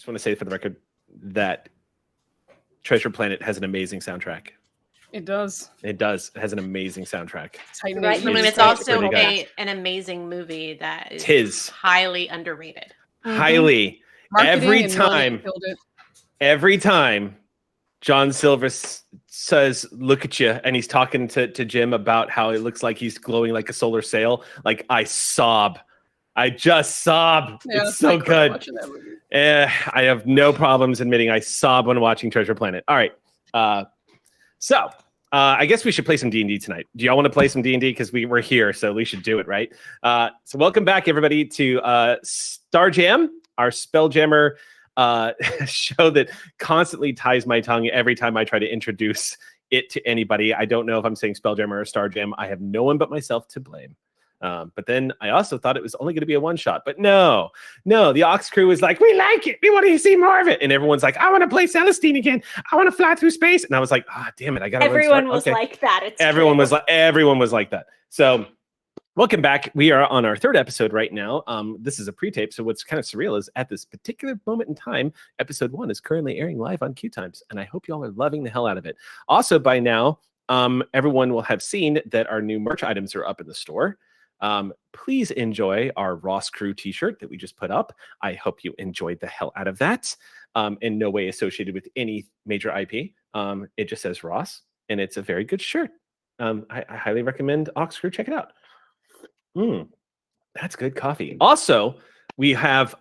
just want to say for the record that Treasure Planet has an amazing soundtrack. It does. It does. It has an amazing soundtrack. Right. I mean, it's also an amazing movie that is highly underrated. Highly. Every time John Silver says, "Look at you," and he's talking to Jim about how it looks like he's glowing like a solar sail, like I sob. I just sob. Yeah, it's so good. I have no problems admitting I sob when watching Treasure Planet. All right. So I guess we should play some D&D tonight. Do y'all want to play some D&D? Because we're here, so we should do it, right? So welcome back, everybody, to Star Jam, our Spelljammer show that constantly ties my tongue every time I try to introduce it to anybody. I don't know if I'm saying Spelljammer or Star Jam. I have no one but myself to blame. But then I also thought it was only going to be a one-shot. But no, the Ox crew was like, we like it. We want to see more of it. And everyone's like, I want to play Celestine again. I want to fly through space. And I was like, damn it. I got to Everyone was like that. Everyone was like that. So welcome back. We are on our third episode right now. This is a pre-tape. So what's kind of surreal is at this particular moment in time, episode 1 is currently airing live on QueueTimes. And I hope y'all are loving the hell out of it. Also, by now, everyone will have seen that our new merch items are up in the store. Please enjoy our Ross Crew t-shirt that we just put up. I hope you enjoyed the hell out of that. In no way associated with any major IP. It just says Ross, and it's a very good shirt. I highly recommend Ox Crew. Check it out. That's good coffee. Also, we have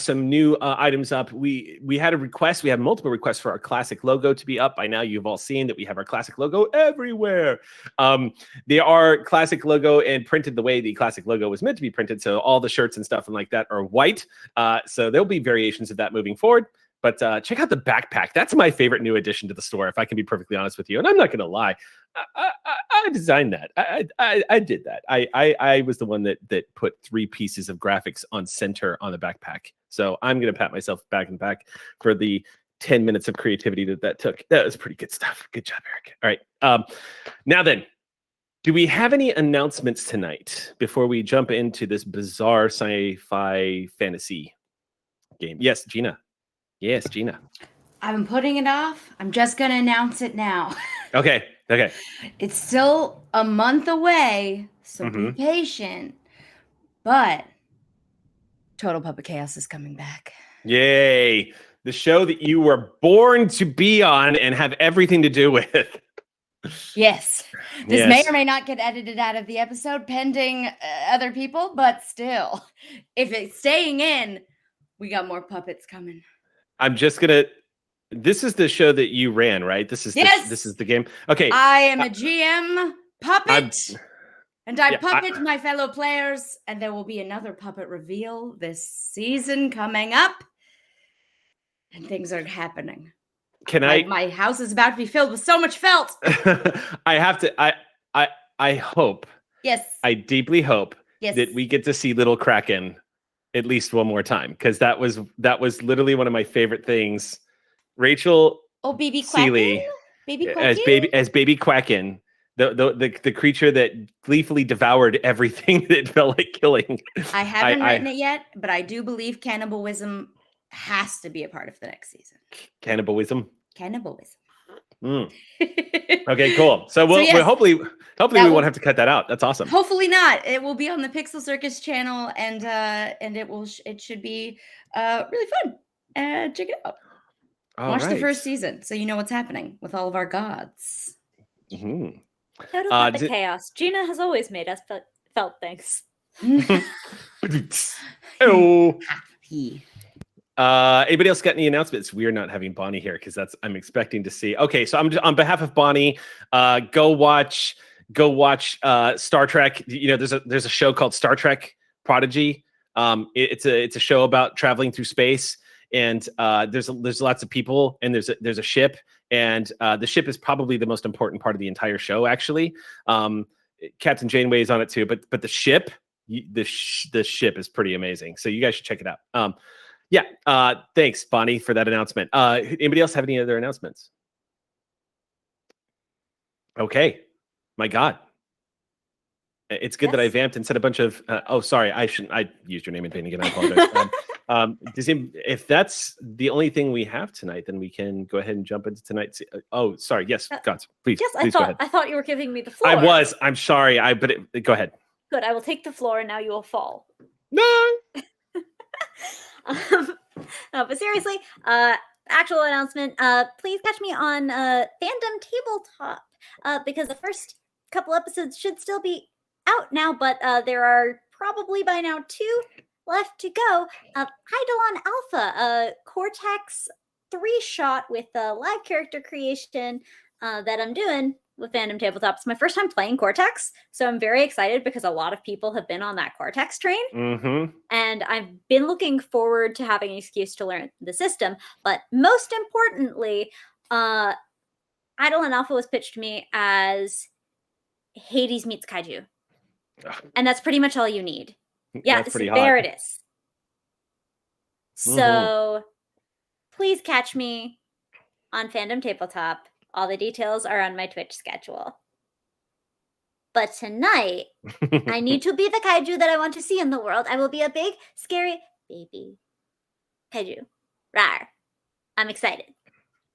some new items up. We had a request. We have multiple requests for our classic logo to be up. By now, you've all seen that we have our classic logo everywhere. They are classic logo and printed the way the classic logo was meant to be printed. So all the shirts and stuff and like that are white. So there'll be variations of that moving forward. But check out the backpack. That's my favorite new addition to the store, if I can be perfectly honest with you. And I'm not going to lie. I designed that. I did that. I was the one that put 3 pieces of graphics on center on the backpack. So I'm going to pat myself back and back for the 10 minutes of creativity that took. That was pretty good stuff. Good job, Eric. All right. Now then, do we have any announcements tonight before we jump into this bizarre sci-fi fantasy game? Yes, Gina. I've been putting it off. I'm just going to announce it now. Okay. It's still a month away, so be patient. But Total Puppet Chaos is coming back. Yay. The show that you were born to be on and have everything to do with. Yes. This may or may not get edited out of the episode pending other people, but still, if it's staying in, we got more puppets coming. I'm just going to... This is the show that you ran, right? This is the game. Okay. I am a GM puppet, and I puppet my fellow players, and there will be another puppet reveal this season coming up, and things are happening. My house is about to be filled with so much felt. I hope. Yes. I deeply hope that we get to see Little Kraken at least one more time, because that was literally one of my favorite things. Rachel Baby Seeley as baby Quacken, the creature that gleefully devoured everything that it felt like killing. I haven't written it yet, but I do believe cannibalism has to be a part of the next season. Cannibalism. Okay, cool. So we'll hopefully we won't have to cut that out. That's awesome. Hopefully not. It will be on the Pixel Circus channel, and it should be really fun. Check it out. Watch the first season so you know what's happening with all of our gods. Total Puppet Chaos. Gina has always made us felt things. Oh. Anybody else got any announcements? We're not having Bonnie here because I'm expecting to see. Okay, so I'm on behalf of Bonnie. Go watch Star Trek. You know, there's a show called Star Trek Prodigy. It's a show about traveling through space, and there's lots of people, and there's a ship, and the ship is probably the most important part of the entire show. Actually, Captain Janeway is on it too, but the ship is pretty amazing. So you guys should check it out. Thanks, Bonnie, for that announcement. Anybody else have any other announcements? Okay. My God. It's good that I vamped and said a bunch of. Oh, sorry, I shouldn't. I used your name in vain again. I apologize. If that's the only thing we have tonight, then we can go ahead and jump into tonight's. Oh, sorry. Yes, God, please. Yes, please go ahead. I thought you were giving me the floor. I was. I'm sorry. Go ahead. Good. I will take the floor, and now you will fall. No. No, but seriously, actual announcement. Please catch me on Fandom Tabletop because the first couple episodes should still be out now, but there are probably by now 2 left to go. Eidolon Alpha, a Cortex 3-shot with live character creation that I'm doing with Fandom Tabletop. It's my first time playing Cortex, so I'm very excited because a lot of people have been on that Cortex train. Mm-hmm. And I've been looking forward to having an excuse to learn the system. But most importantly, Eidolon Alpha was pitched to me as Hades meets Kaiju. And that's pretty much all you need. Yeah, so there it is. So please catch me on Fandom Tabletop. All the details are on my Twitch schedule. But tonight, I need to be the kaiju that I want to see in the world. I will be a big, scary baby kaiju. Rawr. I'm excited.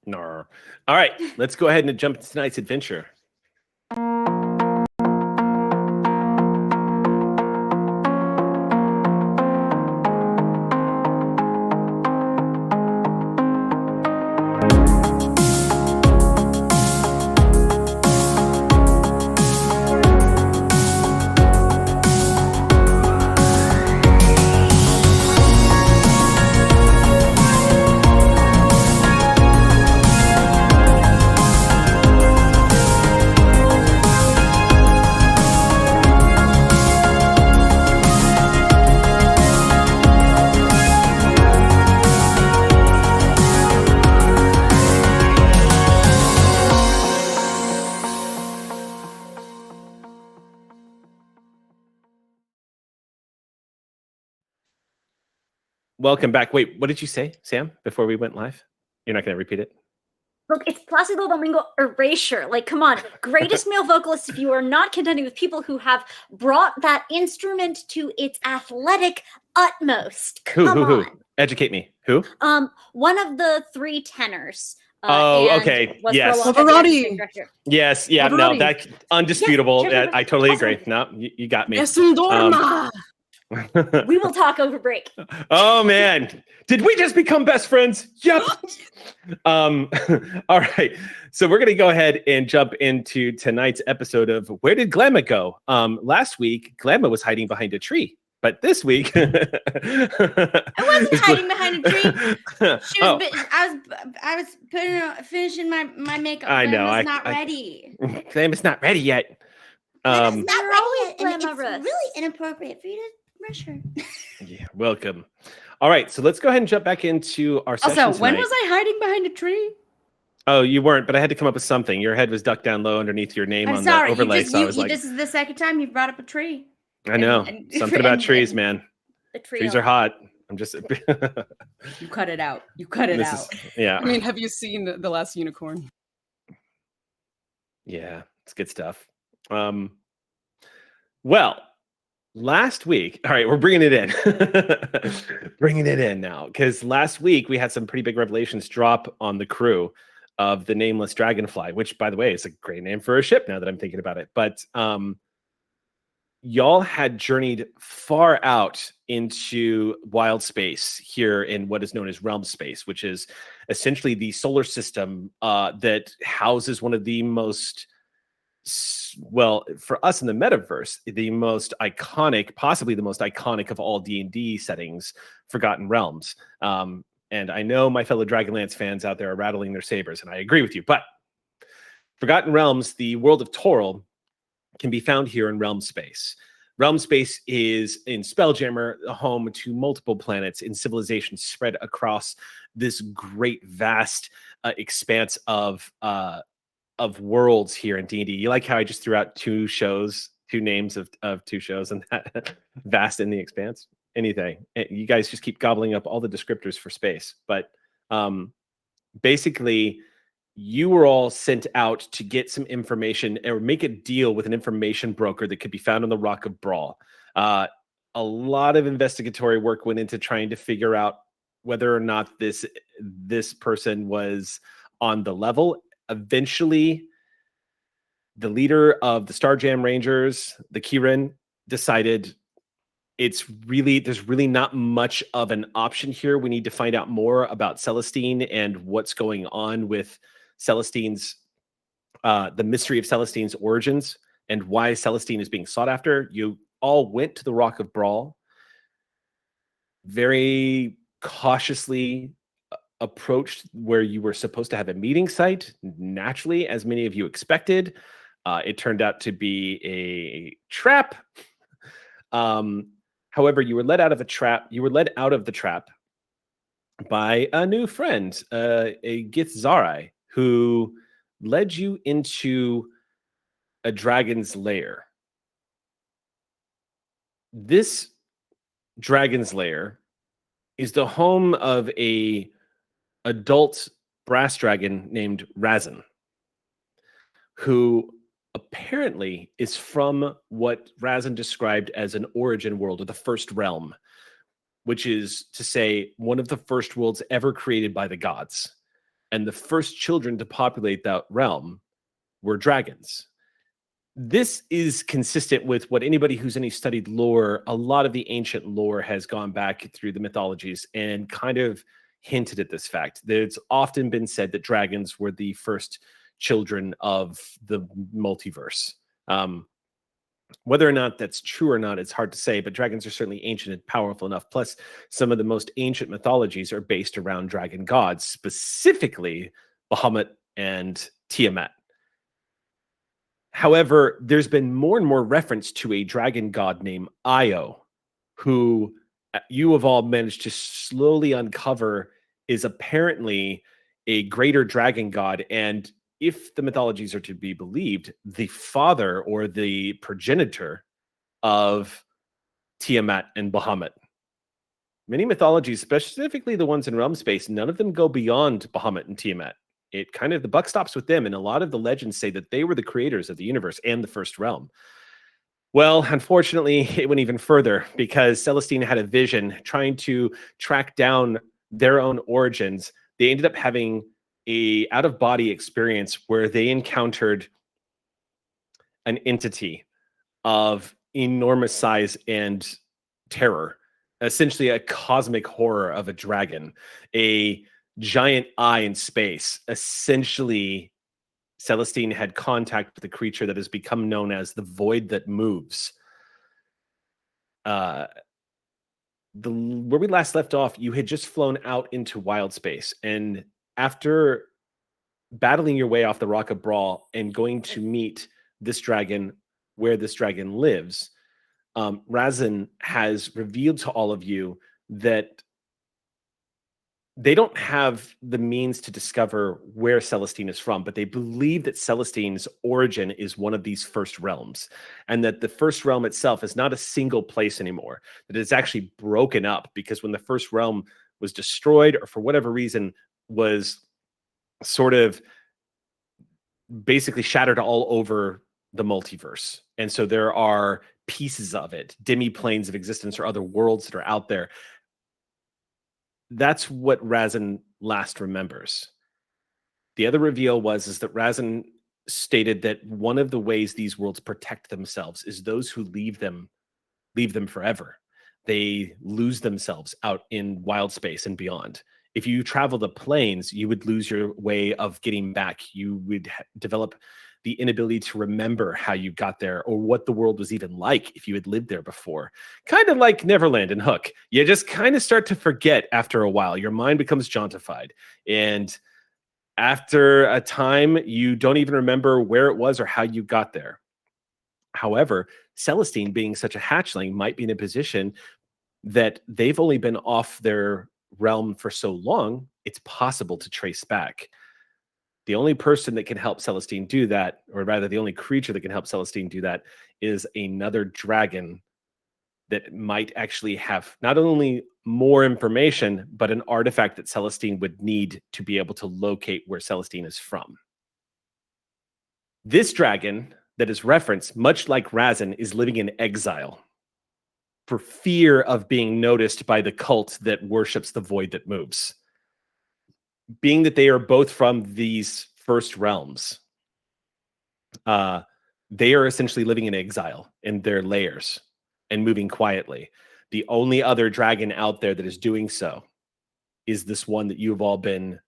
Nar. All right, let's go ahead and jump into tonight's adventure. Welcome back. Wait, what did you say, Sam, before we went live? You're not going to repeat it? Look, it's Placido Domingo Erasure. Like, come on. Greatest male vocalist if you are not contending with people who have brought that instrument to its athletic utmost. Come on. Educate me. Who? One of the 3 tenors. Okay. Yes. Yes. Yeah. Pavarotti. No, that's undisputable. Yes, I totally agree. No, you got me. We will talk over break. Oh man, did we just become best friends? Yep. All right, so we're gonna go ahead and jump into tonight's episode of Where Did Glamma Go? Last week, Glamma was hiding behind a tree, but this week, I wasn't hiding behind a tree. I was finishing my makeup. I know. Glamma's not ready. Glamma's not ready yet. It's not ready yet, and it's glamorous. really inappropriate for you to rush her. Yeah, welcome. All right, so let's go ahead and jump back into our session Also, when tonight. was I hiding behind a tree? Oh, you weren't, but I had to come up with something. Your head was ducked down low underneath your name I'm on sorry, the overlay. So I was like, this is the second time you've brought up a tree. I know. Something about trees, man. The Trees are hot. I'm just. You cut it out. You cut it out. Yeah. I mean, have you seen The Last Unicorn? Yeah, it's good stuff. Well, last week, all right, we're bringing it in. Bringing it in now, because last week we had some pretty big revelations drop on the crew of the Nameless Dragonfly, which, by the way, is a great name for a ship now that I'm thinking about it. But y'all had journeyed far out into wild space here in what is known as realm space, which is essentially the solar system that houses one of the most, well, for us in the metaverse, the most iconic, possibly the most iconic of all D&D settings, Forgotten Realms. And I know my fellow Dragonlance fans out there are rattling their sabers, and I agree with you. But Forgotten Realms, the world of Toril, can be found here in realm space. Realm space is in Spelljammer, home to multiple planets and civilizations spread across this great, vast expanse of worlds here in D&D. You like how I just threw out 2 names of 2 shows, and that vast in the expanse? Anything. You guys just keep gobbling up all the descriptors for space. But basically, you were all sent out to get some information or make a deal with an information broker that could be found on the Rock of Brawl. A lot of investigatory work went into trying to figure out whether or not this person was on the level. Eventually, the leader of the Star Jam Rangers, the Kirin, decided there's really not much of an option here. We need to find out more about Celestine and what's going on with Celestine's, the mystery of Celestine's origins and why Celestine is being sought after. You all went to the Rock of Brawl, very cautiously approached where you were supposed to have a meeting site, naturally, as many of you expected. It turned out to be a trap. However, you were led out of a trap. You were led out of the trap by a new friend, a Githzarai, who led you into a dragon's lair. This dragon's lair is the home of a adult brass dragon named Razin, who apparently is from what Razin described as an origin world, or the first realm, which is to say one of the first worlds ever created by the gods. And the first children to populate that realm were dragons. This is consistent with what anybody who's any studied lore, a lot of the ancient lore has gone back through the mythologies and kind of hinted at this fact. It's often been said that dragons were the first children of the multiverse. Whether or not that's true or not, it's hard to say, but dragons are certainly ancient and powerful enough. Plus, some of the most ancient mythologies are based around dragon gods, specifically Bahamut and Tiamat. However, there's been more and more reference to a dragon god named Io, who you have all managed to slowly uncover is apparently a greater dragon god, and if the mythologies are to be believed, the father or the progenitor of Tiamat and Bahamut. Many mythologies, specifically the ones in realm space, none of them go beyond Bahamut and Tiamat. It kind of, the buck stops with them, and a lot of the legends say that they were the creators of the universe and the first realm. Well, unfortunately, it went even further because Celestine had a vision trying to track down their own origins. They ended up having a out-of-body experience where they encountered an entity of enormous size and terror, essentially a cosmic horror of a dragon, a giant eye in space. Essentially, Celestine had contact with a creature that has become known as the Void That Moves. Where we last left off, you had just flown out into wild space, and after battling your way off the Rock of Brawl and going to meet this dragon where this dragon lives, Razin has revealed to all of you that they don't have the means to discover where Celestine is from, but they believe that Celestine's origin is one of these first realms, and that the first realm itself is not a single place anymore, that it's actually broken up because when the first realm was destroyed or for whatever reason was sort of basically shattered all over the multiverse. And so there are pieces of it, demi-planes of existence or other worlds that are out there. That's what Razin last remembers. The other reveal is that Razin stated that one of the ways these worlds protect themselves is those who leave them forever. They lose themselves out in wild space and beyond. If you travel the planes, you would lose your way of getting back. You would develop the inability to remember how you got there or what the world was even like if you had lived there before. Kind of like Neverland and Hook. You just kind of start to forget after a while. Your mind becomes jauntified. And after a time, you don't even remember where it was or how you got there. However, Celestine, being such a hatchling, might be in a position that they've only been off their realm for so long, it's possible to trace back. The only person that can help Celestine do that, or rather the only creature that can help Celestine do that, is another dragon that might actually have not only more information, but an artifact that Celestine would need to be able to locate where Celestine is from. This dragon that is referenced, much like Razin, is living in exile for fear of being noticed by the cult that worships the void that moves. Being that they are both from these first realms, they are essentially living in exile in their lairs and moving quietly. The only other dragon out there that is doing so is this one that you've all been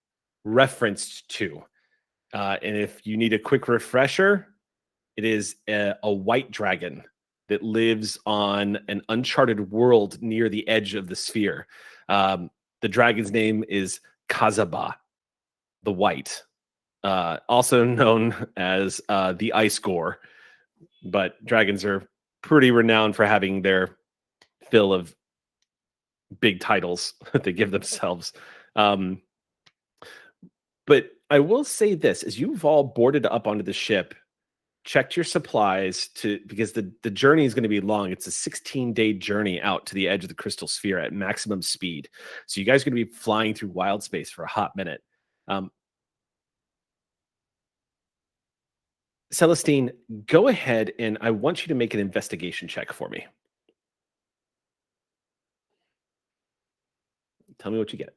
referenced to. And if you need a quick refresher, it is a white dragon that lives on an uncharted world near the edge of the sphere. The dragon's name is Kazaba, the White, also known as the Ice Gore. But dragons are pretty renowned for having their fill of big titles that they give themselves. But I will say this, as you've all boarded up onto the ship, checked your supplies because the journey is going to be long. It's a 16-day journey out to the edge of the crystal sphere at maximum speed. So you guys are going to be flying through wild space for a hot minute. Celestine, go ahead and I want you to make an investigation check for me. Tell me what you get.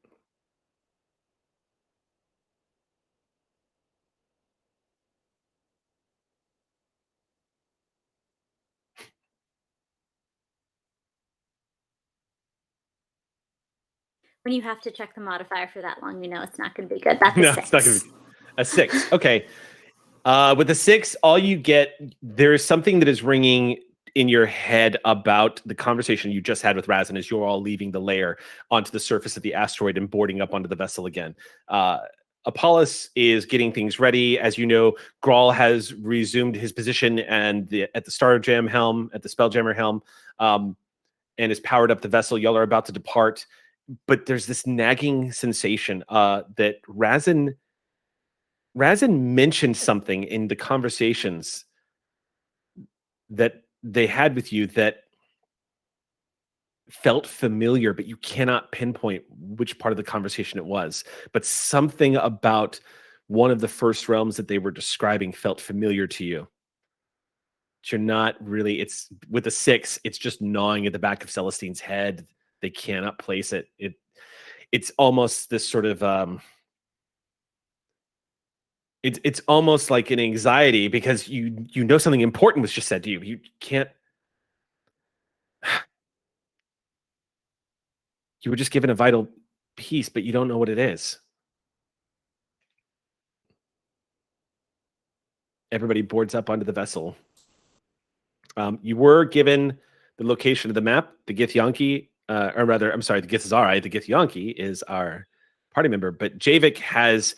When you have to check the modifier for that long, you know it's not going to be good. That's no, a 6. It's not going to be a 6. Okay. With the 6, all you get, there is something that is ringing in your head about the conversation you just had with Razin as you're all leaving the lair onto the surface of the asteroid and boarding up onto the vessel again. Apollos is getting things ready. As you know, Grawl has resumed his position and at the Starjam helm, at the Spelljammer helm, and has powered up the vessel. Y'all are about to depart, but there's this nagging sensation that Razin mentioned something in the conversations that they had with you that felt familiar, but you cannot pinpoint which part of the conversation it was. But something about one of the first realms that they were describing felt familiar to you. But you're not really, it's with a 6, it's just gnawing at the back of Celestine's head. They cannot place it. It's almost this sort of it's almost like an anxiety because you know something important was just said to you. You can't. You were just given a vital piece, but you don't know what it is. Everybody boards up onto the vessel. You were given the location of the map. The Githyanki, or rather, I'm sorry, the Githzari. The Githyanki is our party member, but Javik has.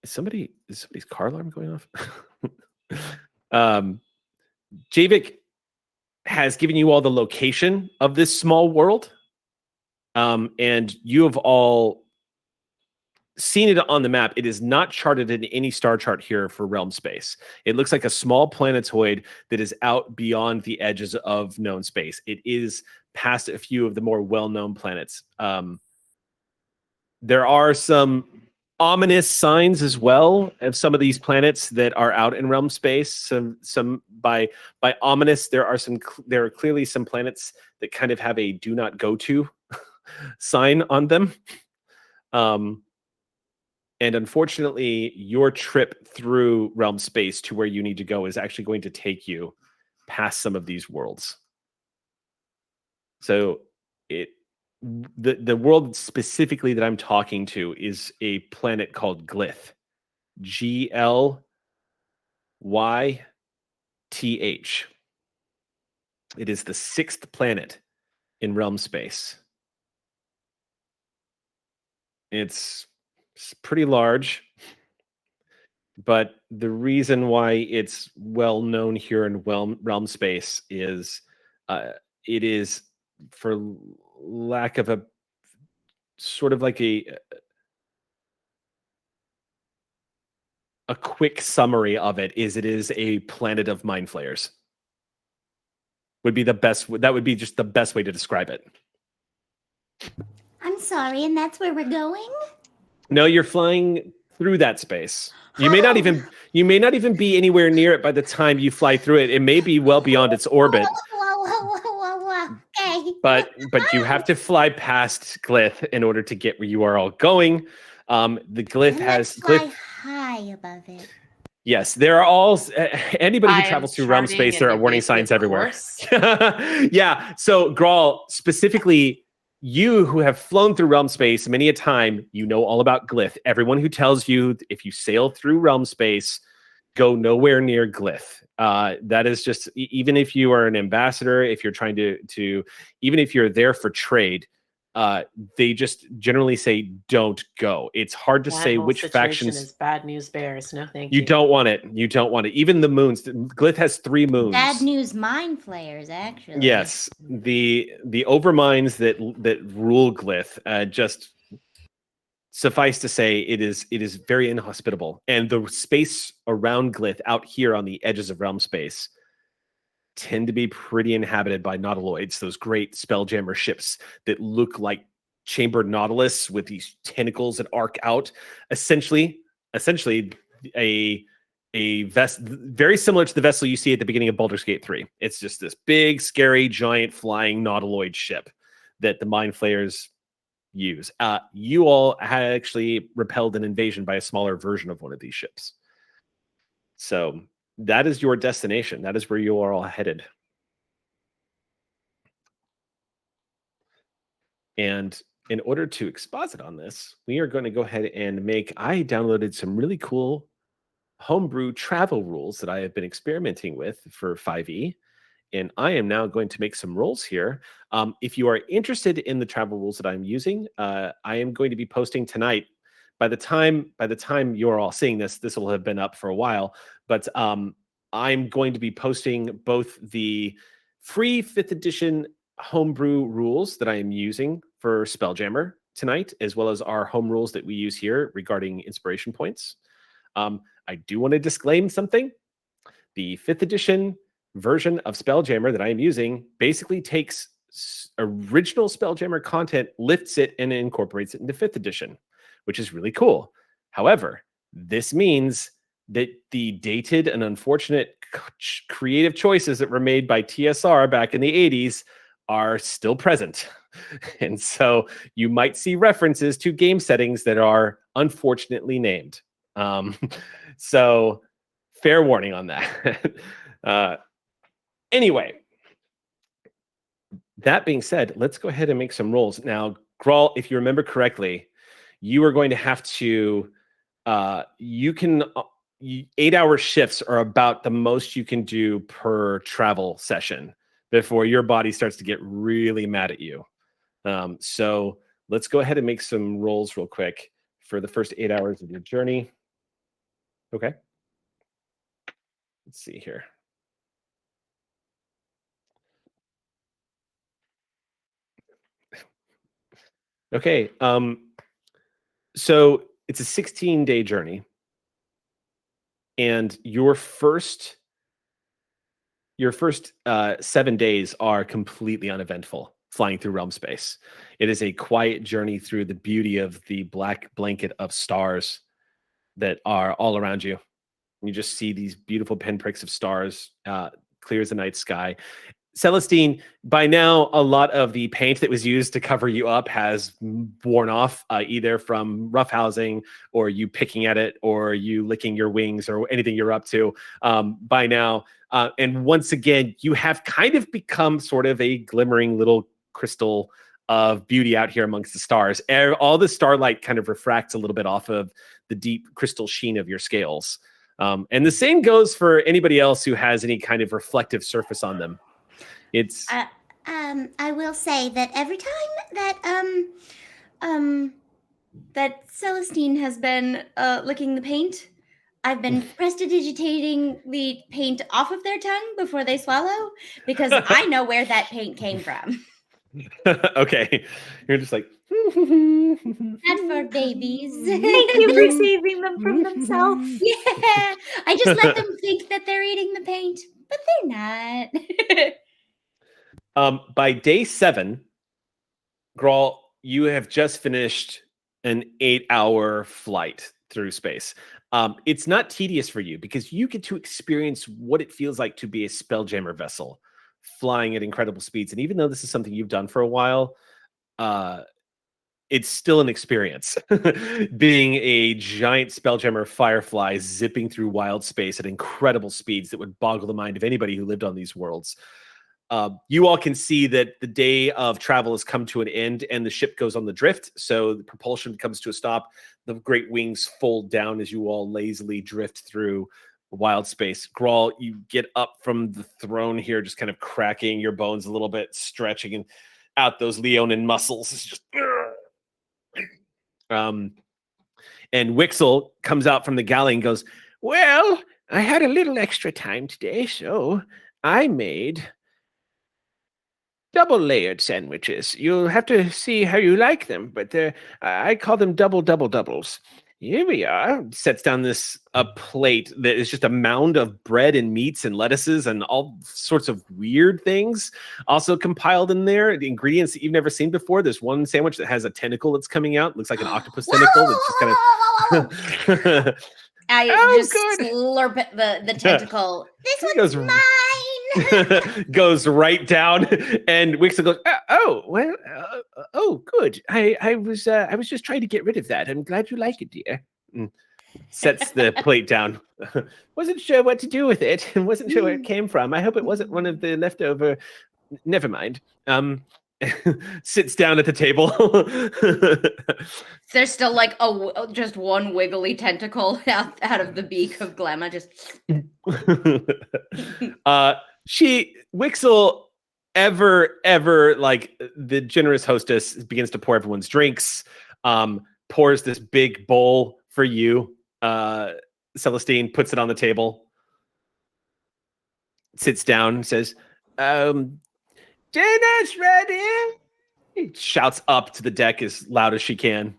Is somebody's car alarm going off? Javik has given you all the location of this small world, and you have all seen it on the map. It is not charted in any star chart here for realm space. It looks like a small planetoid that is out beyond the edges of known space. It is past a few of the more well-known planets. There are some ominous signs as well of some of these planets that are out in realm space. Some by ominous, there are clearly some planets that kind of have a do not go to sign on them. And unfortunately, your trip through realm space to where you need to go is actually going to take you past some of these worlds. So the world specifically that I'm talking to is a planet called Glyth. Glyth. It is the 6th planet in realm space. It's pretty large, but the reason why it's well known here in realm space is it is, for lack of a sort of like a quick summary of it, is a planet of mind flayers. would be the best. That would be just the best way to describe it. I'm sorry, and that's where we're going? No, you're flying through that space. You may not even be anywhere near it by the time you fly through it. It may be well beyond its orbit. Okay. But you have to fly past Glyph in order to get where you are all going. The Glyph has fly high above it. Yes, there are all anybody who travels through realm space. There are warning signs everywhere. Yeah. So Grawl, specifically, you who have flown through realm space many a time, you know all about Glyph. Everyone who tells you if you sail through realm space, go nowhere near Glyph. That is just, even if you are an ambassador, if you're trying to even if you're there for trade, they just generally say don't go. It's hard to say which factions is bad news bears. No, thank you. You don't want it. You don't want it. Even the moons. Glyph has 3 moons. Bad news mind flayers, actually. Yes, the overminds that rule Glyph. Just suffice to say, it is very inhospitable, and the space around Glyph out here on the edges of realm space tend to be pretty inhabited by nautiloids, those great spelljammer ships that look like chambered nautilus with these tentacles that arc out. Essentially a vessel very similar to the vessel you see at the beginning of Baldur's Gate 3. It's just this big, scary, giant flying nautiloid ship that the Mind Flayers use. You all had actually repelled an invasion by a smaller version of one of these ships. So that is your destination. That is where you are all headed. And in order to exposit on this, we are going to go ahead and I downloaded some really cool homebrew travel rules that I have been experimenting with for 5e. And I am now going to make some rolls here. If you are interested in the travel rules that I'm using, I am going to be posting tonight. By the time you're all seeing this will have been up for a while. But I'm going to be posting both the free 5th edition homebrew rules that I am using for Spelljammer tonight, as well as our home rules that we use here regarding inspiration points. I do want to disclaim something. The 5th edition version of Spelljammer that I am using basically takes original Spelljammer content, lifts it, and incorporates it into 5th edition, which is really cool. However, this means that the dated and unfortunate creative choices that were made by TSR back in the 80s are still present. And so you might see references to game settings that are unfortunately named. So fair warning on that. Anyway, that being said, let's go ahead and make some rolls. Now, Grawl, if you remember correctly, you are going to have to, 8-hour shifts are about the most you can do per travel session before your body starts to get really mad at you. So let's go ahead and make some rolls real quick for the first 8 hours of your journey. Okay. Let's see here. Okay. So it's a 16-day journey. And your first 7 days are completely uneventful, flying through realm space. It is a quiet journey through the beauty of the black blanket of stars that are all around you. You just see these beautiful pinpricks of stars, clear as the night sky. Celestine, by now, a lot of the paint that was used to cover you up has worn off, either from roughhousing or you picking at it or you licking your wings or anything you're up to by now. And once again, you have kind of become sort of a glimmering little crystal of beauty out here amongst the stars. All the starlight kind of refracts a little bit off of the deep crystal sheen of your scales. And the same goes for anybody else who has any kind of reflective surface on them. It's I will say that every time that Celestine has been licking the paint, I've been prestidigitating the paint off of their tongue before they swallow, because I know where that paint came from. Okay. You're just like not for babies. Thank you for saving them from themselves. Yeah. I just let them think that they're eating the paint, but they're not. By day 7, Grawl, you have just finished an 8-hour flight through space. It's not tedious for you because you get to experience what it feels like to be a Spelljammer vessel flying at incredible speeds. And even though this is something you've done for a while, it's still an experience. Being a giant Spelljammer firefly zipping through wild space at incredible speeds that would boggle the mind of anybody who lived on these worlds. You all can see that the day of travel has come to an end and the ship goes on the drift. So the propulsion comes to a stop. The great wings fold down as you all lazily drift through wild space. Grawl, you get up from the throne here, just kind of cracking your bones a little bit, stretching and out those Leonin muscles. It's just... and Wixel comes out from the galley and goes, well, I had a little extra time today, so I made double-layered sandwiches. You'll have to see how you like them, but I call them doubles. Here we are. Sets down this plate that is just a mound of bread and meats and lettuces and all sorts of weird things also compiled in there. The ingredients that you've never seen before. There's one sandwich that has a tentacle that's coming out. It looks like an octopus tentacle. That's just kind of... I just slurp at the tentacle. This one's mine. Goes right down, and Wixel goes, good. I was just trying to get rid of that. I'm glad you like it, dear. And sets the plate down. Wasn't sure what to do with it, and wasn't sure where it came from. I hope it wasn't one of the leftover. Never mind. Sits down at the table. There's still like just one wiggly tentacle out of the beak of Glamma. Just Wixel ever like the generous hostess begins to pour everyone's drinks. Pours this big bowl for you. Celestine puts it on the table. Sits down and says, dinner's ready. He shouts up to the deck as loud as she can.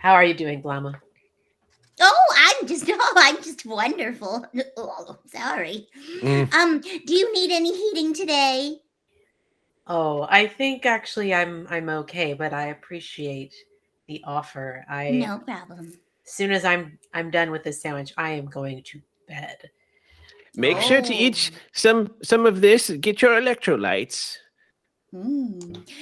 How are you doing, Glamma? I'm just wonderful. Oh, sorry. Do you need any heating today? Oh, I think actually I'm okay, but I appreciate the offer. No problem. As soon as I'm done with this sandwich, I am going to bed. Make sure to eat some of this. Get your electrolytes.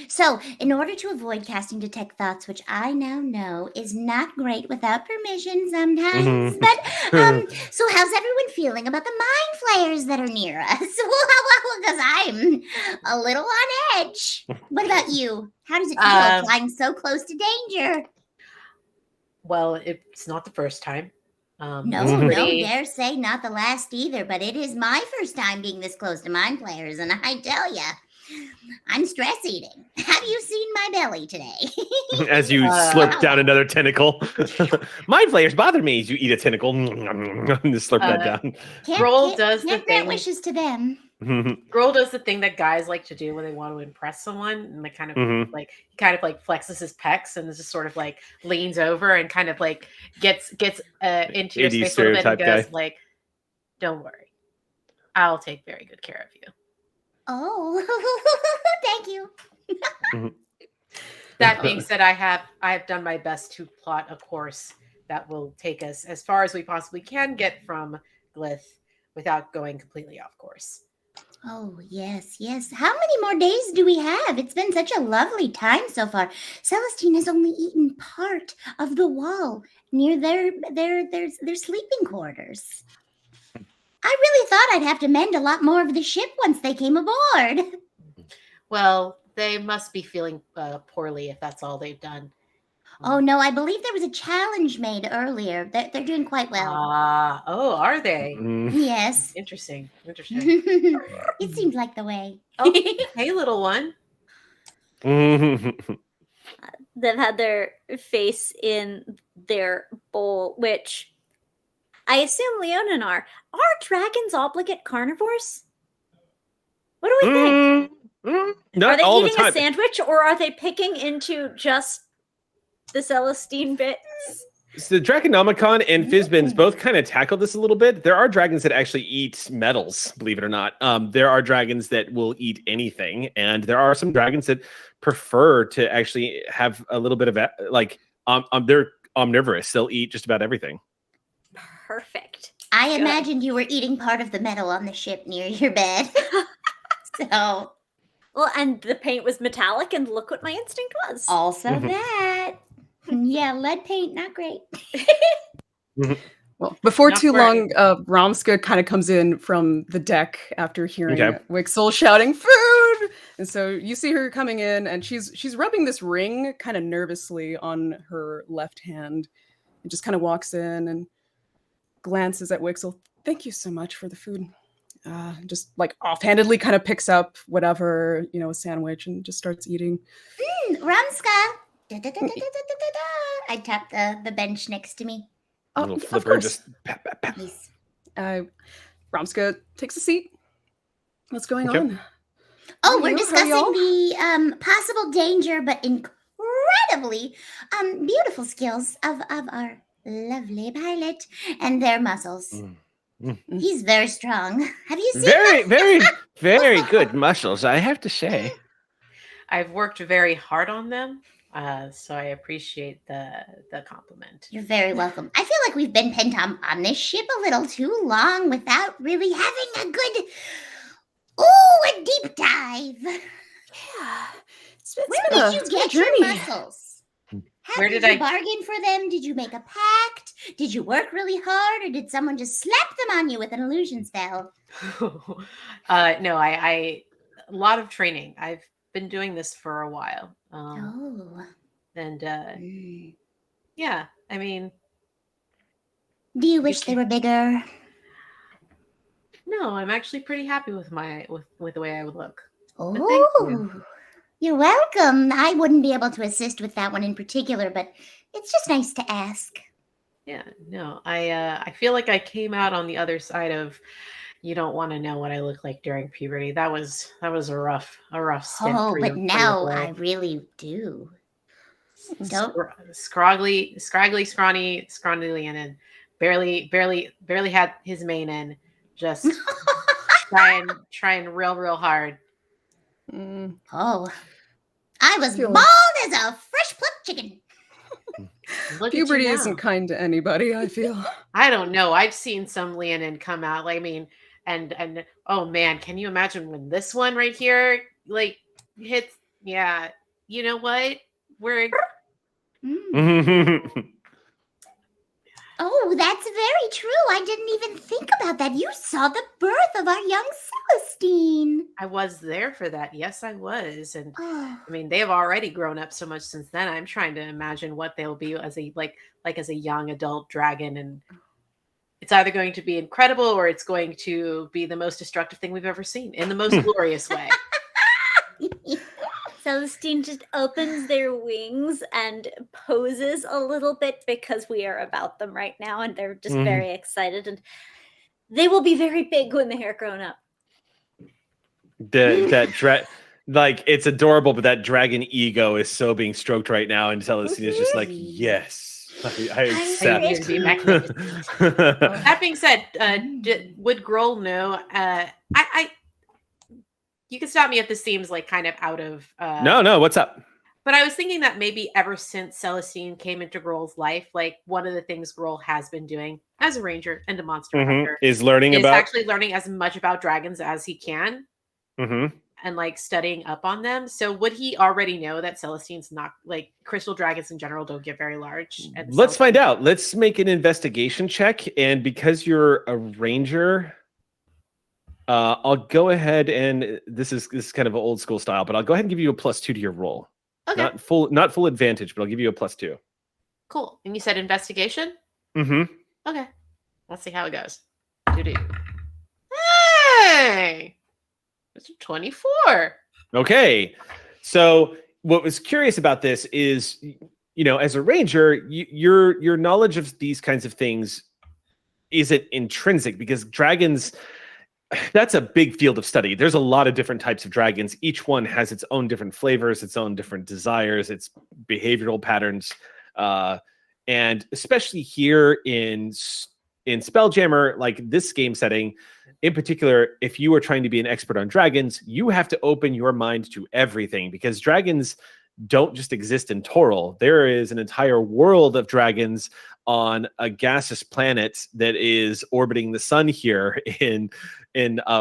So, in order to avoid casting detect thoughts, which I now know is not great without permission sometimes, but so how's everyone feeling about the mind flayers that are near us? Because I'm a little on edge. What about you? How does it feel flying so close to danger? Well, it's not the first time. No, dare say not the last either, but it is my first time being this close to mind flayers, and I tell ya, I'm stress eating. Have you seen my belly today? As you slurp down another tentacle. Mind flayers bother me as you eat a tentacle. Just slurp that down. Can't grant wishes to them. Grohl does the thing that guys like to do when they want to impress someone, and they kind of like flexes his pecs and just sort of like leans over and kind of like gets into your space a little bit and goes like, "Don't worry, I'll take very good care of you." Oh, thank you. That being said, I have done my best to plot a course that will take us as far as we possibly can get from Glyph without going completely off course. Oh, yes. How many more days do we have? It's been such a lovely time so far. Celestine has only eaten part of the wall near their sleeping quarters. I really thought I'd have to mend a lot more of the ship once they came aboard. Well, they must be feeling poorly if that's all they've done. Oh, no, I believe there was a challenge made earlier. They're doing quite well. Are they? Yes. Interesting. It seemed like the way. Oh, hey, little one. They've had their face in their bowl, which I assume Leonin are. Are dragons obligate carnivores? What do we think? Not are they all eating the time. a sandwich, or are they picking into just the Celestine bits? So Draconomicon and Fizbins both kind of tackled this a little bit. There are dragons that actually eat metals, believe it or not. There are dragons that will eat anything, and there are some dragons that prefer to actually have a little bit of they're omnivorous. They'll eat just about everything. Perfect. I imagined you were eating part of the metal on the ship near your bed. So, well, and the paint was metallic, and look what my instinct was. Also that. yeah, lead paint, not great. Well, before Not too great. long, Ramska kind of comes in from the deck after hearing Wixel shouting food, and so you see her coming in, and she's rubbing this ring kind of nervously on her left hand, and just kind of walks in and glances at Wixel. Thank you so much for the food. Just like offhandedly kind of picks up whatever, a sandwich and just starts eating. Ramska. I tap the bench next to me. A little flipper just pat, pat, pat. Please. Ramska takes a seat. What's going on? Oh, we're How are discussing y'all? the possible danger but incredibly beautiful skills of our lovely pilot and their muscles. He's very strong. Have you seen Very, him? very, very good muscles, I have to say. I've worked very hard on them, so I appreciate the compliment. You're very welcome. I feel like we've been pent on this ship a little too long without really having a good, a deep dive. Yeah. Where did you get your muscles? Where Did did you I- bargain for them? Did you make a pact? Did you work really hard, or did someone just slap them on you with an illusion spell? No, I a lot of training. I've been doing this for a while. And yeah, I mean, Do you wish they were bigger? no, I'm actually pretty happy with with the way I would look. thank Oh, you're welcome. I wouldn't be able to assist with that one in particular, but it's just nice to ask. Yeah, no, I feel like I came out on the other side of you don't want to know what I look like during puberty. That was a rough stint. Oh, for but you, now for your I boy. really do. Don't. Scraggly, scrawny, and barely had his mane in. Just trying real hard. Oh, I was Feel- bald as a fresh plucked chicken. Look at you Puberty now. isn't kind to anybody, I feel. I don't know. I've seen some Leonin come out. Like, I mean, and oh man, can you imagine when this one right here hits? Yeah, you know what? We're Oh, that's very true. I didn't even think about that. You saw the birth of our young Celestine. I was there for that. Yes, I was. And Oh, I mean, they have already grown up so much since then. I'm trying to imagine what they'll be as a as a young adult dragon, and it's either going to be incredible or it's going to be the most destructive thing we've ever seen in the most glorious way. Celestine just opens their wings and poses a little bit because we are about them right now, and they're just very excited, and they will be very big when they are grown up. It's adorable, but that dragon ego is so being stroked right now, and Celestine is just like, yes, I accept. I need to be magnificent. That being said, would Grohl know? You can stop me if this seems like kind of out of. No, what's up? But I was thinking that maybe ever since Celestine came into Grohl's life, like one of the things Grohl has been doing as a ranger and a monster hunter Is learning is about. actually learning as much about dragons as he can. And like studying up on them. So would he already know that Celestine's not like crystal dragons in general don't get very large? And Let's find out. Let's make an investigation check. And because you're a ranger, I'll go ahead and this is kind of an old school style, but I'll go ahead and give you a +2 to your roll. Okay, Not full advantage, but I'll give you a +2. cool. And you said investigation? Okay. Let's see how it goes. Doo-doo. Hey! It's a 24. Okay. So what was curious about this is, as a ranger, your knowledge of these kinds of things isn't intrinsic, because dragons, that's a big field of study. There's a lot of different types of dragons. Each one has its own different flavors, its own different desires, its behavioral patterns. And especially here in Spelljammer, like this game setting, in particular, if you are trying to be an expert on dragons, you have to open your mind to everything, because dragons don't just exist in Toril. There is an entire world of dragons on a gaseous planet that is orbiting the sun here in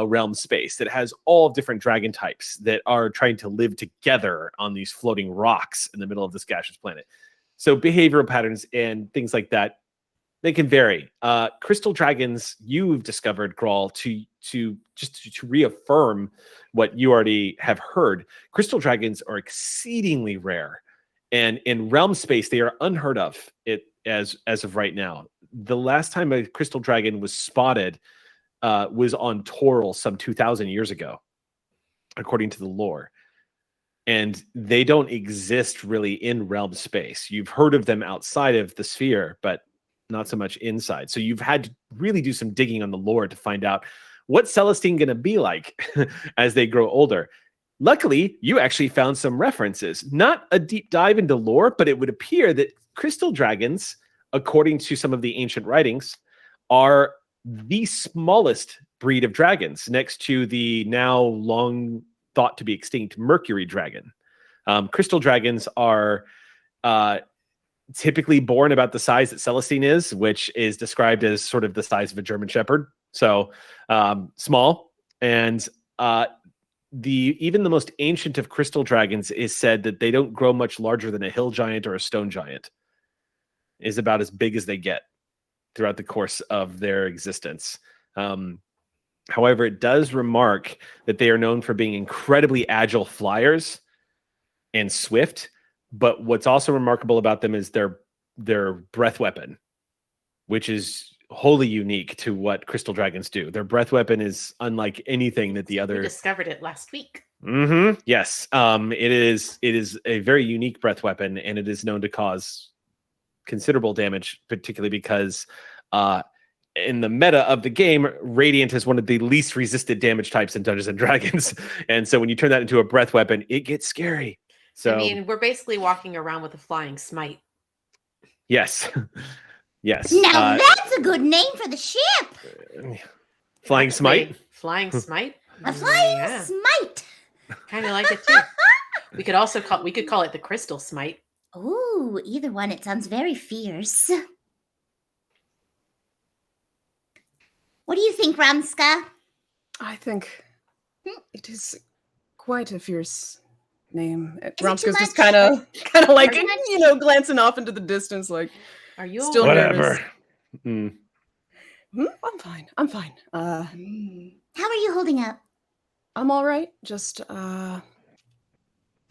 realm space, that has all different dragon types that are trying to live together on these floating rocks in the middle of this gaseous planet. So behavioral patterns and things like that, they can vary. Crystal dragons, you've discovered, Grawl, to reaffirm what you already have heard. Crystal dragons are exceedingly rare, and in realm space, they are unheard of. As of right now, the last time a crystal dragon was spotted was on Toril some 2,000 years ago, according to the lore. And they don't exist really in realm space. You've heard of them outside of the sphere, but not so much inside. So you've had to really do some digging on the lore to find out what's Celestine going to be like as they grow older. Luckily, you actually found some references. Not a deep dive into lore, but it would appear that crystal dragons, according to some of the ancient writings, are the smallest breed of dragons, next to the now long thought to be extinct Mercury dragon. Crystal dragons are typically born about the size that Celestine is, which is described as sort of the size of a German Shepherd. So small. And even the most ancient of crystal dragons is said that they don't grow much larger than a hill giant or a stone giant. Is about as big as they get throughout the course of their existence. However, it does remark that they are known for being incredibly agile flyers and swift. But what's also remarkable about them is their breath weapon, which is wholly unique to what crystal dragons do. Their breath weapon is unlike anything that the other. We discovered it last week. Mm-hmm. Yes, it is a very unique breath weapon, and it is known to cause considerable damage, particularly because in the meta of the game, Radiant is one of the least resisted damage types in Dungeons and Dragons. And so when you turn that into a breath weapon, it gets scary. So I mean, we're basically walking around with a flying smite. Yes. Yes. Now that's a good name for the ship. Flying Smite? Flying Smite? A flying smite. Kind of like it too. We could call it the Crystal Smite. Ooh, either one. It sounds very fierce. What do you think, Ramska? I think it is quite a fierce name. much? Ramska's just kind of like, glancing off into the distance, like, are you still whatever? Nervous. I'm fine. How are you holding up? I'm all right. Just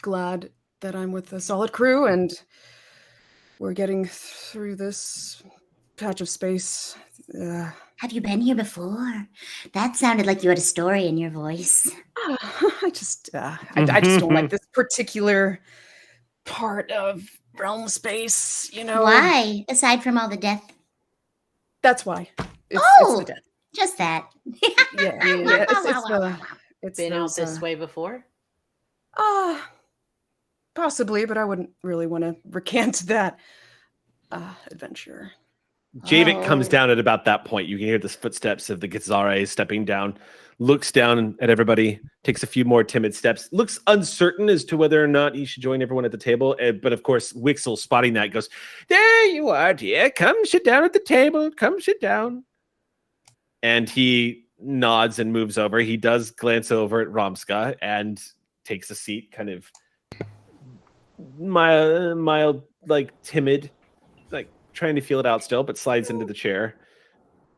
glad that I'm with a solid crew and we're getting through this patch of space. Have you been here before? That sounded like you had a story in your voice. I just don't like this particular part of realm space, Why? Aside from all the death? That's why. It's the death. Just that. Yeah. It's been out this way before? Possibly, but I wouldn't really want to recant that adventure. Javik comes down at about that point. You can hear the footsteps of the Githzare stepping down, looks down at everybody, takes a few more timid steps, looks uncertain as to whether or not he should join everyone at the table. But of course, Wixel, spotting that, goes, "There you are, dear. Come sit down at the table. Come sit down." And he nods and moves over. He does glance over at Ramska and takes a seat, kind of mild, like timid, like trying to feel it out still, but slides into the chair,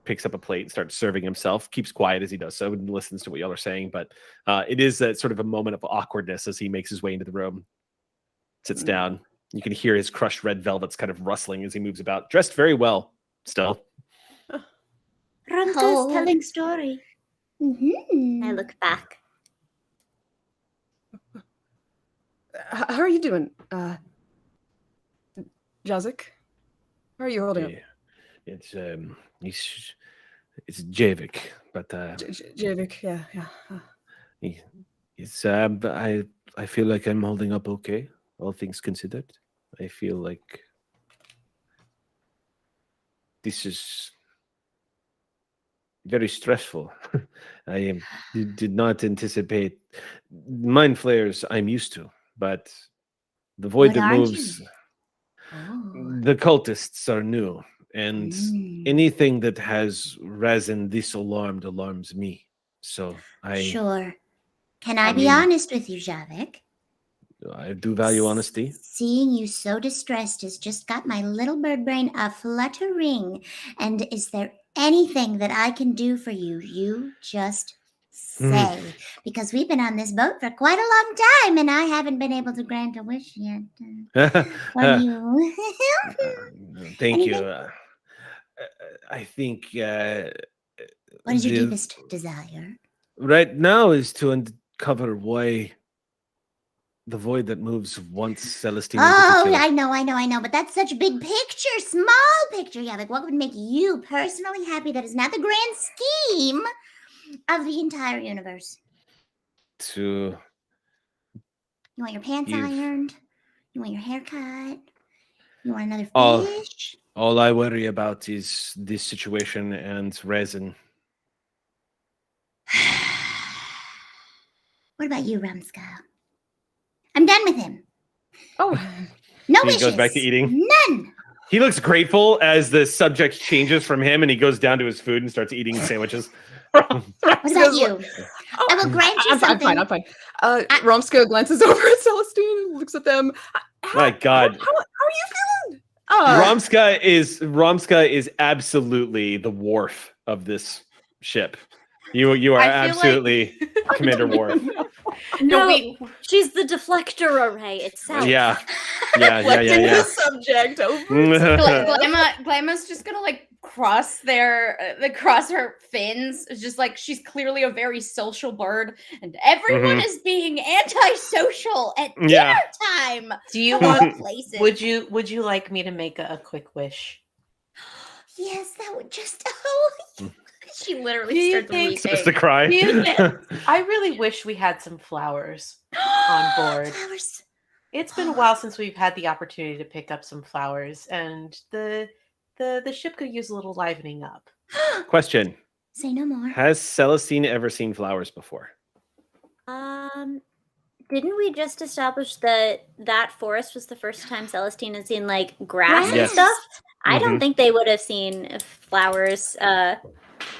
picks up a plate and starts serving himself, keeps quiet as he does so and listens to what y'all are saying. But it is that sort of a moment of awkwardness as he makes his way into the room, sits down. You can hear his crushed red velvets kind of rustling as he moves about, dressed very well still. Ramska's telling story. Mm-hmm. I look back. How are you doing, Jazik? How are you holding up? It's Javik, but Javik, yeah. It's I feel like I'm holding up okay, all things considered. I feel like this is very stressful. I did not anticipate mind flayers. I'm used to, but the void What that aren't moves. you? Oh. The cultists are new, and Mm. anything that has resin this alarms me. So Sure. Can I be honest with you, Javik? I do value honesty. Seeing you so distressed has just got my little bird brain a fluttering. And is there anything that I can do for you? You just say. Because we've been on this boat for quite a long time, and I haven't been able to grant a wish yet. For you. Thank Anything? you. I think What is your deepest desire? right now is to uncover why the void that moves wants Celestine. Oh, I know. But that's such a big picture, small picture. Yeah, like what would make you personally happy that is not the grand scheme of the entire universe? You want your pants ironed? You want your hair cut? You want another fish? All I worry about is this situation and resin. What about you, Rumska? I'm done with him. Oh. No he wishes. Goes back to eating. None. He looks grateful as the subject changes from him and he goes down to his food and starts eating sandwiches. What about you? I will grant you something. I'm fine. Romska glances over at Celestine and looks at them. My God. How are you feeling? Romska is absolutely the Worf of this ship. You are absolutely Commander Worf. No, she's the deflector array itself. Yeah. The subject over. Glamma's just gonna like cross her fins. It's just like she's clearly a very social bird, and everyone is being antisocial at dinner time. Do you want places? Would you like me to make a quick wish? Yes, that would just She literally starts weeping. Starts to cry. I really wish we had some flowers on board. Flowers. It's been a while since we've had the opportunity to pick up some flowers, and the ship could use a little livening up. Question. Say no more. Has Celestine ever seen flowers before? Didn't we just establish that forest was the first time Celestine has seen like grass and stuff? I don't think they would have seen flowers.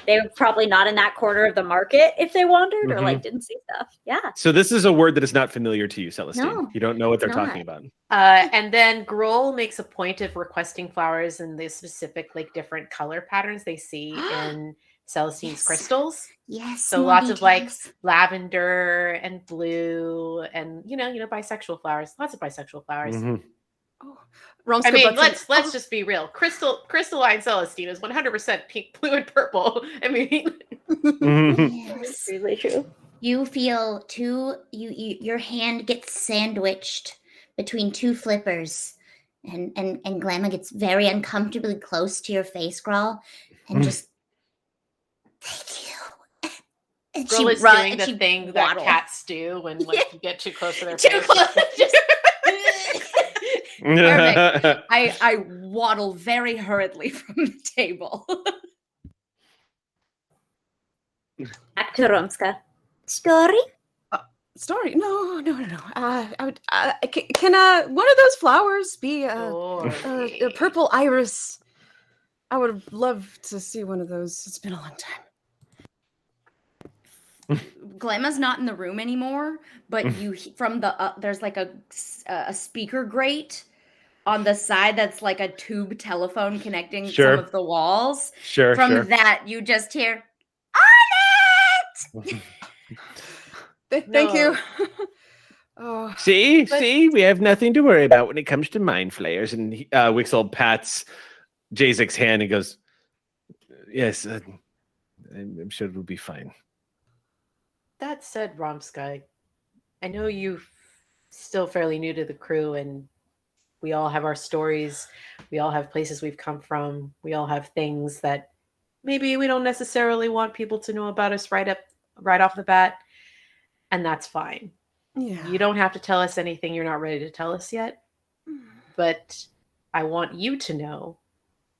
They were probably not in that corner of the market if they wandered or like didn't see stuff. Yeah. So this is a word that is not familiar to you, Celestine. No, you don't know what they're talking about. And then Grohl makes a point of requesting flowers in the specific like different color patterns they see in Celestine's crystals. Yes. So lots of like lavender and blue and you know bisexual flowers. Lots of bisexual flowers. I mean, let's just be real. Crystalline Celestine is 100% pink, blue, and purple. I mean, yes. Really true. You feel your hand gets sandwiched between two flippers, and Glamma gets very uncomfortably close to your face, Grawl, and just thank you. And Grohl is doing the thing that cats do when like you get too close to their face. Perfect. I waddle very hurriedly from the table. Back to Romska. Story? Story? No. I would. Can one of those flowers be a purple iris? I would love to see one of those. It's been a long time. Glamma's not in the room anymore, but you from the there's like a speaker grate on the side that's like a tube telephone connecting some of the walls. From that, you just hear on it. Thank you. See, we have nothing to worry about when it comes to mind flayers. And Wixel pats Jazik's hand and goes, "Yes, I'm sure it'll be fine." That said, Romska, I know you're still fairly new to the crew, and we all have our stories. We all have places we've come from. We all have things that maybe we don't necessarily want people to know about us right off the bat, and that's fine. Yeah. You don't have to tell us anything you're not ready to tell us yet, but I want you to know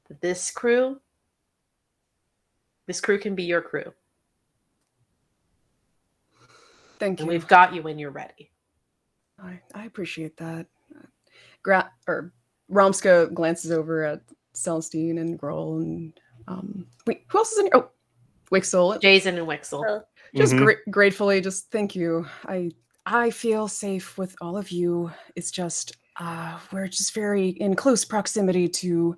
that this crew can be your crew. Thank you. And we've got you when you're ready. I appreciate that. Romska glances over at Celestine and Grohl and wait, who else is in here? Oh, Wixel. Jason and Wixel. Just gratefully, just thank you. I feel safe with all of you. It's just we're just very in close proximity to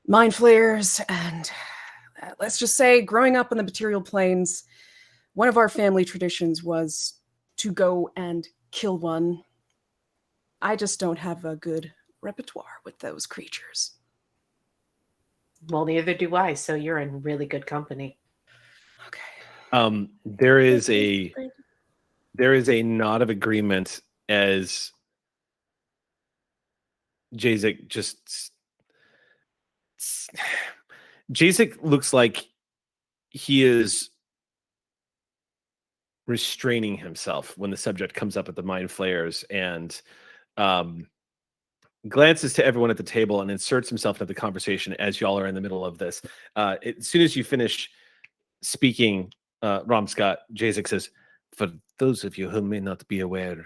mind flayers, and let's just say, growing up on the material planes, one of our family traditions was to go and kill one. I just don't have a good repertoire with those creatures. Well, neither do I, so you're in really good company. Okay. There is a nod of agreement as Jazik Jazik looks like he is restraining himself when the subject comes up at the mind flayers, and glances to everyone at the table and inserts himself into the conversation as y'all are in the middle of this. As soon as you finish speaking, Romska, Jazik says, "For those of you who may not be aware,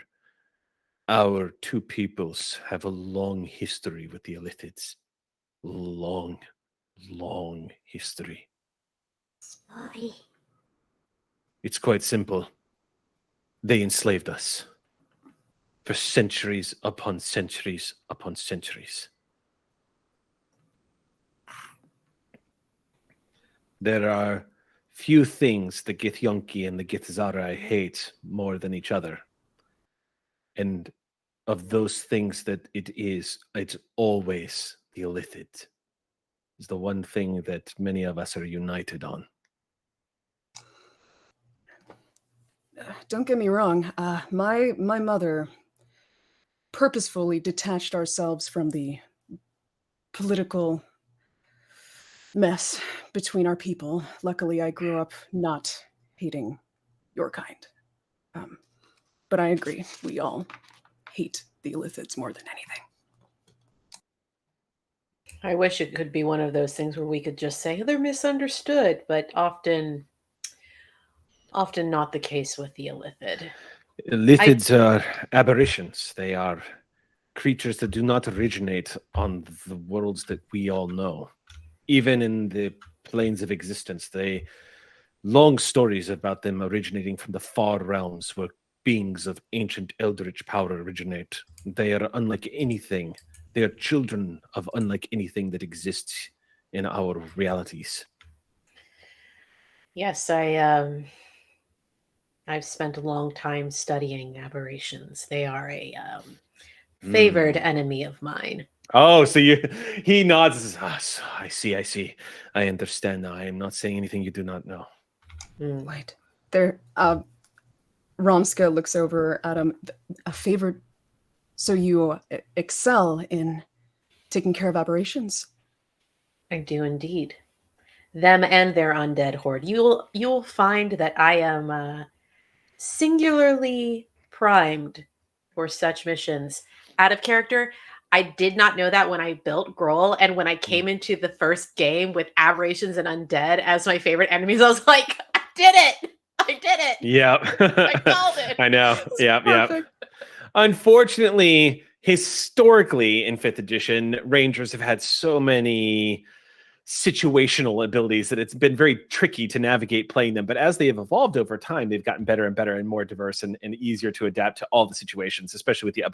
our two peoples have a long history with the Illithids. Long history. Sorry. It's quite simple. They enslaved us for centuries upon centuries upon centuries. There are few things the Githyanki and the Githzara hate more than each other. And of those things that it's always the Illithid. It's the one thing that many of us are united on." Don't get me wrong. My mother purposefully detached ourselves from the political mess between our people. Luckily, I grew up not hating your kind. But I agree. We all hate the Illithids more than anything. I wish it could be one of those things where we could just say they're misunderstood, but often not the case with the Illithid. Illithids are aberrations. They are creatures that do not originate on the worlds that we all know. Even in the planes of existence, long stories about them originating from the far realms where beings of ancient eldritch power originate. They are unlike anything. They are children of unlike anything that exists in our realities. Yes, I've spent a long time studying aberrations. They are a favored enemy of mine. Oh, so he nods and says, I see. I understand now. I am not saying anything you do not know. Right. There, Romska looks over at him. A favored... So you excel in taking care of aberrations? I do indeed. Them and their undead horde. You'll find that I am singularly primed for such missions. Out of character, I did not know that when I built Grohl, and when I came into the first game with aberrations and undead as my favorite enemies, I was like, I did it! Yeah. I called it! I know. Yeah. Unfortunately, historically in 5th edition, Rangers have had so many situational abilities that it's been very tricky to navigate playing them. But as they have evolved over time, they've gotten better and better and more diverse and easier to adapt to all the situations, especially with the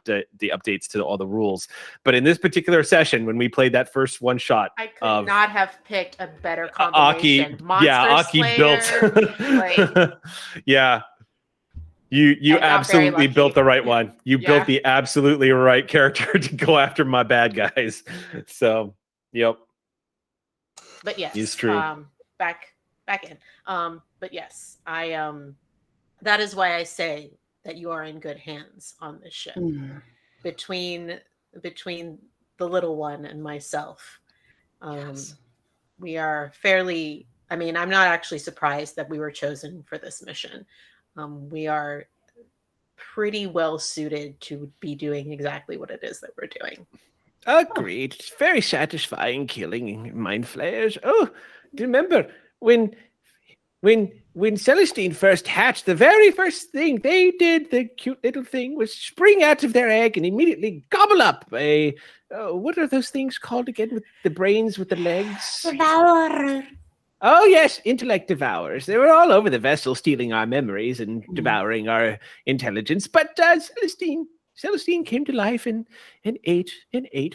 updates to all the rules. But in this particular session, when we played that first one shot, I could not have picked a better combination. Aki built. Yeah. You absolutely built the right one. You built the absolutely right character to go after my bad guys. So, yep. But yes, it's true. Back in. But yes, that is why I say that you are in good hands on this ship. Between the little one and myself, Yes. we are fairly. I mean, I'm not actually surprised that we were chosen for this mission. We are pretty well suited to be doing exactly what it is that we're doing. Agreed. It's very satisfying killing mind flayers. Oh, do you remember when Celestine first hatched, the very first thing they did, the cute little thing, was spring out of their egg and immediately gobble up a what are those things called again with the brains with the legs? Devourer. Oh yes, intellect devourers. They were all over the vessel, stealing our memories and devouring our intelligence. But Celestine came to life and ate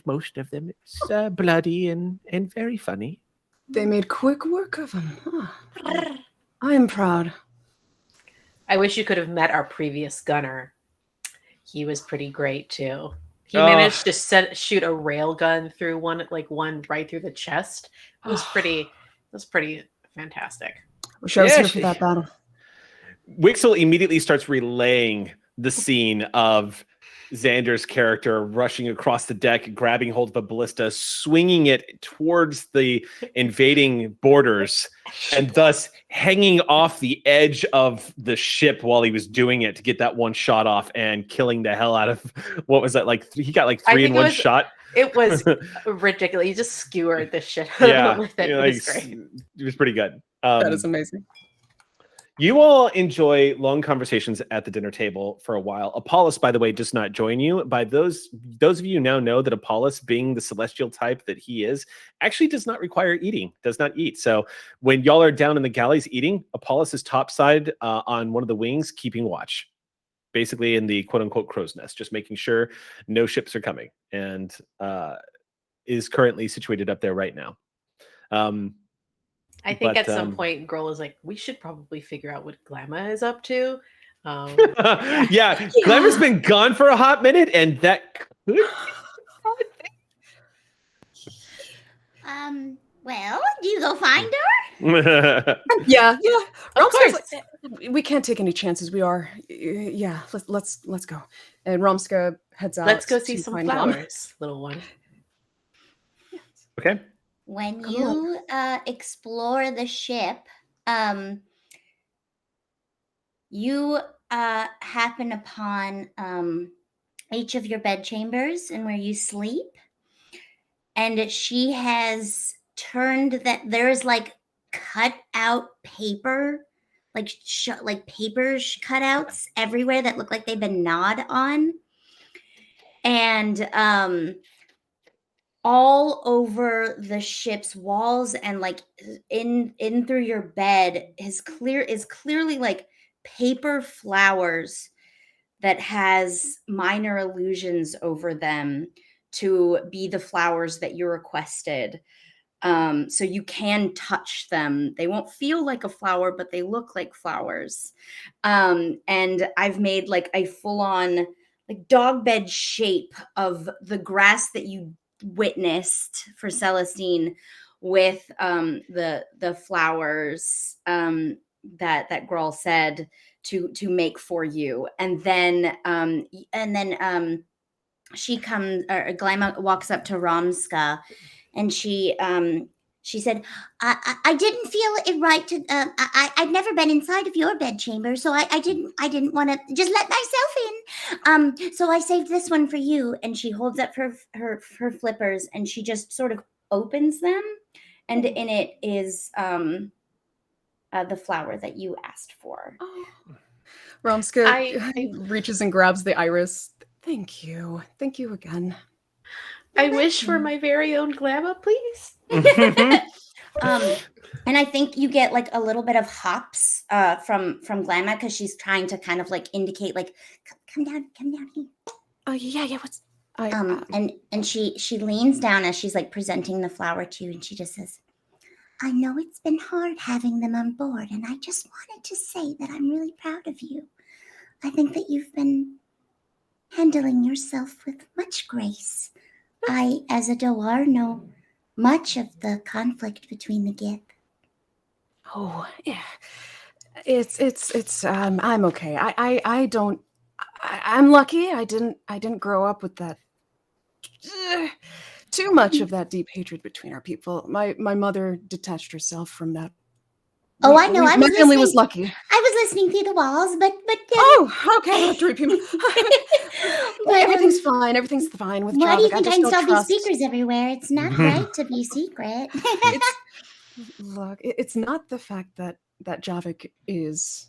most of them. It's bloody and very funny. They made quick work of him. Huh. I am proud. I wish you could have met our previous gunner. He was pretty great too. He managed to shoot a rail gun through one right through the chest. It was pretty fantastic. Wish I was here for that battle. Wixel immediately starts relaying the scene of Xander's character rushing across the deck, grabbing hold of a ballista, swinging it towards the invading boarders, and thus hanging off the edge of the ship while he was doing it to get that one shot off and killing the hell out of, what was that, like, he got like 3 in one shot? It was ridiculous. He just skewered the shit out with it. It was great. It was pretty good. That is amazing. You all enjoy long conversations at the dinner table for a while. Apollos, by the way, does not join you. By those of you now know that Apollos, being the celestial type that he is, actually does not require eating, does not eat. So when y'all are down in the galleys eating, Apollos is topside on one of the wings, keeping watch, basically in the quote-unquote crow's nest, just making sure no ships are coming, and is currently situated up there right now. I think at some point, Girl is like, we should probably figure out what Glamma is up to. Yeah, Glamma's been gone for a hot minute, and that could be well, do you go find her? Yeah. Of course. We can't take any chances. We are. Yeah, let's go. And Romska heads out. Let's go see some flowers, little one. Okay. When you explore the ship, you happen upon each of your bed chambers and where you sleep. And she has turned that there's like cut out paper, like paper cutouts everywhere that look like they've been gnawed on. And all over the ship's walls and like in through your bed is clearly like paper flowers that has minor illusions over them to be the flowers that you requested. So you can touch them. They won't feel like a flower, but they look like flowers. And I've made like a full-on like dog bed shape of the grass that you witnessed for Celestine with the flowers that Grawl said to make for you. And then she comes, or Glamma walks up to Romska, and she said, I didn't feel it right to, I'd never been inside of your bedchamber, so I didn't want to just let myself in. So I saved this one for you. And she holds up her flippers, and she just sort of opens them. And in it is the flower that you asked for. Oh. Romska reaches and grabs the iris. Thank you again. I wish for my very own Glamma, please. And I think you get like a little bit of hops from Glamma, because she's trying to kind of like indicate like, come down here. Oh yeah. What's and she leans down as she's like presenting the flower to you, and she just says, I know it's been hard having them on board, and I just wanted to say that I'm really proud of you. I think that you've been handling yourself with much grace. I, as a Doar, know much of the conflict between the Gip. Oh, yeah. It's I'm okay. I'm lucky. I didn't grow up with that too much of that deep hatred between our people. My mother detached herself from that. Oh, I know. My family was lucky. I was listening through the walls, but oh, okay. I have to repeat. Everything's fine. Everything's fine with Why do you Javik. think I installed these speakers everywhere? It's not right to be secret. Look, it's not the fact that Javik is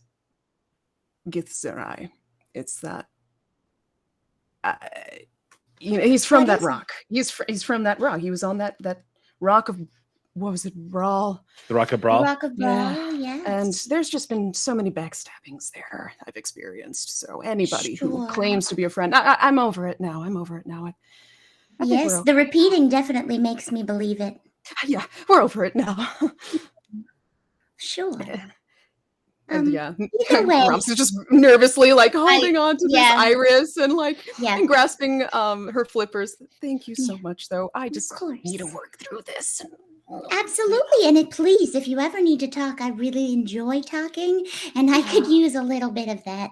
Githzerai. It's that he's from that rock. He's from that rock. He was on that rock of, what was it, Brawl? The Rock of Brawl? The Rock of Brawl, yes. And there's just been so many backstabbings there I've experienced. So anybody who claims to be a friend, I'm over it now. I think yes, the repeating definitely makes me believe it. Yeah, we're over it now. Sure. And yeah, either way, Romps is just nervously like holding on to this iris and and grasping her flippers. Thank you so much, though. I just need to work through this. Absolutely, and please, if you ever need to talk, I really enjoy talking, and I could use a little bit of that.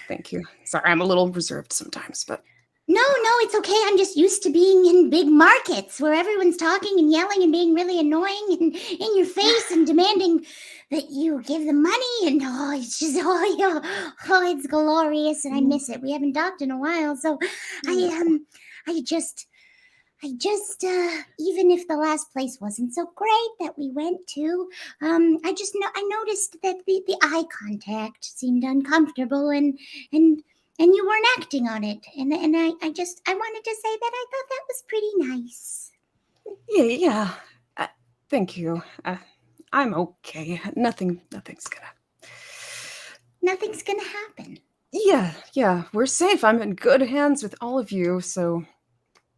Thank you. Sorry, I'm a little reserved sometimes, but no, it's okay. I'm just used to being in big markets where everyone's talking and yelling and being really annoying and in your face and demanding that you give them money, and it's just it's glorious, and I miss it. We haven't talked in a while, so I just even if the last place wasn't so great that we went to, I noticed that the eye contact seemed uncomfortable, and you weren't acting on it, and I wanted to say that I thought that was pretty nice. Yeah. Thank you. I'm okay. Nothing's gonna happen. Yeah. We're safe. I'm in good hands with all of you. So.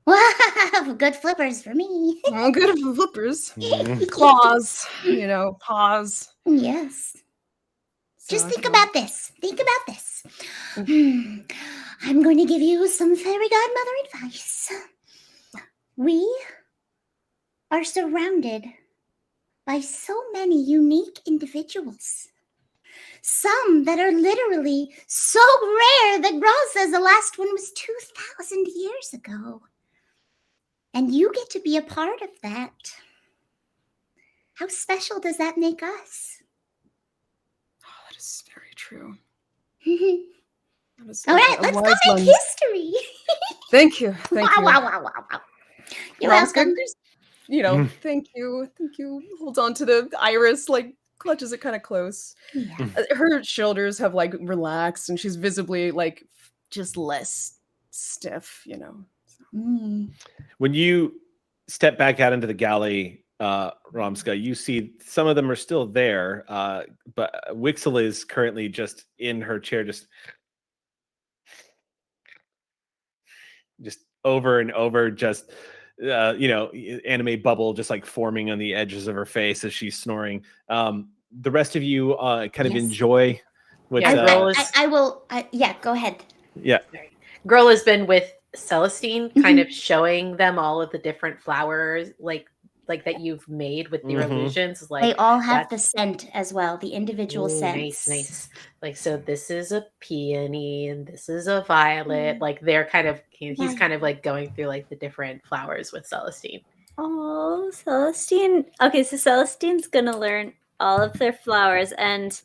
Wow, good flippers for me. Oh, good flippers. Claws, paws. Yes. Just think about this. I'm going to give you some fairy godmother advice. We are surrounded by so many unique individuals. Some that are literally so rare that Raw says the last one was 2,000 years ago. And you get to be a part of that. How special does that make us? Oh, that is very true. All right, let's go make history. Thank you. Wow. You're welcome. Thank you. Holds on to the iris, clutches it kind of close. Yeah. Her shoulders have relaxed, and she's visibly just less stiff, When you step back out into the galley, Romska, you see some of them are still there, but Wixel is currently just in her chair, just over and over, just anime bubble just forming on the edges of her face as she's snoring. The rest of you kind of enjoy what I will. Go ahead. Yeah. Girl has been with Celestine, kind of showing them all of the different flowers like that you've made with your illusions. They all have the scent as well, the individual scents. Nice. So this is a peony and this is a violet. They're kind of he's kind of going through the different flowers with Celestine. Oh, Celestine. Okay, so Celestine's gonna learn all of their flowers, and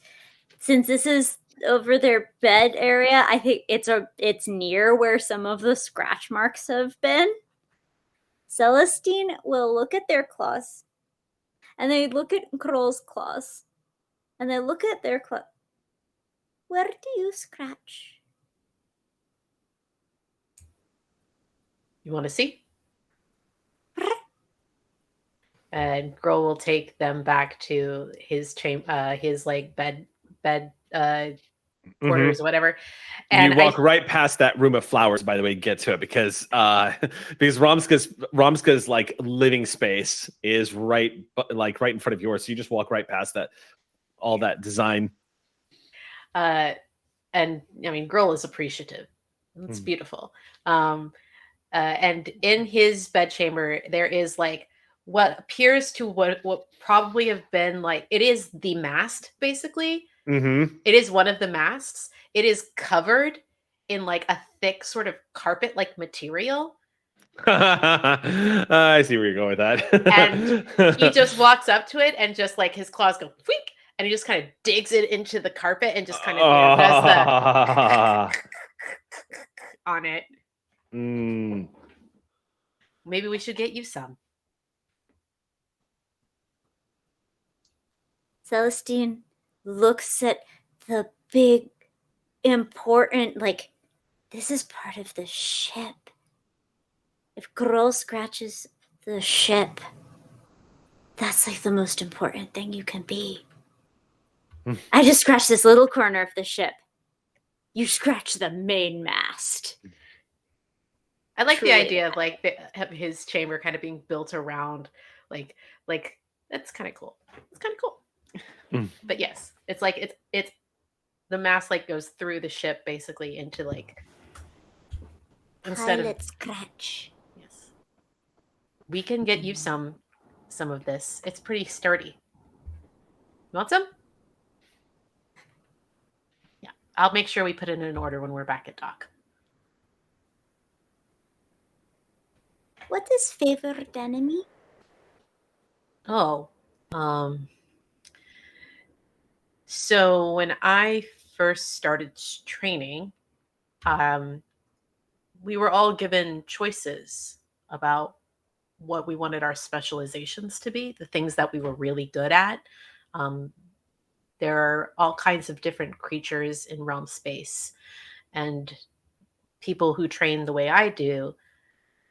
since this is over their bed area, I think it's near where some of the scratch marks have been. Celestine will look at their claws, and they look at Kroll's claws, and they look at their claws. Where do you scratch? You want to see? And Grohl will take them back to his his bed quarters or whatever. And you walk right past that room of flowers, by the way, get to it because Romska's living space is right in front of yours. So you just walk right past that, all that design. And I mean, Grohl is appreciative. It's beautiful. And in his bedchamber, there is what appears to what probably have been it is the mast, basically. It is one of the masts. It is covered in a thick sort of carpet-like material. I see where you're going with that. And he just walks up to it and just his claws go wheek, and he just kind of digs it into the carpet and just kind of does on it. Mm. Maybe we should get you some. Celestine looks at the big, important, like, this is part of the ship. If Grohl scratches the ship, that's like the most important thing you can be. I just scratched this little corner of the ship. You scratch the main mast. I like Truly the idea of like his chamber kind of being built around like that's kind of cool. It's kind of cool. But yes, it's like it's the mast like goes through the ship basically into like instead Pilot of scratch. yes. We can get you some of this. It's pretty sturdy. You want some? Yeah. I'll make sure we put it in an order when we're back at dock. What is favorite enemy? Oh. So when I first started training, we were all given choices about what we wanted our specializations to be, the things that we were really good at. There are all kinds of different creatures in realm space, and people who train the way I do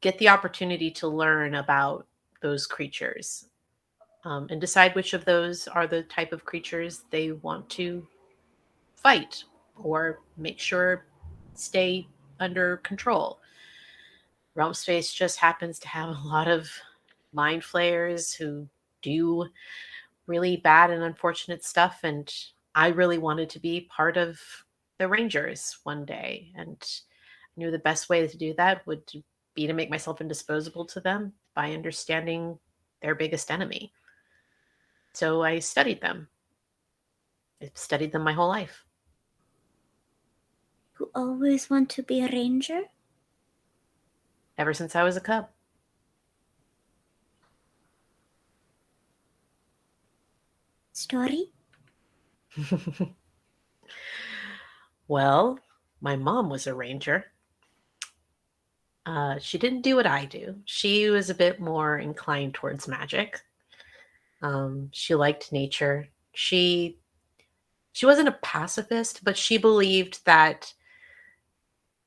get the opportunity to learn about those creatures and decide which of those are the type of creatures they want to fight or make sure stay under control. Realm space just happens to have a lot of mind flayers who do really bad and unfortunate stuff, and I really wanted to be part of the Rangers one day, and I knew the best way to do that would be to make myself indisposable to them by understanding their biggest enemy. So I studied them. I've studied them my whole life. You always want to be a ranger? Ever since I was a cub. Story? Well, my mom was a ranger. She didn't do what I do. She was a bit more inclined towards magic. She liked nature. She wasn't a pacifist, but she believed that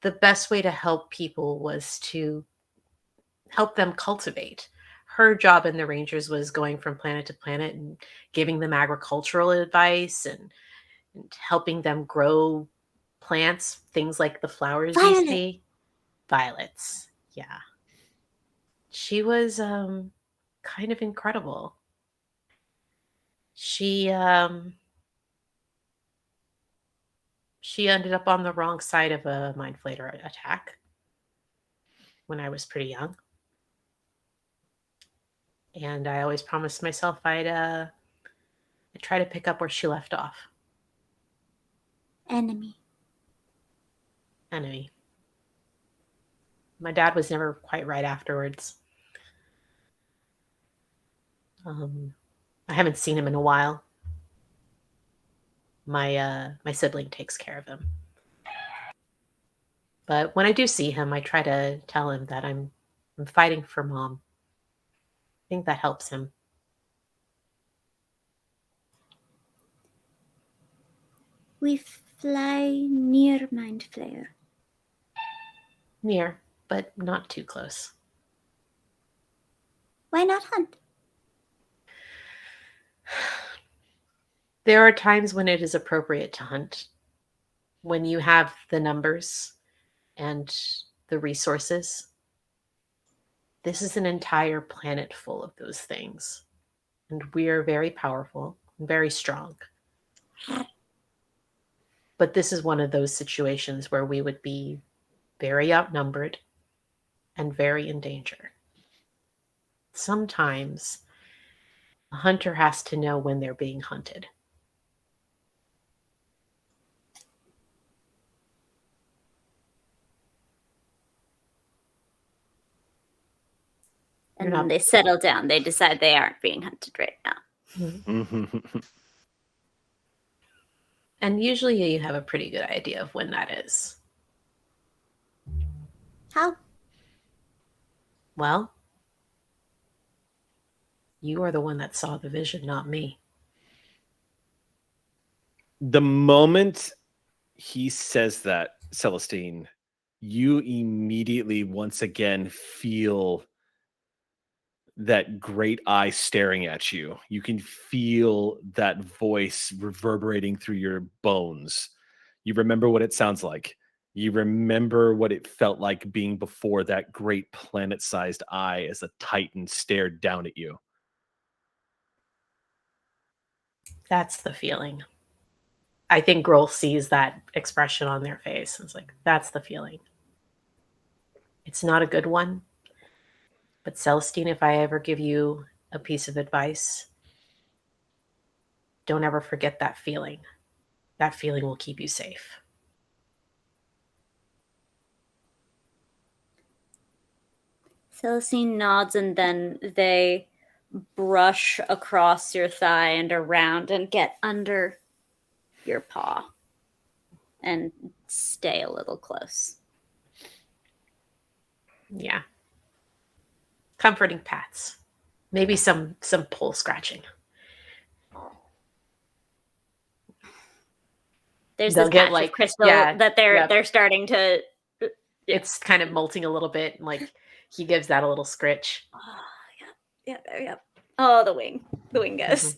the best way to help people was to help them cultivate. Her job in the Rangers was going from planet to planet and giving them agricultural advice and helping them grow plants, things like the flowers you see. Violets. Yeah. She was kind of incredible. She ended up on the wrong side of a mind flayer attack when I was pretty young. And I always promised myself I'd try to pick up where she left off. Enemy. My dad was never quite right afterwards. I haven't seen him in a while. My sibling takes care of him. But when I do see him, I try to tell him that I'm fighting for Mom. I think that helps him. We fly near Mind Flayer. Near, but not too close. Why not hunt? There are times when it is appropriate to hunt. When you have the numbers and the resources. This is an entire planet full of those things. And we are very powerful and very strong. But this is one of those situations where we would be very outnumbered and very in danger. Sometimes a hunter has to know when they're being hunted. And then they settle down. They decide they aren't being hunted right now. And usually you have a pretty good idea of when that is. How? Well, you are the one that saw the vision, not me. The moment he says that, Celestine, you immediately once again feel that great eye staring at you. You can feel that voice reverberating through your bones. You remember what it sounds like. You remember what it felt like being before that great planet-sized eye as a titan stared down at you. That's the feeling. I think Grohl sees that expression on their face. It's like, that's the feeling. It's not a good one. But Celestine, if I ever give you a piece of advice, don't ever forget that feeling. That feeling will keep you safe. Celestine nods, and then they brush across your thigh and around and get under your paw and stay a little close. Yeah. Comforting pats. Maybe some pull scratching. There's They'll this get, patch like, of crystal yeah, that they're starting to. It's kind of molting a little bit, and like he gives that a little scritch. Oh, yeah. Oh, the wing goes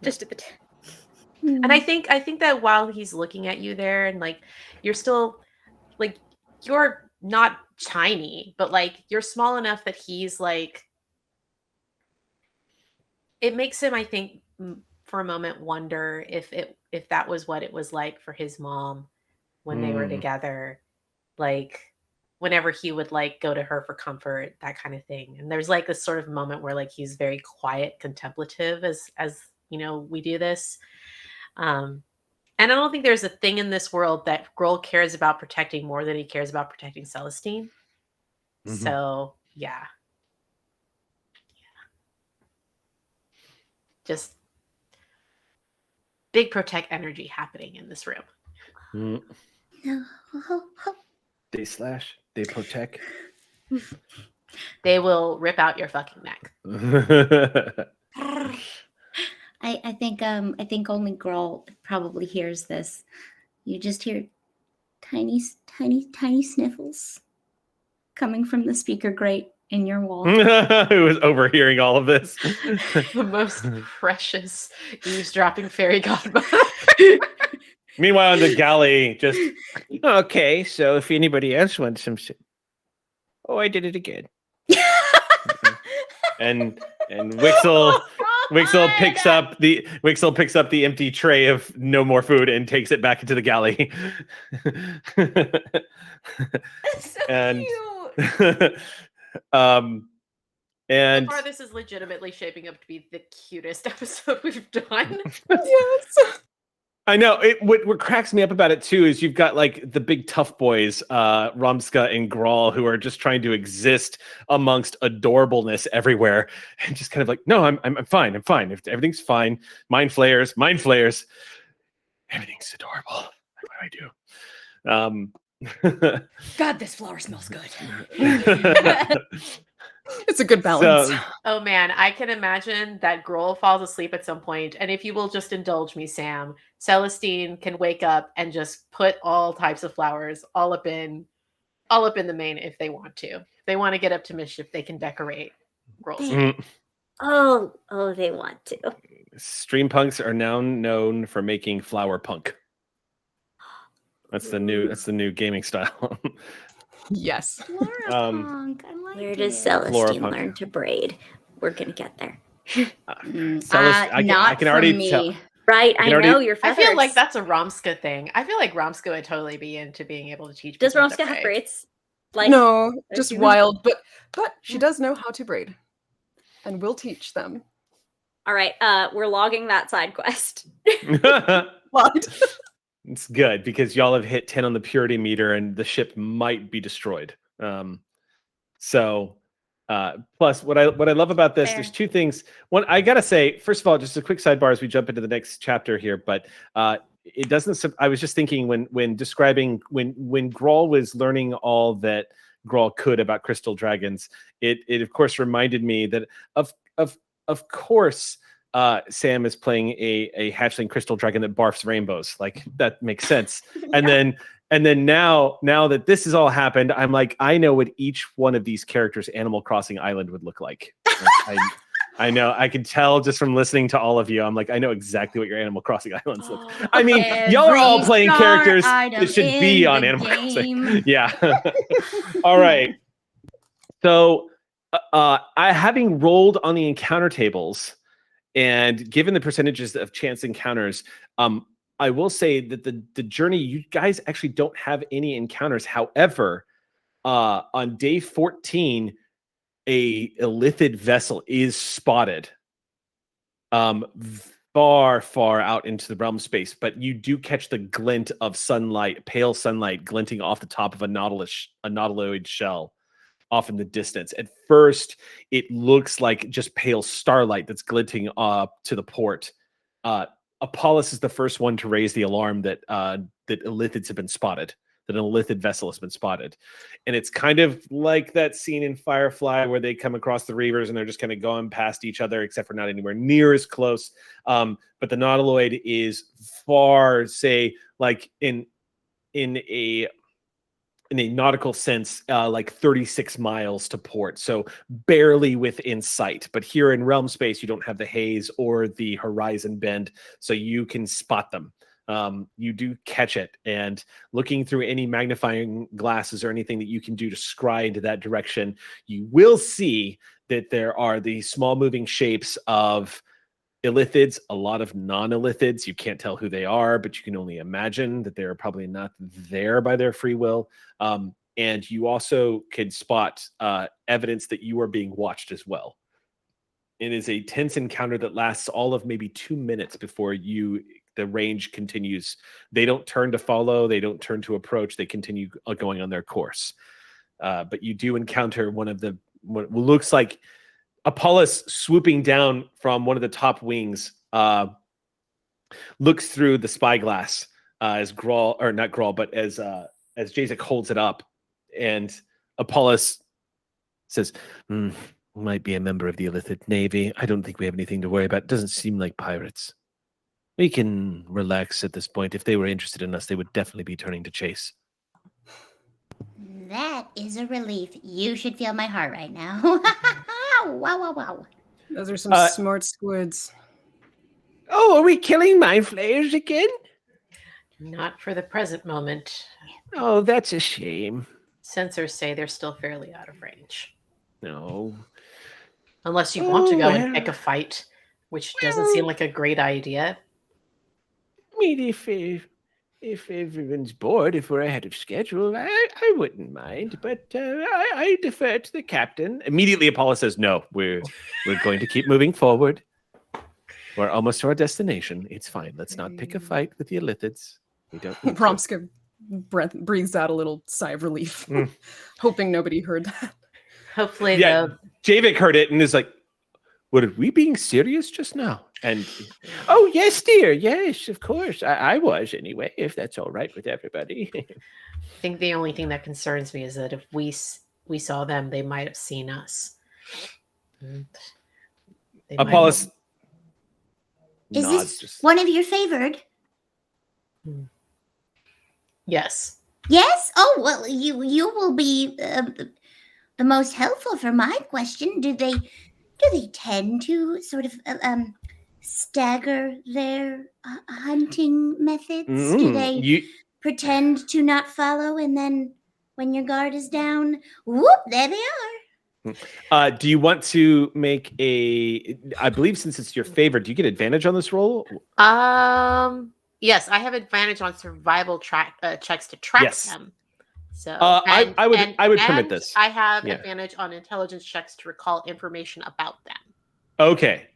just at the tip. And I think that while he's looking at you there, and like you're still like you're not tiny, but like you're small enough that he's like, it makes him, I think, for a moment wonder if that was what it was like for his mom when they were together, like whenever he would like go to her for comfort, that kind of thing. And there's like this sort of moment where like he's very quiet, contemplative as you know, we do this. And I don't think there's a thing in this world that Grohl cares about protecting more than he cares about protecting Celestine. So yeah. Just big protect energy happening in this room. They slash, they protect. They will rip out your fucking neck. I think only Grohl probably hears this. You just hear tiny sniffles coming from the speaker grate in your wall. Who was overhearing all of this? The most precious eavesdropping fairy godmother. Meanwhile, on the galley, just okay. So, if anybody else wants some, oh, I did it again. and Wixel picks up the empty tray of no more food and takes it back into the galley. That's so and cute. And so far, this is legitimately shaping up to be the cutest episode we've done. Yes. I know. What cracks me up about it too is you've got like the big tough boys, Rumska and Grawl, who are just trying to exist amongst adorableness everywhere, and just kind of like, no, I'm fine. I'm fine. If everything's fine, mind flayers, everything's adorable. What do I do? God, this flower smells good. It's a good balance. So, Oh man, I can imagine that Grohl falls asleep at some point, and if you will just indulge me, Sam, Celestine can wake up and just put all types of flowers all up in the main if they want to. If they want to get up to mischief, they can decorate Grohl's. Oh, they want to. Stream punks are now known for making flower punk. That's the new gaming style. Yes. Florapunk. I like Where does it. Celestine learn to braid? We're gonna get there. Not I can already from me. tell. Right, I know your I feathers. feel like that's a Romska thing. I feel like Romska would totally be into being able to teach. Does people to Romska have braid. braids? Like No, a just human? wild, but she does know how to braid, and we'll teach them. All right, we're logging that side quest. What? It's good because y'all have hit 10 on the purity meter and the ship might be destroyed. Plus what I love about this, there's two things. One, I gotta say, first of all, just a quick sidebar as we jump into the next chapter here, but it doesn't. I was just thinking when describing when Grawl was learning all that Grawl could about crystal dragons. It of course reminded me that of course Sam is playing a hatchling crystal dragon that barfs rainbows. Like that makes sense. And then now that this has all happened, I'm like, I know what each one of these characters' Animal Crossing Island would look like. I know. I can tell just from listening to all of you. I'm like, I know exactly what your Animal Crossing Islands look. I mean, y'all are all playing characters that should be on Animal Crossing. Yeah. All right. So, having rolled on the encounter tables, and given the percentages of chance encounters, I will say that the journey, you guys actually don't have any encounters. However, on day 14. A illithid vessel is spotted far out into the realm space, but you do catch the glint of sunlight, pale sunlight glinting off the top of a nautiloid shell off in the distance. At first, it looks like just pale starlight that's glinting up to the port. Apollos is the first one to raise the alarm that illithids have been spotted. That an illithid vessel has been spotted. And it's kind of like that scene in Firefly where they come across the reavers and they're just kind of going past each other, except for not anywhere near as close. But the nautiloid is far, say, like in a nautical sense, like 36 miles to port. So barely within sight. But here in realm space, you don't have the haze or the horizon bend, so you can spot them. You do catch it, and looking through any magnifying glasses or anything that you can do to scry into that direction, you will see that there are the small moving shapes of illithids, a lot of non-illithids. You can't tell who they are, but you can only imagine that they're probably not there by their free will. And you also can spot evidence that you are being watched as well. It is a tense encounter that lasts all of maybe 2 minutes before the range continues. They don't turn to follow. They don't turn to approach. They continue going on their course. But you do encounter what looks like Apollos swooping down from one of the top wings, looks through the spyglass as Grawl, or not Grawl, but as Jacek holds it up, and Apollos says, might be a member of the illithid navy. I don't think we have anything to worry about. It doesn't seem like pirates. We can relax at this point. If they were interested in us, they would definitely be turning to chase. That is a relief. You should feel my heart right now. Wow. Those are some smart squids. Oh, are we killing mind flayers again? Not for the present moment. Oh, that's a shame. Sensors say they're still fairly out of range. No. Unless you want to go and pick a fight, which doesn't seem like a great idea. I mean, if everyone's bored, if we're ahead of schedule, I wouldn't mind. But I defer to the captain. Immediately, Apollo says, "No, we're going to keep moving forward. We're almost to our destination. It's fine. Let's not pick a fight with the illithids. We don't." Bromska breathes out a little sigh of relief, hoping nobody heard that. Hopefully, yeah. Javik heard it and is like, "Were we being serious just now?" And, "Oh, yes, dear. Yes, of course. I was anyway, if that's all right with everybody." I think the only thing that concerns me is that if we saw them, they might have seen us. Apollos. Is this one of your favored? Yes. Yes? Oh, well, you will be the most helpful for my question. Do they tend to sort of stagger their hunting methods? Do they pretend to not follow, and then when your guard is down, whoop, there they are? Do you want to make I believe since it's your favorite, do you get advantage on this roll? Yes, I have advantage on survival checks to track them. So I would permit this. I have advantage on intelligence checks to recall information about them. Okay.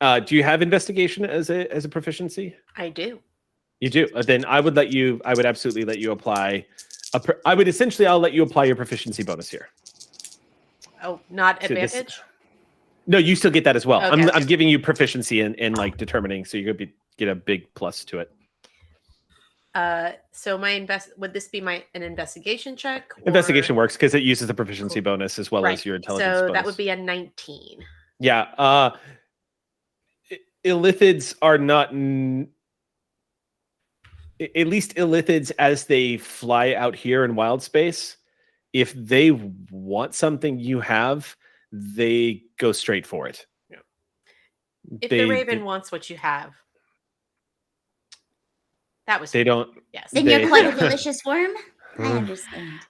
Do you have investigation as a proficiency? I do. You do. Then I would absolutely let you apply. I'll let you apply your proficiency bonus here. Oh, not advantage? No, you still get that as well. Okay. I'm giving you proficiency in like determining, so you're gonna get a big plus to it. So would this be an investigation check? Or... Investigation works because it uses the proficiency bonus as well as your intelligence bonus. So that would be a 19. Yeah. Illithids are not... At least illithids, as they fly out here in wild space, if they want something you have, they go straight for it. Yeah. If the raven wants what you have, that was... They don't... Yes. Then you're quite a delicious worm? I understand.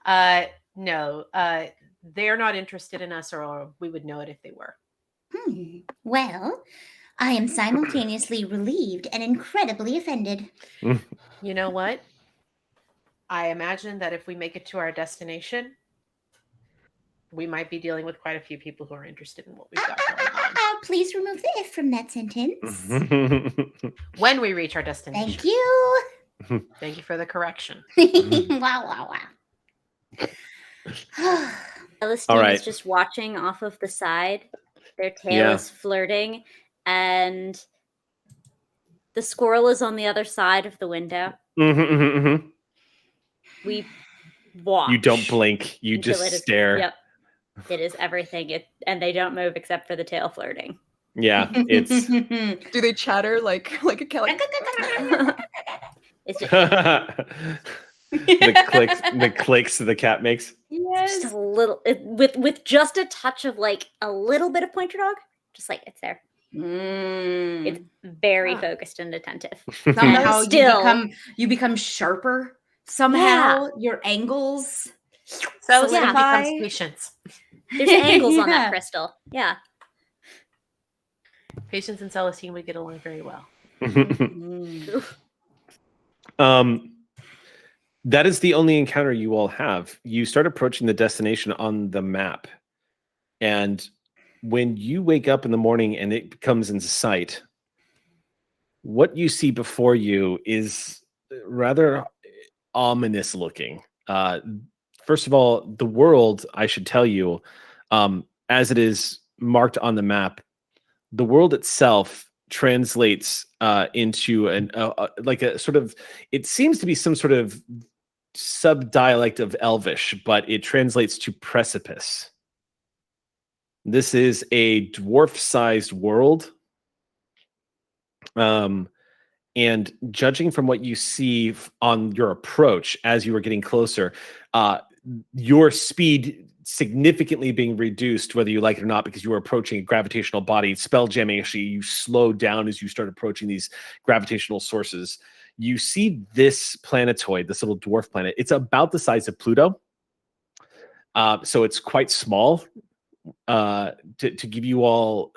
No. They're not interested in us, or we would know it if they were. Well, I am simultaneously relieved and incredibly offended. You know what? I imagine that if we make it to our destination, we might be dealing with quite a few people who are interested in what we've got going on. Please remove the if from that sentence. When we reach our destination. Thank you. Thank you for the correction. Wow. Celestine is just watching off of the side. Their tail is flirting, and the squirrel is on the other side of the window. We watch. You don't blink. You just stare. Yep. It is everything. And they don't move except for the tail flirting. Yeah, it's... Do they chatter like a cat? It's just... the clicks the cat makes. Yes. Just a little, with just a touch of like a little bit of pointer dog. Just like it's there. It's very focused and attentive. Somehow you become sharper. Somehow your angles. So it becomes patience. There's angles on that crystal. Yeah. Patience and Celestine would get along very well. That is the only encounter you all have. You start approaching the destination on the map, and when you wake up in the morning and it comes into sight, what you see before you is rather ominous looking. First of all, the world, I should tell you, as it is marked on the map, the world itself translates into like a sort of, it seems to be some sort of sub-dialect of Elvish, but it translates to precipice. This is a dwarf-sized world. And judging from what you see on your approach as you were getting closer, your speed significantly being reduced, whether you like it or not, because you were approaching a gravitational body. Spell jamming, actually, you slow down as you start approaching these gravitational sources. You see this planetoid, this little dwarf planet. It's about the size of Pluto. So it's quite small. To give you all,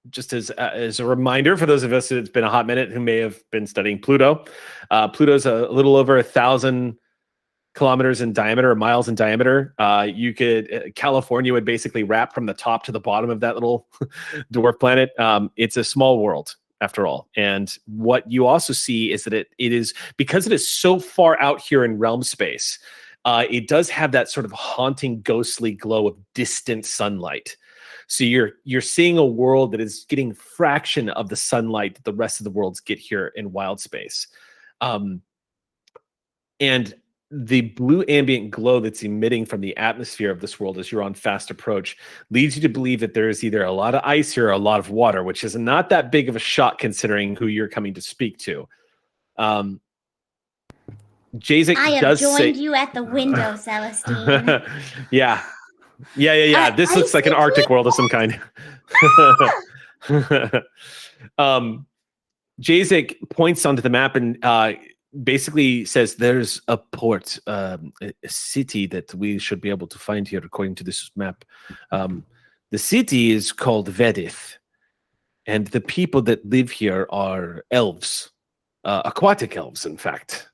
just as a reminder for those of us it's been a hot minute who may have been studying Pluto. Pluto's a little over 1,000 kilometers in diameter, or miles in diameter. California would basically wrap from the top to the bottom of that little dwarf planet. It's a small world after all. And what you also see is that it is, because it is so far out here in realm space, it does have that sort of haunting, ghostly glow of distant sunlight. So you're seeing a world that is getting fraction of the sunlight that the rest of the worlds get here in wild space. And the blue ambient glow that's emitting from the atmosphere of this world as you're on fast approach leads you to believe that there is either a lot of ice here or a lot of water, which is not that big of a shock considering who you're coming to speak to. Jazik I have joined you at the window, Celestine. Yeah. This looks like an Arctic world of some kind. Jazik points onto the map and basically says there's a port, a city that we should be able to find here according to this map. The city is called Vedith, and the people that live here are elves, aquatic elves, in fact.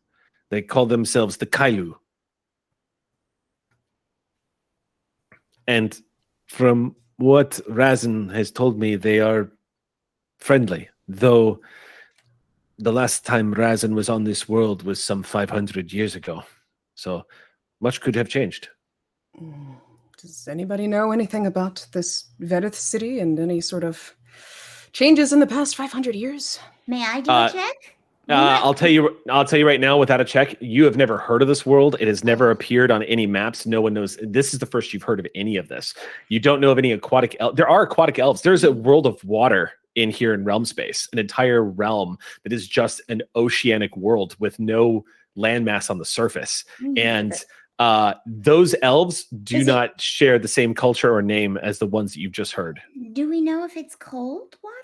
They call themselves the Kailu. And from what Razin has told me, they are friendly, though the last time Razin was on this world was some 500 years ago. So much could have changed. Does anybody know anything about this Vedith city and any sort of changes in the past 500 years? May I do a check? I'll tell you right now, without a check, you have never heard of this world. It has never appeared on any maps. No one knows. This is the first you've heard of any of this. You don't know of any aquatic elves. There are aquatic elves. There's a world of water in here in realm space, an entire realm that is just an oceanic world with no landmass on the surface. And those elves do not share the same culture or name as the ones that you've just heard. Do we know if it's cold water?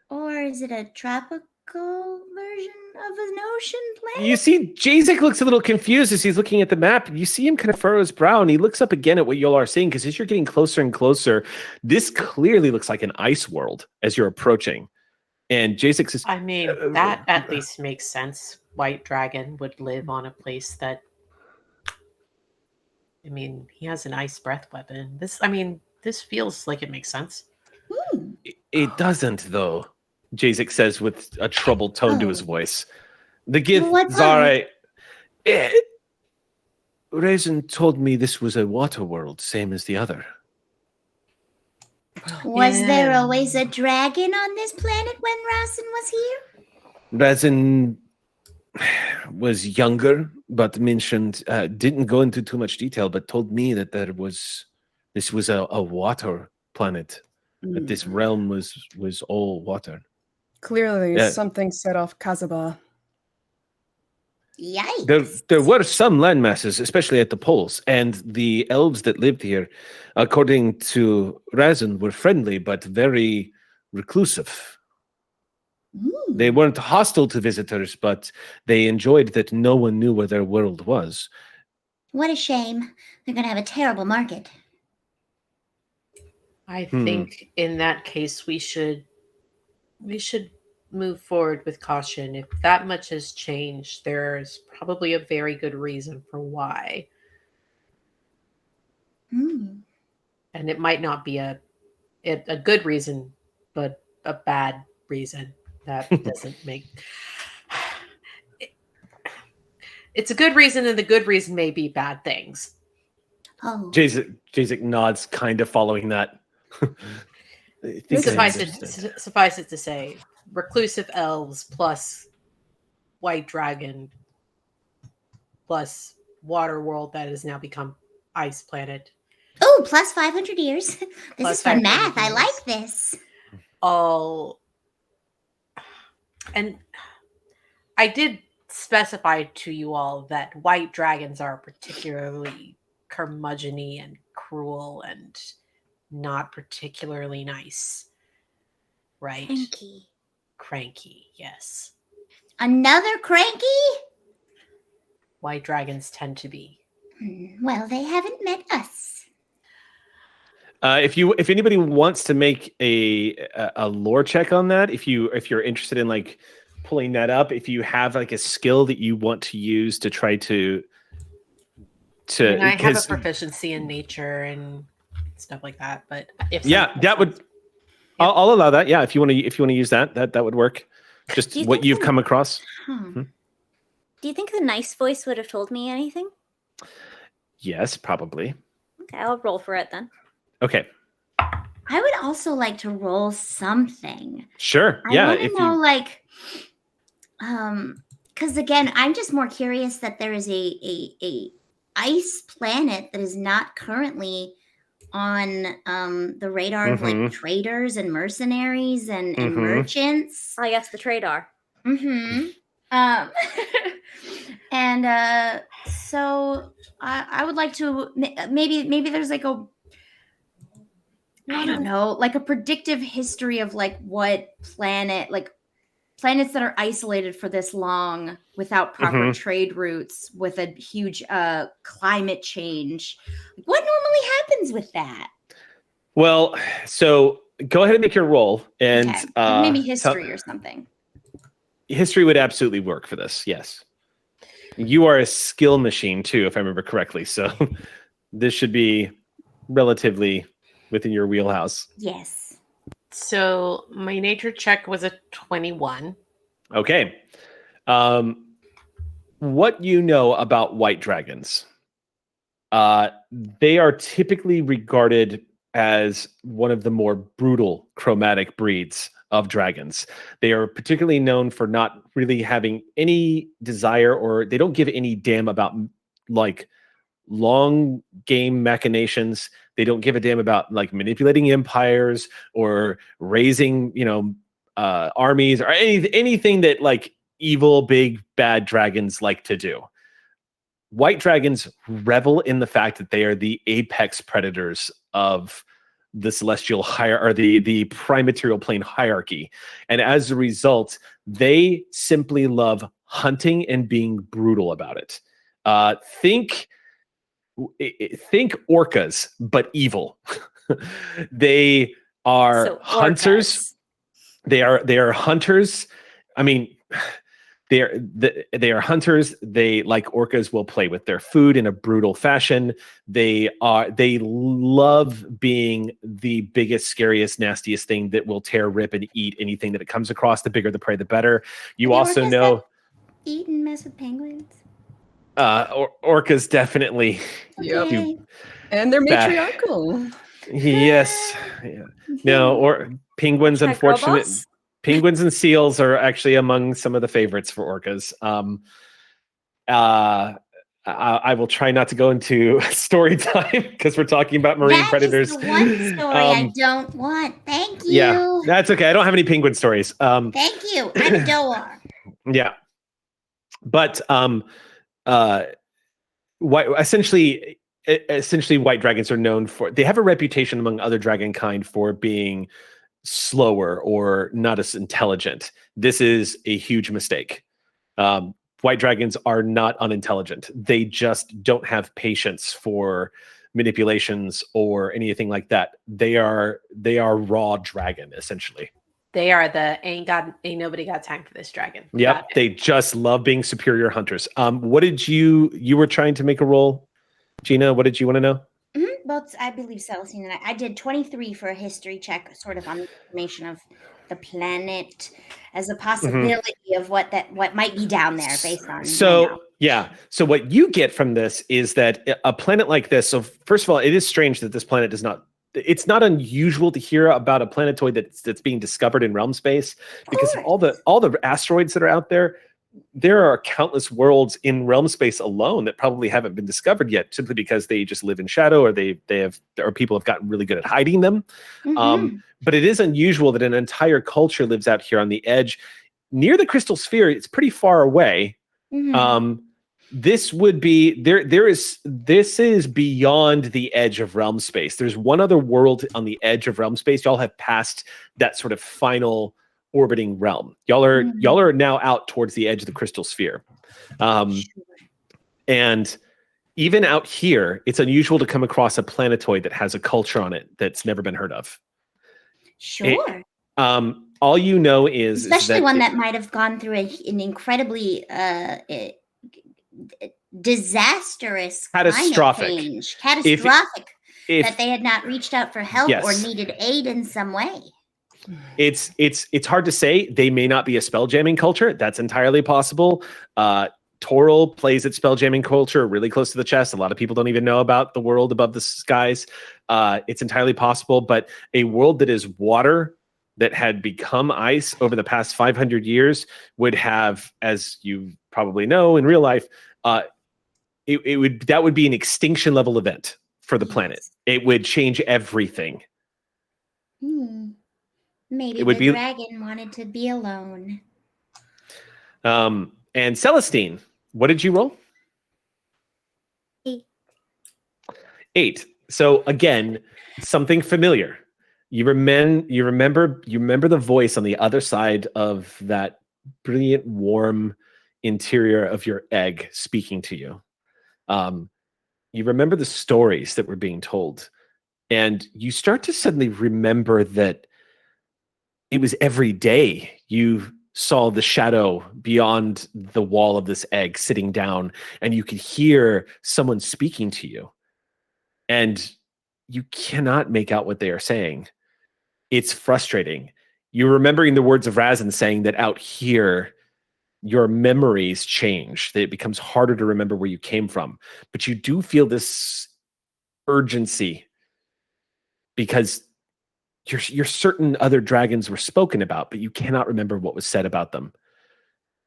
Or is it a tropical version of an ocean planet? You see, Jazik looks a little confused as he's looking at the map. You see him kind of furrow his brow, and he looks up again at what y'all are seeing, because as you're getting closer and closer, this clearly looks like an ice world as you're approaching. And Jazik says, I mean, that at least makes sense. White Dragon would live on a place that... I mean, he has an ice breath weapon. This feels like it makes sense. It doesn't, though. Jazik says with a troubled tone to his voice. The gifts are Raisin told me this was a water world, same as the other. Was there always a dragon on this planet when Raisin was here? Raisin was younger, but mentioned, didn't go into too much detail, but told me that this was a water planet. That this realm was all water. Clearly, something set off Kazaba. Yikes. There were some landmasses, especially at the poles, and the elves that lived here, according to Razin, were friendly but very reclusive. They weren't hostile to visitors, but they enjoyed that no one knew where their world was. What a shame. They're going to have a terrible market. I think in that case we should move forward with caution. If that much has changed, there's probably a very good reason for why. And it might not be a good reason, but a bad reason. That doesn't make... It's a good reason, and the good reason may be bad things. Jazik nods, kind of following that. Suffice it to say, reclusive elves plus white dragon plus water world that has now become ice planet. Oh, plus 500 years. This is fun math. I like this. And I did specify to you all that white dragons are particularly curmudgeon-y and cruel and not particularly nice. Right? Cranky, yes. Another cranky? White dragons tend to be. Well, they haven't met us. If anybody wants to make a lore check on that, if you're interested in like pulling that up, if you have like a skill that you want to use to try to I have a proficiency in nature and stuff like that, but if that would I'll allow that. Yeah, if you want to use that would work. Just what you've come across. Do you think the nice voice would have told me anything? Yes, probably. Okay, I'll roll for it then. Okay. I would also like to roll something. Sure. Yeah. I want to know, because again, I'm just more curious that there is a ice planet that is not currently on the radar of like traders and mercenaries and merchants. I guess the tradar. And so I would like to maybe there's like I don't know, like a predictive history of like what planets that are isolated for this long without proper trade routes with a huge climate change. What normally happens with that? Well, so go ahead and make your roll, and maybe history or something. History would absolutely work for this. Yes, you are a skill machine too, if I remember correctly. So this should be relatively within your wheelhouse. Yes. So my nature check was a 21. Okay. What you know about white dragons? They are typically regarded as one of the more brutal chromatic breeds of dragons. They are particularly known for not really having any desire, or they don't give any damn about like long game machinations. They don't give a damn about like manipulating empires or raising, armies or anything that like evil big bad dragons like to do. White dragons revel in the fact that they are the apex predators of the celestial or the prime material plane hierarchy. And as a result, they simply love hunting and being brutal about it. Think orcas, but evil. They are hunters. They are hunters. I mean, they are hunters. They, like orcas, will play with their food in a brutal fashion. They love being the biggest, scariest, nastiest thing that will tear, rip, and eat anything that it comes across. The bigger the prey, the better. You also know eat and mess with penguins. Orcas definitely. Yep. And they're matriarchal. Yes. Yeah. No, or penguins, unfortunately. Penguins and seals are actually among some of the favorites for orcas. I will try not to go into story time because we're talking about marine predators. That is the one story I don't want. Thank you. Yeah, that's okay. I don't have any penguin stories. Thank you. I'm a door. Yeah. But essentially white dragons are known for, they have a reputation among other dragon kind for being slower or not as intelligent. This is a huge mistake. White dragons are not unintelligent. They just don't have patience for manipulations or anything like that. They are raw dragon, essentially. They are the ain't nobody got time for this dragon. Yep, they just love being superior hunters. What did you were trying to make a roll, Gina? What did you want to know? Mm-hmm. Both, I believe Celestine and I did 23 for a history check, sort of on the information of the planet as a possibility of what might be down there based on. So what you get from this is that a planet like this. So first of all, it is strange that this planet does not. It's not unusual to hear about a planetoid that's being discovered in realm space because of all the asteroids that are out there. There are countless worlds in realm space alone that probably haven't been discovered yet, simply because they just live in shadow, or people have gotten really good at hiding them. But it is unusual that an entire culture lives out here on the edge, near the crystal sphere. It's pretty far away. This would be this is beyond the edge of realm space. There's one other world on the edge of realm space. Y'all have passed that sort of final orbiting realm. Y'all are now out towards the edge of the crystal sphere. And even out here, it's unusual to come across a planetoid that has a culture on it that's never been heard of. Sure. All you know is especially one that might have gone through an incredibly disastrous catastrophic change. Catastrophic that they had not reached out for help or needed aid in some way. It's hard to say. They may not be a spell jamming culture. That's entirely possible. Toril plays its spell jamming culture really close to the chest. A lot of people don't even know about the world above the skies. It's entirely possible, but a world that is water that had become ice over the past 500 years would have, as you probably know in real life, that would be an extinction level event for the planet. It would change everything. Maybe the dragon wanted to be alone. And Celestine, what did you roll? 8. So again, something familiar. You remember the voice on the other side of that brilliant, warm interior of your egg speaking to you. You remember the stories that were being told, and you start to suddenly remember that it was every day you saw the shadow beyond the wall of this egg sitting down, and you could hear someone speaking to you, and you cannot make out what they are saying. It's frustrating. You're remembering the words of Razin saying that out here, your memories change, that it becomes harder to remember where you came from. But you do feel this urgency because you're certain other dragons were spoken about, but you cannot remember what was said about them.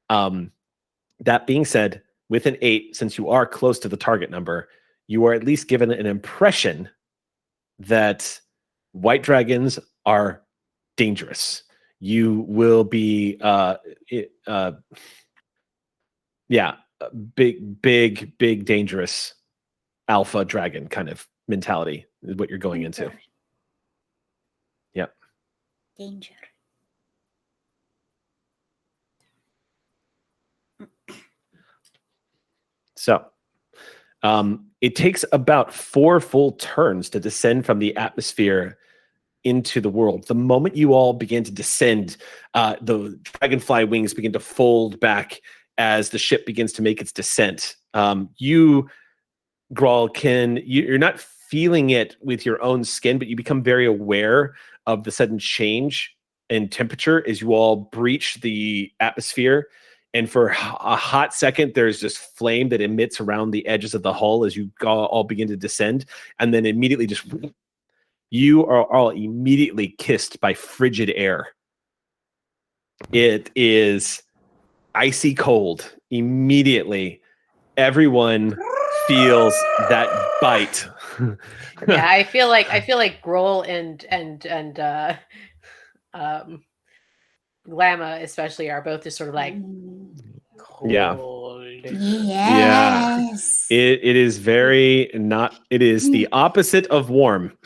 That being said, with an 8, since you are close to the target number, you are at least given an impression that white dragons are dangerous. You will be big dangerous alpha dragon kind of mentality is what you're going into. Yep. Danger. So it takes about 4 full turns to descend from the atmosphere into the world. The moment you all begin to descend, the dragonfly wings begin to fold back as the ship begins to make its descent. You, Grawl, you're not feeling it with your own skin, but you become very aware of the sudden change in temperature as you all breach the atmosphere. And for a hot second, there's this flame that emits around the edges of the hull as you all begin to descend. And then immediately you are all immediately kissed by frigid air. It is icy cold. Immediately, everyone feels that bite. Yeah, I feel like Grohl and Llama especially are both just sort of like cold. Yeah. Yes. Yeah. It is very not. It is the opposite of warm.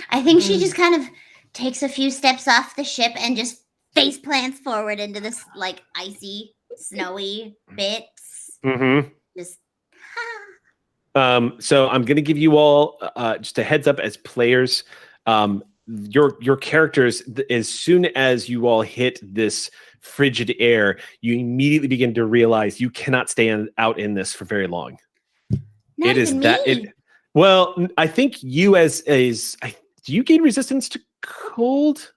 I think she just kind of takes a few steps off the ship and just face plants forward into this like icy, snowy bits. Mm-hmm. Just. So I'm going to give you all just a heads up as players. Your characters, as soon as you all hit this frigid air, you immediately begin to realize you cannot stay out in this for very long. Not it is even that. me. Well, I think you do you gain resistance to cold?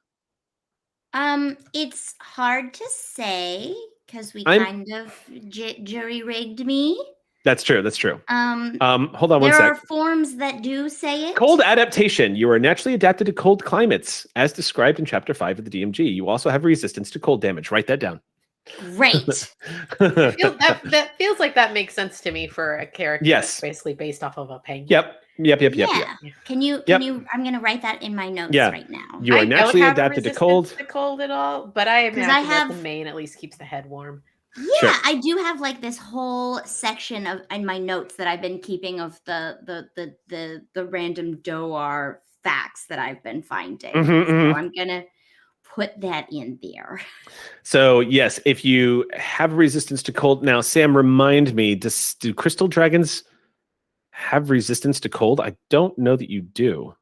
It's hard to say because we kind of jury rigged me. That's true. Hold on one there sec. are forms that do say it. Cold adaptation. You are naturally adapted to cold climates, as described in Chapter 5 of the DMG. You also have resistance to cold damage. Write that down. Great. That feels like that makes sense to me for a character that's basically based off of a penguin. Yep. Can you I'm going to write that in my notes right now. You are naturally adapted to cold. To cold at all, but I imagine that the mane at least keeps the head warm. Yeah, sure. I do have like this whole section in my notes that I've been keeping of the random Doar facts that I've been finding. So I'm gonna put that in there. So yes, if you have resistance to cold, now Sam, remind me, do crystal dragons have resistance to cold? I don't know that you do.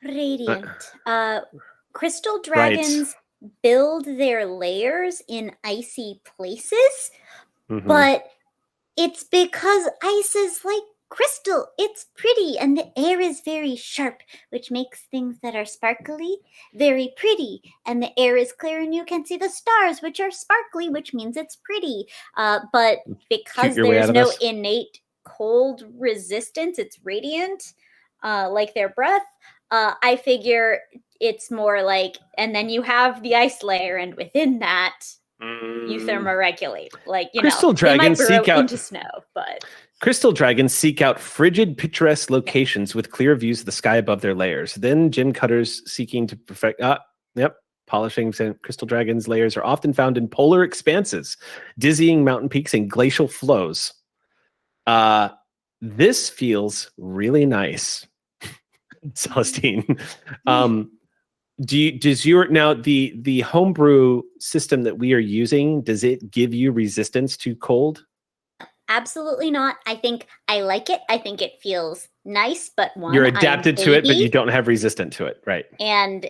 Radiant. Crystal dragons build their layers in icy places, but it's because ice is like crystal. It's pretty, and the air is very sharp, which makes things that are sparkly very pretty. And the air is clear, and you can see the stars, which are sparkly, which means it's pretty. But because there's no innate cold resistance, it's radiant, like their breath. I figure it's more like, and then you have the ice layer, and within that, you thermoregulate. Like, crystal dragons seek out into snow, but crystal dragons seek out frigid, picturesque locations with clear views of the sky above their layers. Then gem cutters seeking to perfect. Polishing crystal dragons' layers are often found in polar expanses, dizzying mountain peaks, and glacial flows. This feels really nice. Celestine, does your the homebrew system that we are using, does it give you resistance to cold? Absolutely not. I think I like it. I think it feels nice, but you're adapted to it, but you don't have resistant to it, right? And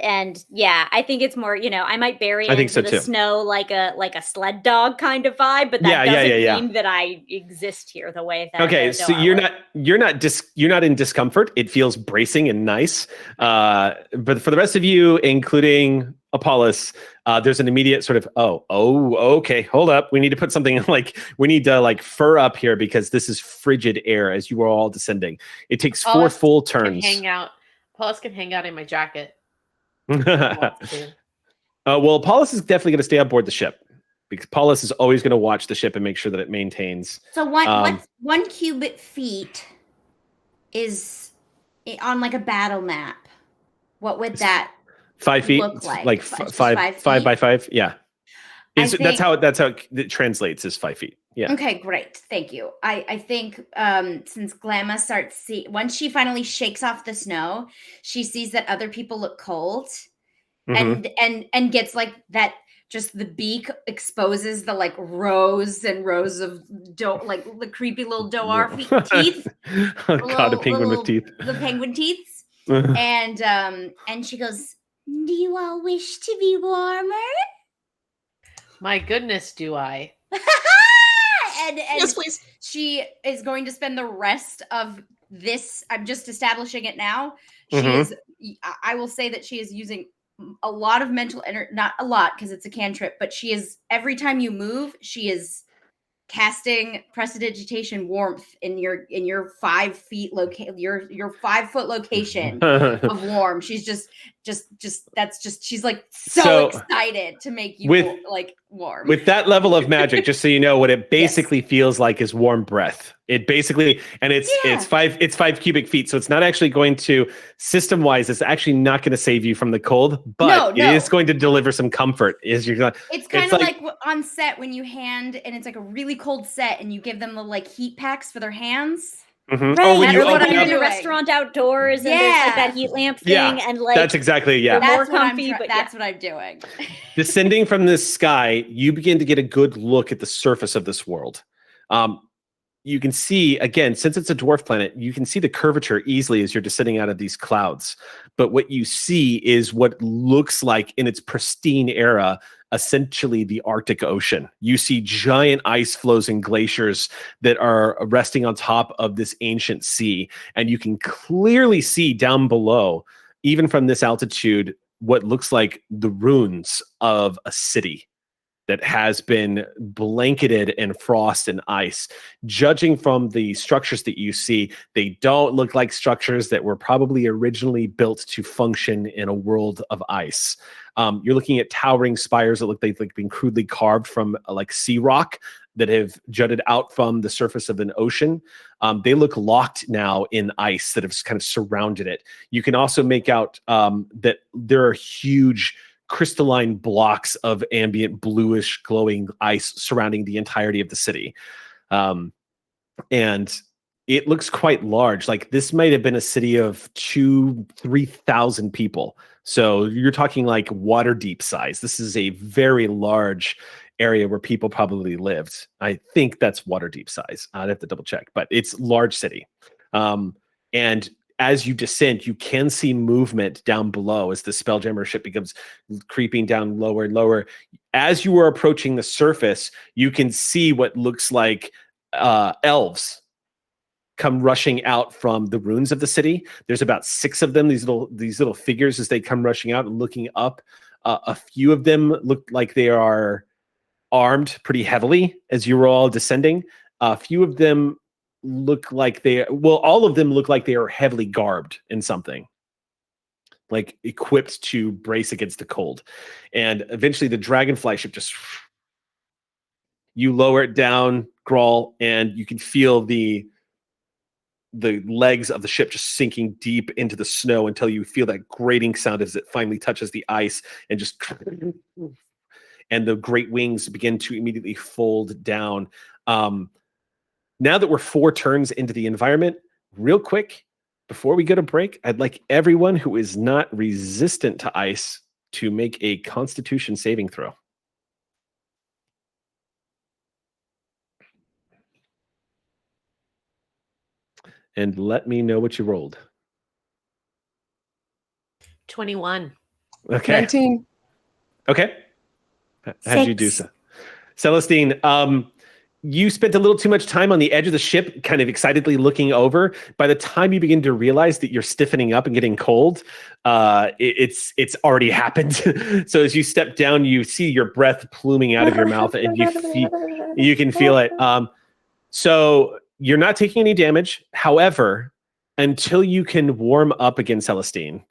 yeah, I think it's more, I might bury into the snow like a sled dog kind of vibe, but that doesn't mean that I exist here the way that. Okay, so you're not in discomfort. It feels bracing and nice. But for the rest of you, including Apollos, there's an immediate sort of okay, hold up, we need to put something we need to fur up here because this is frigid air as you are all descending. It takes 4 full turns. Apollos can hang out in my jacket. Well, Paulus is definitely going to stay on board the ship because Paulus is always going to watch the ship and make sure that it maintains. So what's 1 cubic feet is on like a battle map? What would that 5 feet? look like? Like five by 5? Yeah. That's how it translates is 5 feet. Yeah. Okay, great. Thank you. I think since Glamma starts once she finally shakes off the snow, she sees that other people look cold, and gets like that. Just the beak exposes the like rows and rows of like the creepy little doar teeth. Oh God, a penguin with teeth. The penguin teeth. And she goes, "Do you all wish to be warmer?" My goodness, do I? and yes, please. She is going to spend the rest of this. I'm just establishing it now. She is. I will say that she is using a lot of mental energy. Not a lot because it's a cantrip, but she is. Every time you move, she is casting prestidigitation warmth in your 5 feet your 5 foot location of warm. She's just she's like so excited to make you like warm with that level of magic. Just so you know, what it basically feels like is warm breath. It basically, and it's 5 cubic feet, so it's not actually going to, system wise, it's actually not going to save you from the cold, but it is going to deliver some comfort. It's kind of like on set when you and it's like a really cold set and you give them the like heat packs for their hands. Right. Oh, when you open open up the restaurant outdoors and there's like that heat lamp thing, and like that's exactly that's more comfy, but that's what I'm doing. Descending from the sky, you begin to get a good look at the surface of this world. You can see, again, since it's a dwarf planet, you can see the curvature easily as you're descending out of these clouds. But what you see is what looks like, in its pristine era, essentially the Arctic Ocean. You see giant ice floes and glaciers that are resting on top of this ancient sea. And you can clearly see down below, even from this altitude, what looks like the ruins of a city that has been blanketed in frost and ice. Judging from the structures that you see, they don't look like structures that were probably originally built to function in a world of ice. You're looking at towering spires that look like they've been crudely carved from like sea rock that have jutted out from the surface of an ocean. They look locked now in ice that have kind of surrounded it. You can also make out that there are huge crystalline blocks of ambient bluish glowing ice surrounding the entirety of the city. And it looks quite large. Like this might have been a city of 2,000-3,000 people. So you're talking like Waterdeep size. This is a very large area where people probably lived. I think that's Waterdeep size. I'd have to double check, but it's large city. And as you descend, you can see movement down below as the Spelljammer ship becomes creeping down lower and lower. As you are approaching the surface, you can see what looks like elves come rushing out from the ruins of the city. There's about 6 of them, these little figures as they come rushing out and looking up. A few of them look like they are armed pretty heavily as you were all descending. A few of them look like all of them look like they are heavily garbed in something, like equipped to brace against the cold. And eventually the dragonfly ship you lower it down, Grawl, and you can feel the legs of the ship just sinking deep into the snow until you feel that grating sound as it finally touches the ice and just and the great wings begin to immediately fold down. Now that we're 4 turns into the environment, real quick, before we go to break, I'd like everyone who is not resistant to ice to make a Constitution saving throw. And let me know what you rolled. 21. Okay. 19. Okay. How'd you do so? Celestine, you spent a little too much time on the edge of the ship, kind of excitedly looking over. By the time you begin to realize that you're stiffening up and getting cold, it's already happened. So as you step down, you see your breath pluming out of your mouth, and you can feel it. So you're not taking any damage. However, until you can warm up again, Celestine,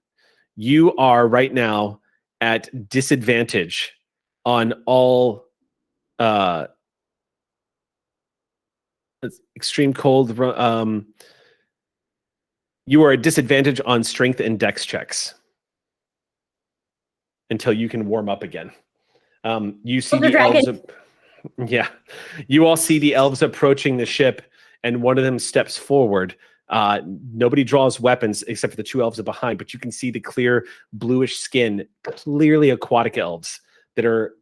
you are right now at disadvantage on all extreme cold. You are at disadvantage on strength and dex checks until you can warm up again. You see the elves. Yeah, you all see the elves approaching the ship, and one of them steps forward. Nobody draws weapons except for the 2 elves are behind, but you can see the clear bluish skin, clearly aquatic elves that are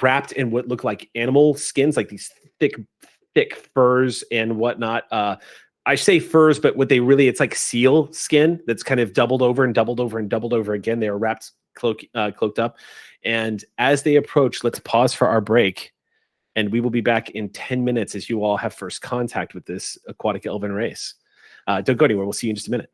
wrapped in what look like animal skins, like these thick furs and whatnot. I say furs, but what they really, it's like seal skin that's kind of doubled over and doubled over and doubled over again. They are wrapped, cloaked up. And as they approach, let's pause for our break. And we will be back in 10 minutes as you all have first contact with this aquatic elven race. Don't go anywhere. We'll see you in just a minute.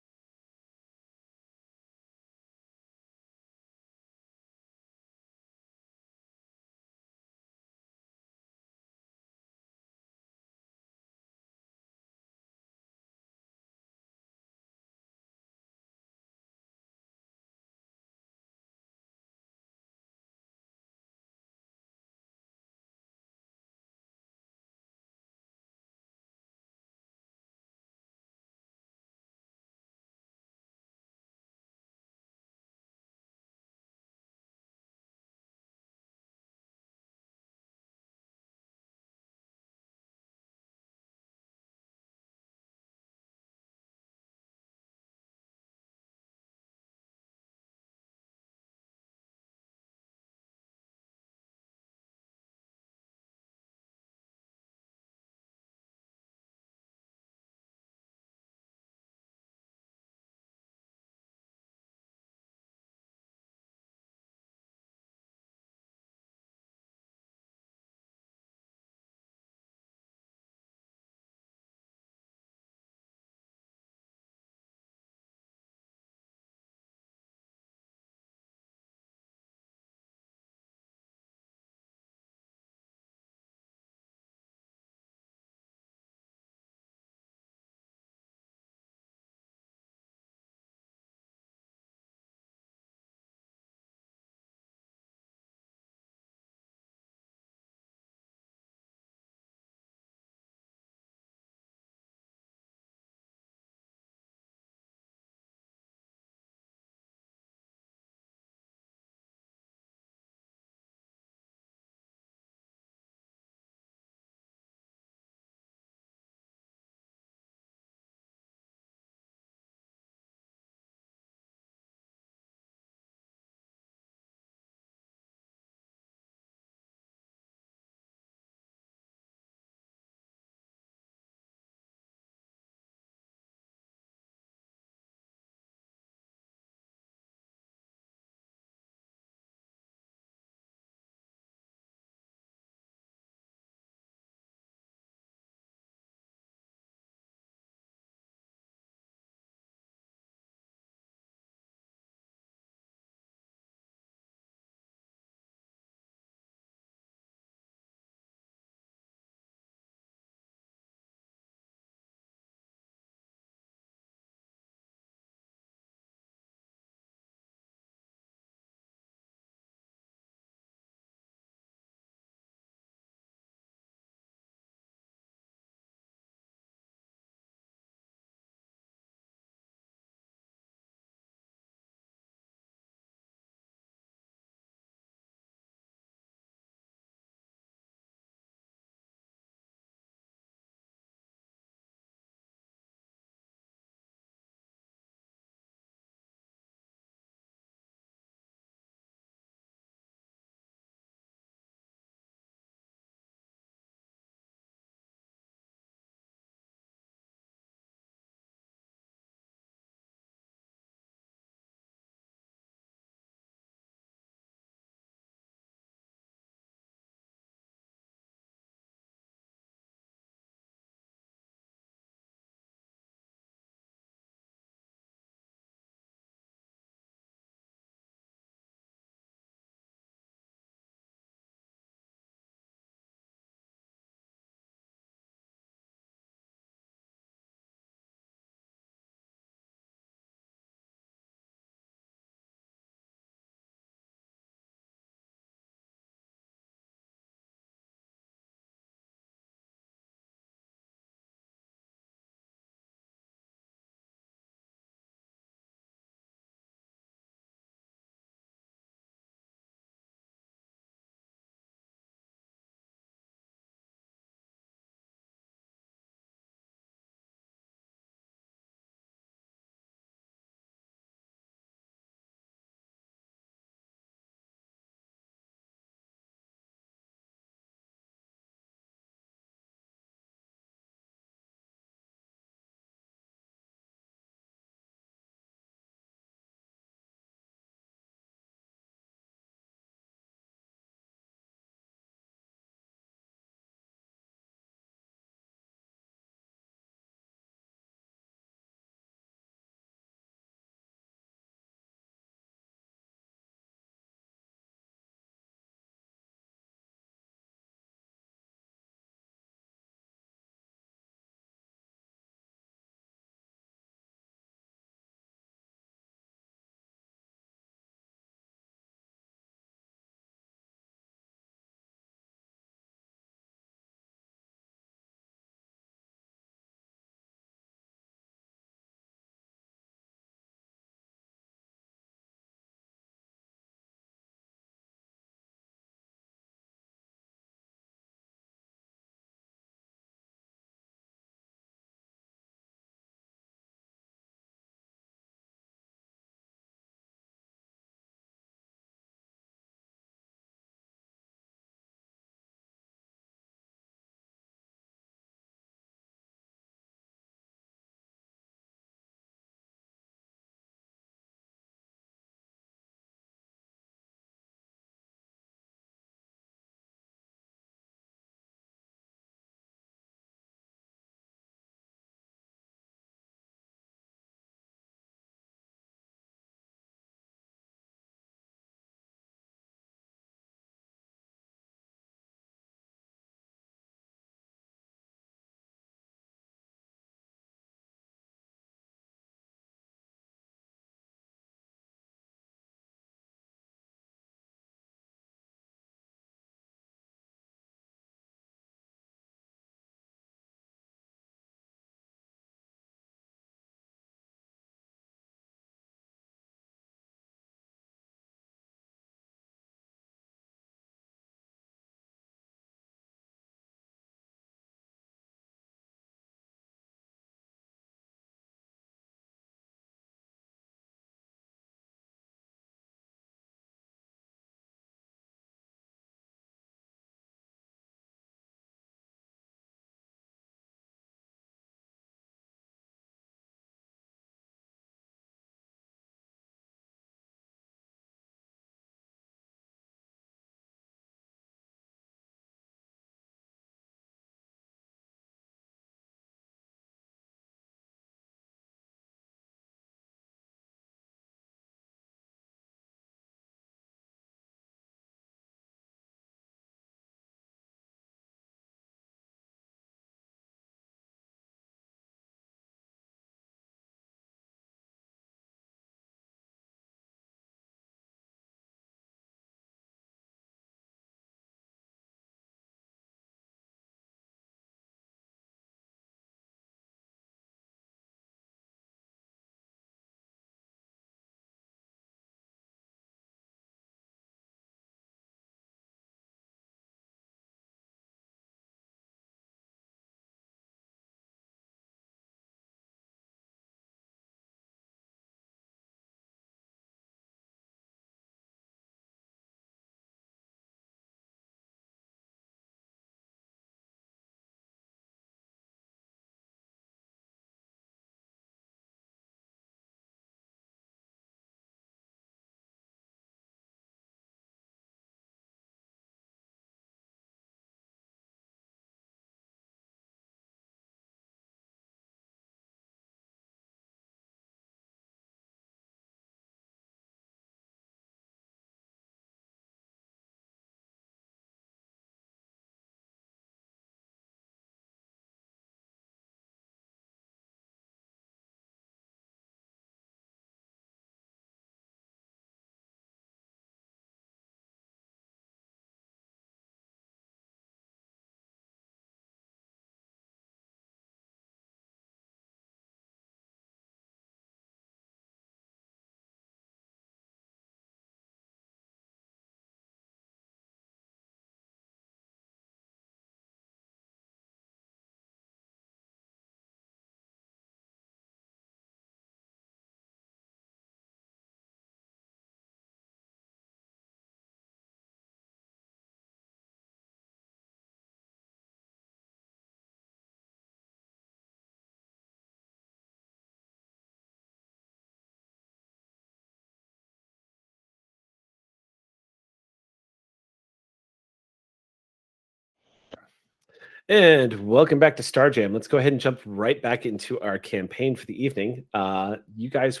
And welcome back to Star Jam. Let's go ahead and jump right back into our campaign for the evening. You guys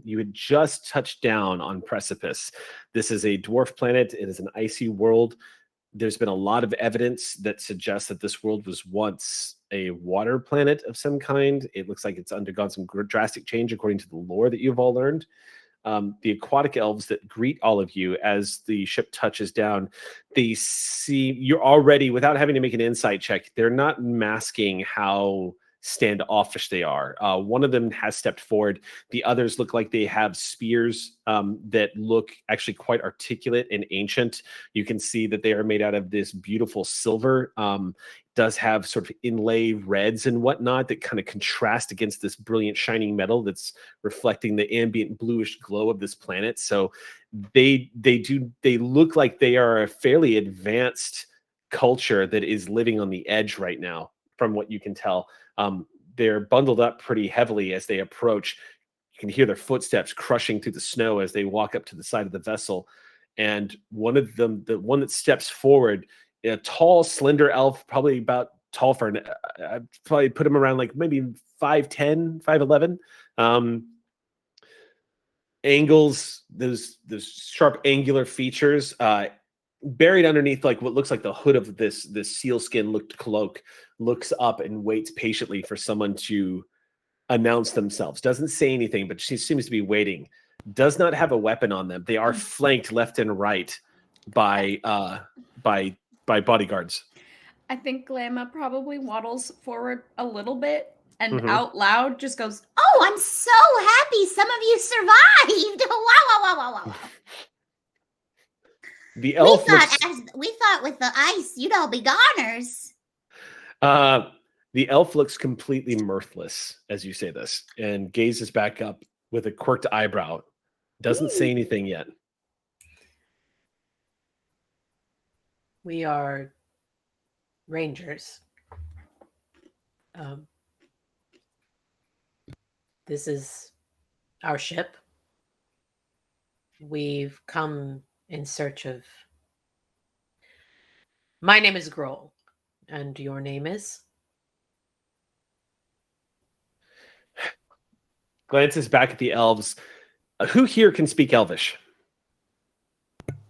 you had just touched down on Precipice. This is a dwarf planet. It is an icy world. There's been a lot of evidence that suggests that this world was once a water planet of some kind. It looks like it's undergone some drastic change according to the lore that you've all learned. The aquatic elves that greet all of you as the ship touches down, they see you're already, without having to make an insight check, they're not masking how standoffish they are. One of them has stepped forward. The others look like they have spears that look actually quite articulate and ancient. You can see that they are made out of this beautiful silver. Does have sort of inlay reds and whatnot that kind of contrast against this brilliant shining metal that's reflecting the ambient bluish glow of this planet. So they look like they are a fairly advanced culture that is living on the edge right now, from what you can tell. They're bundled up pretty heavily as they approach. You can hear their footsteps crushing through the snow as they walk up to the side of the vessel. And one of them, the one that steps forward, a tall, slender elf, probably about tall for I'd probably put him around like maybe 5'10", 5'11". Angles, those sharp angular features, buried underneath like what looks like the hood of this sealskin looked cloak, looks up and waits patiently for someone to announce themselves. Doesn't say anything, but she seems to be waiting. Does not have a weapon on them. They are flanked left and right by bodyguards. I think Glamma probably waddles forward a little bit and out loud just goes, "Oh, I'm so happy some of you survived! Wow. The elf we thought with the ice you'd all be goners." The elf looks completely mirthless as you say this and gazes back up with a quirked eyebrow. Doesn't say anything yet. We are rangers. This is our ship. We've come in search of... My name is Grohl, and your name is? Glances back at the elves. Who here can speak Elvish?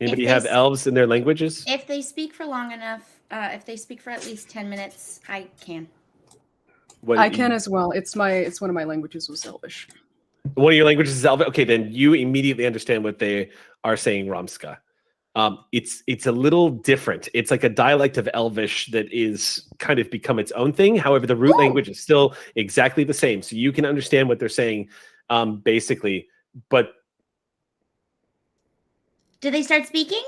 Anybody have elves in their languages? If they speak for long enough, if they speak for at least 10 minutes, I can. I can as well. It's one of my languages was Elvish. One of your languages is Elvish? Okay, then you immediately understand what they are saying, Romska. It's a little different. It's like a dialect of Elvish that is kind of become its own thing. However, the root language is still exactly the same. So you can understand what they're saying, basically. But do they start speaking?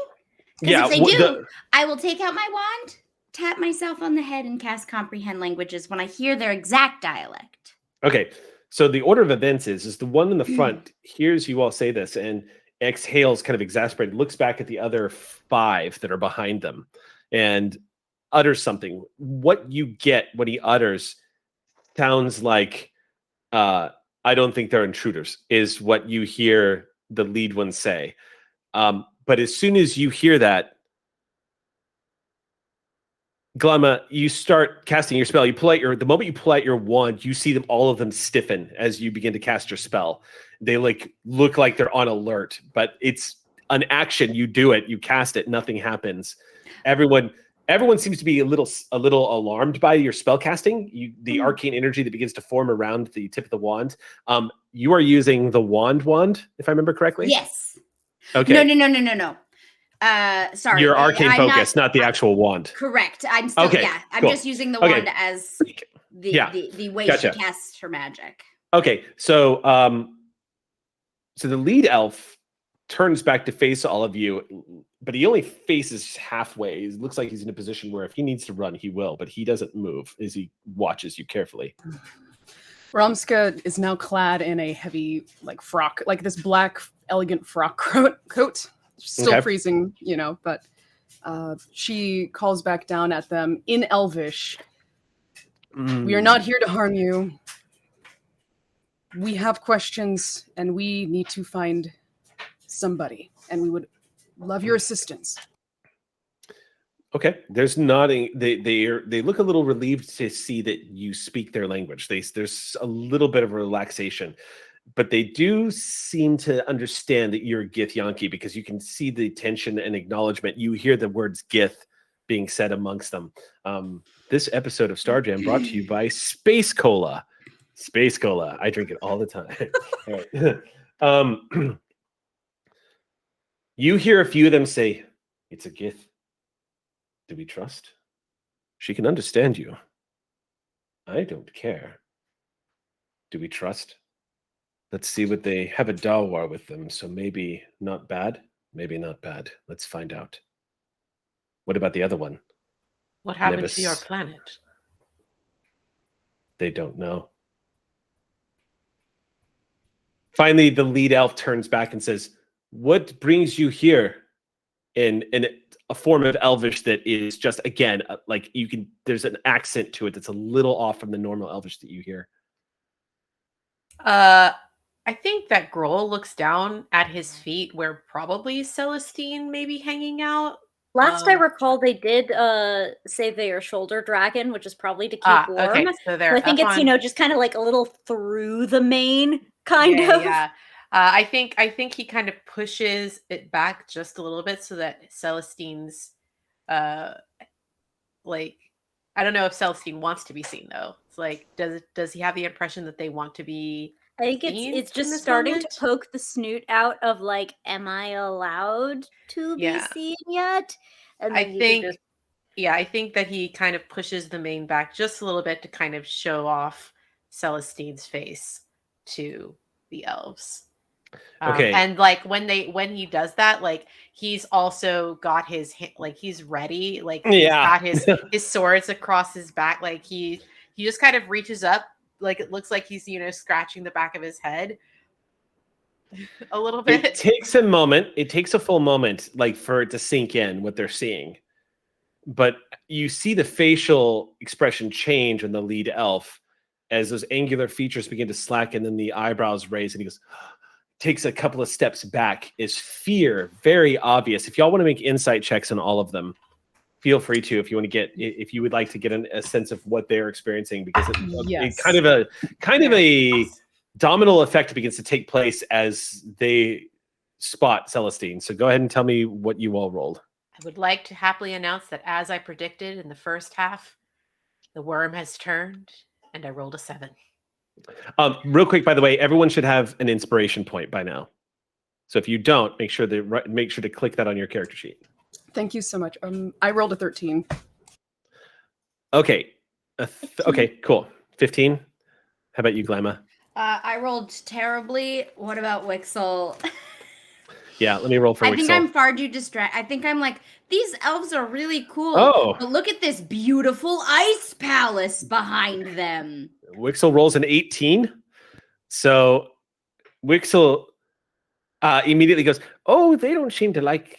Yeah. If they do, I will take out my wand, tap myself on the head, and cast Comprehend Languages when I hear their exact dialect. Okay. So the order of events is the one in the front hears you all say this and exhales kind of exasperated, looks back at the other 5 that are behind them and utters something. What you get when he utters sounds like, I don't think they're intruders, is what you hear the lead one say. But as soon as you hear that, Glamma, you start casting your spell. The moment you pull out your wand, you see all of them stiffen as you begin to cast your spell. They look like they're on alert, but it's an action. You do it, you cast it, nothing happens. Everyone seems to be a little alarmed by your spell casting. The arcane energy that begins to form around the tip of the wand. You are using the wand, if I remember correctly. Yes. Okay. No. Sorry. Your arcane focus, not the actual wand. Correct. I'm still, I'm just using the wand as the way she casts her magic. Okay, so so the lead elf turns back to face all of you, but he only faces halfway. It looks like he's in a position where if he needs to run, he will, but he doesn't move as he watches you carefully. Romska is now clad in a heavy frock, like this black elegant frock coat. Still freezing, but she calls back down at them in Elvish. We are not here to harm you. We have questions and we need to find somebody, and we would love your assistance. Okay, there's nodding. They look a little relieved to see that you speak their language. There's a little bit of relaxation, but they do seem to understand that you're Githyanki because you can see the tension and acknowledgement. You hear the words Gith being said amongst them. This episode of Star Jam brought to you by Space Cola. Space Cola. I drink it all the time. All right. You hear a few of them say, "It's a Gith. Do we trust? She can understand you. I don't care. Do we trust? Let's see what they have a Dawar with them, so maybe not bad, maybe not bad. Let's find out. What about the other one? What happened Nibis. to your planet? They don't know." Finally, the lead elf turns back and says, "What brings you here?" In a form of Elvish that is just, again, like you can, there's an accent to it that's a little off from the normal Elvish that you hear. I think that Grohl looks down at his feet where probably Celestine may be hanging out. Last I recall, they did say they are shoulder dragon, which is probably to keep warm. Okay, so they're I think it's just kind of like a little through the mane, kind of. Yeah. I think he kind of pushes it back just a little bit so that Celestine's, like, I don't know if Celestine wants to be seen though. It's like, does he have the impression that they want to be? I think it's just starting to poke the snoot out of like, am I allowed to be seen yet? And I think that he kind of pushes the mane back just a little bit to kind of show off Celestine's face to the elves. Okay. And like when he does that, like he's also got his like he's ready, like he's got his swords across his back, like he just kind of reaches up, like it looks like he's scratching the back of his head a little bit. It takes a moment. It takes a full moment, like for it to sink in what they're seeing. But you see the facial expression change in the lead elf as those angular features begin to slacken and the eyebrows raise, and he goes. Takes a couple of steps back. Is fear very obvious? If y'all want to make insight checks on all of them, feel free to. If you would like to get a sense of what they're experiencing, because it kind of a domino effect begins to take place as they spot Celestine. So go ahead and tell me what you all rolled. I would like to happily announce that as I predicted in the first half, the worm has turned, and I rolled a 7. Real quick, by the way, everyone should have an inspiration point by now. So if you don't, make sure to click that on your character sheet. Thank you so much. I rolled a 13. Okay. Okay, cool. 15. How about you, Glamma? I rolled terribly. What about Wixel? Yeah, let me roll for Wixel. I think I'm far too distracted. I think I'm like, these elves are really cool. Oh. But look at this beautiful ice palace behind them. Wixel rolls an 18. So Wixel immediately goes, "Oh, they don't seem to like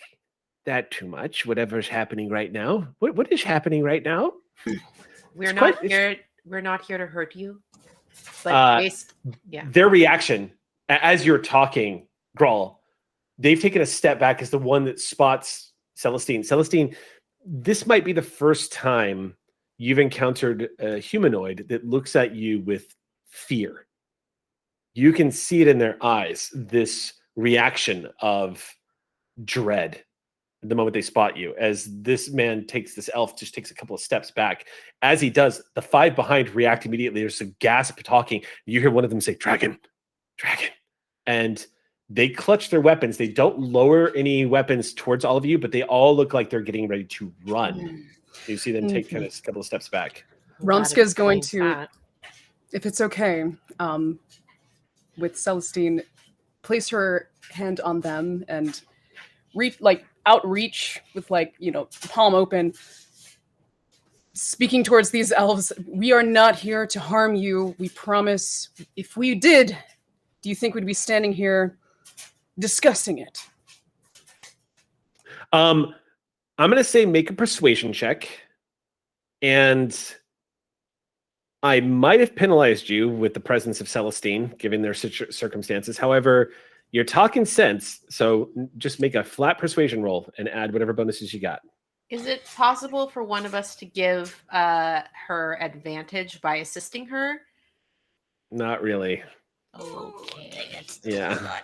that too much, whatever's happening right now." What is happening right now? We're not here to hurt you. But their reaction as you're talking, Grawl, they've taken a step back as the one that spots Celestine. Celestine, this might be the first time you've encountered a humanoid that looks at you with fear. You can see it in their eyes, this reaction of dread the moment they spot you. As this elf just takes a couple of steps back. As he does, the 5 behind react immediately. There's a gasp talking. You hear one of them say, "Dragon, dragon." And they clutch their weapons. They don't lower any weapons towards all of you, but they all look like they're getting ready to run. You see them take kind of a couple of steps back. Romska is going to, if it's okay, with Celestine, place her hand on them and outreach with palm open, speaking towards these elves. "We are not here to harm you. We promise. If we did, do you think we'd be standing here discussing it?" I'm going to say make a persuasion check, and I might have penalized you with the presence of Celestine, given their circumstances. However, you're talking sense, so just make a flat persuasion roll and add whatever bonuses you got. Is it possible for one of us to give her advantage by assisting her? Not really. Okay. Yeah.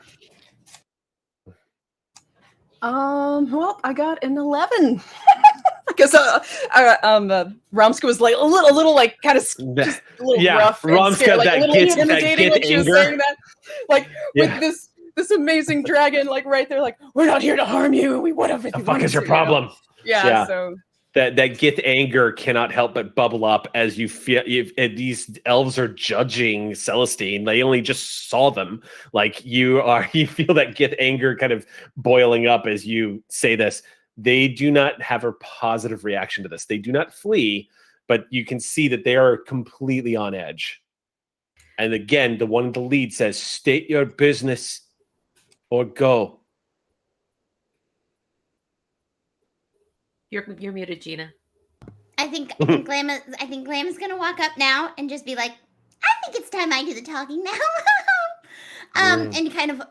Well, I got an 11. Because Ramska was like a little like kind of just a little rough and scared, like a little intimidating when she was saying that, like with this amazing dragon, like right there, like we're not here to harm you. We whatever. The fuck is your problem? Yeah. So that Gith anger cannot help but bubble up as you feel these elves are judging Celestine. They only just saw them. Like you feel that Gith anger kind of boiling up as you say this. They do not have a positive reaction to this. They do not flee, but you can see that they are completely on edge. And again, the one in the lead says, "State your business or go." You're muted, Gina. I think Glam is gonna walk up now and just be like, I think it's time I do the talking now. And kind of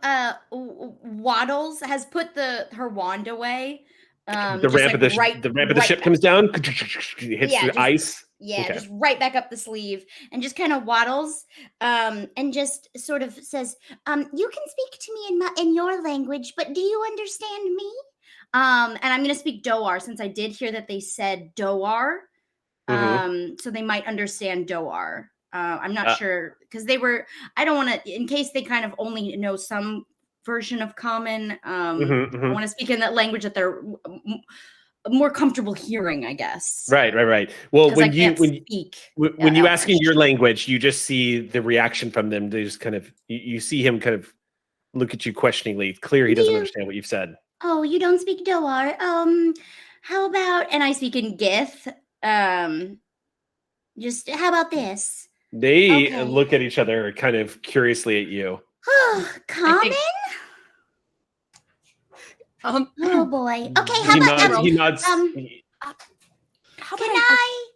waddles, has put her wand away. The ramp of the ship comes down, hits the ice. Yeah, okay. Just right back up the sleeve and just kind of waddles and just sort of says, you can speak to me in your language, but do you understand me? And I'm going to speak Doar since I did hear that they said Doar. So they might understand Doar. I'm not sure because I don't want to, in case they kind of only know some version of Common. I want to speak in that language that they're more comfortable hearing, I guess. Right. Well, when you ask in your language, you just see the reaction from them. They just kind of, you see him kind of look at you questioningly. It's clear he doesn't understand what you've said. Oh, you don't speak Doar. How about, and I speak in Gith. Just how about this? They look at each other kind of curiously at you. Common? Oh boy. Okay, how about he nods. Can I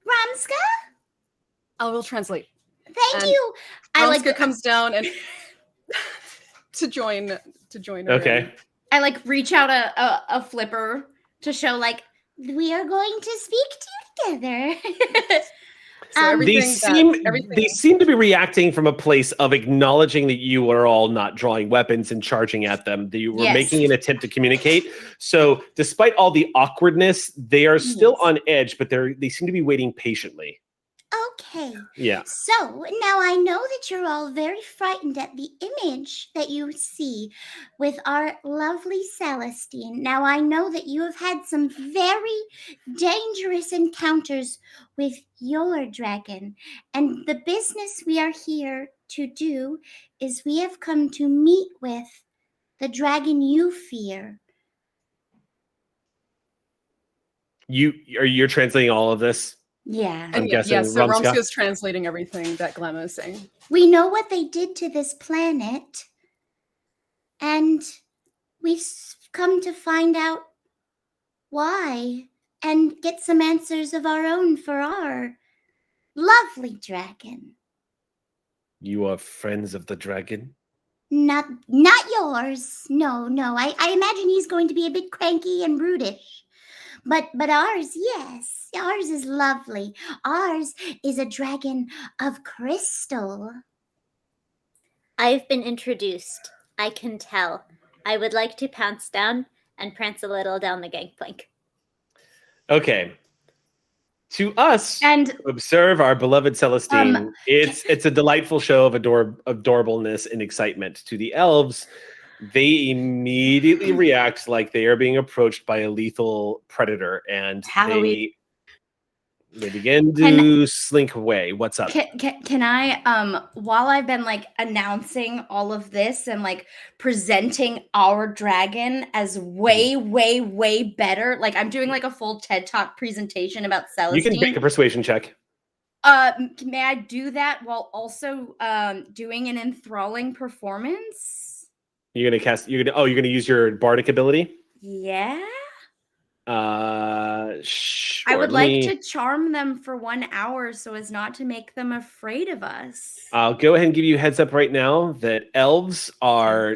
Ramska? I will translate. Thank you. Ramska comes down and to join her. Okay. I reach out a flipper to show we are going to speak together. So they seem to be reacting from a place of acknowledging that you are all not drawing weapons and charging at them. That you were making an attempt to communicate. So despite all the awkwardness, they are still on edge, but they seem to be waiting patiently. Okay. Yeah. So now I know that you're all very frightened at the image that you see with our lovely Celestine. Now I know that you have had some very dangerous encounters with your dragon. And the business we are here to do is we have come to meet with the dragon you fear. You're translating all of this? Yeah. I'm guessing. So Ramska is translating everything that Glamma is saying. We know what they did to this planet, and we've come to find out why and get some answers of our own for our lovely dragon. You are friends of the dragon? Not yours. No. I imagine he's going to be a bit cranky and brutish. But ours, yes. Ours is lovely. Ours is a dragon of crystal. I've been introduced. I can tell. I would like to pounce down and prance a little down the gangplank. Okay. To us, and observe our beloved Celestine. It's a delightful show of adorableness and excitement. To the elves, they immediately react like they are being approached by a lethal predator, and they begin to slink away. What's up? Can I, while I've been announcing all of this and presenting our dragon as way, way, way better, I'm doing a full TED Talk presentation about Celestine. You can make a persuasion check. May I do that while also doing an enthralling performance? You're gonna use your bardic ability? Yeah. Sure. I would like to charm them for 1 hour so as not to make them afraid of us. I'll go ahead and give you a heads up right now that elves are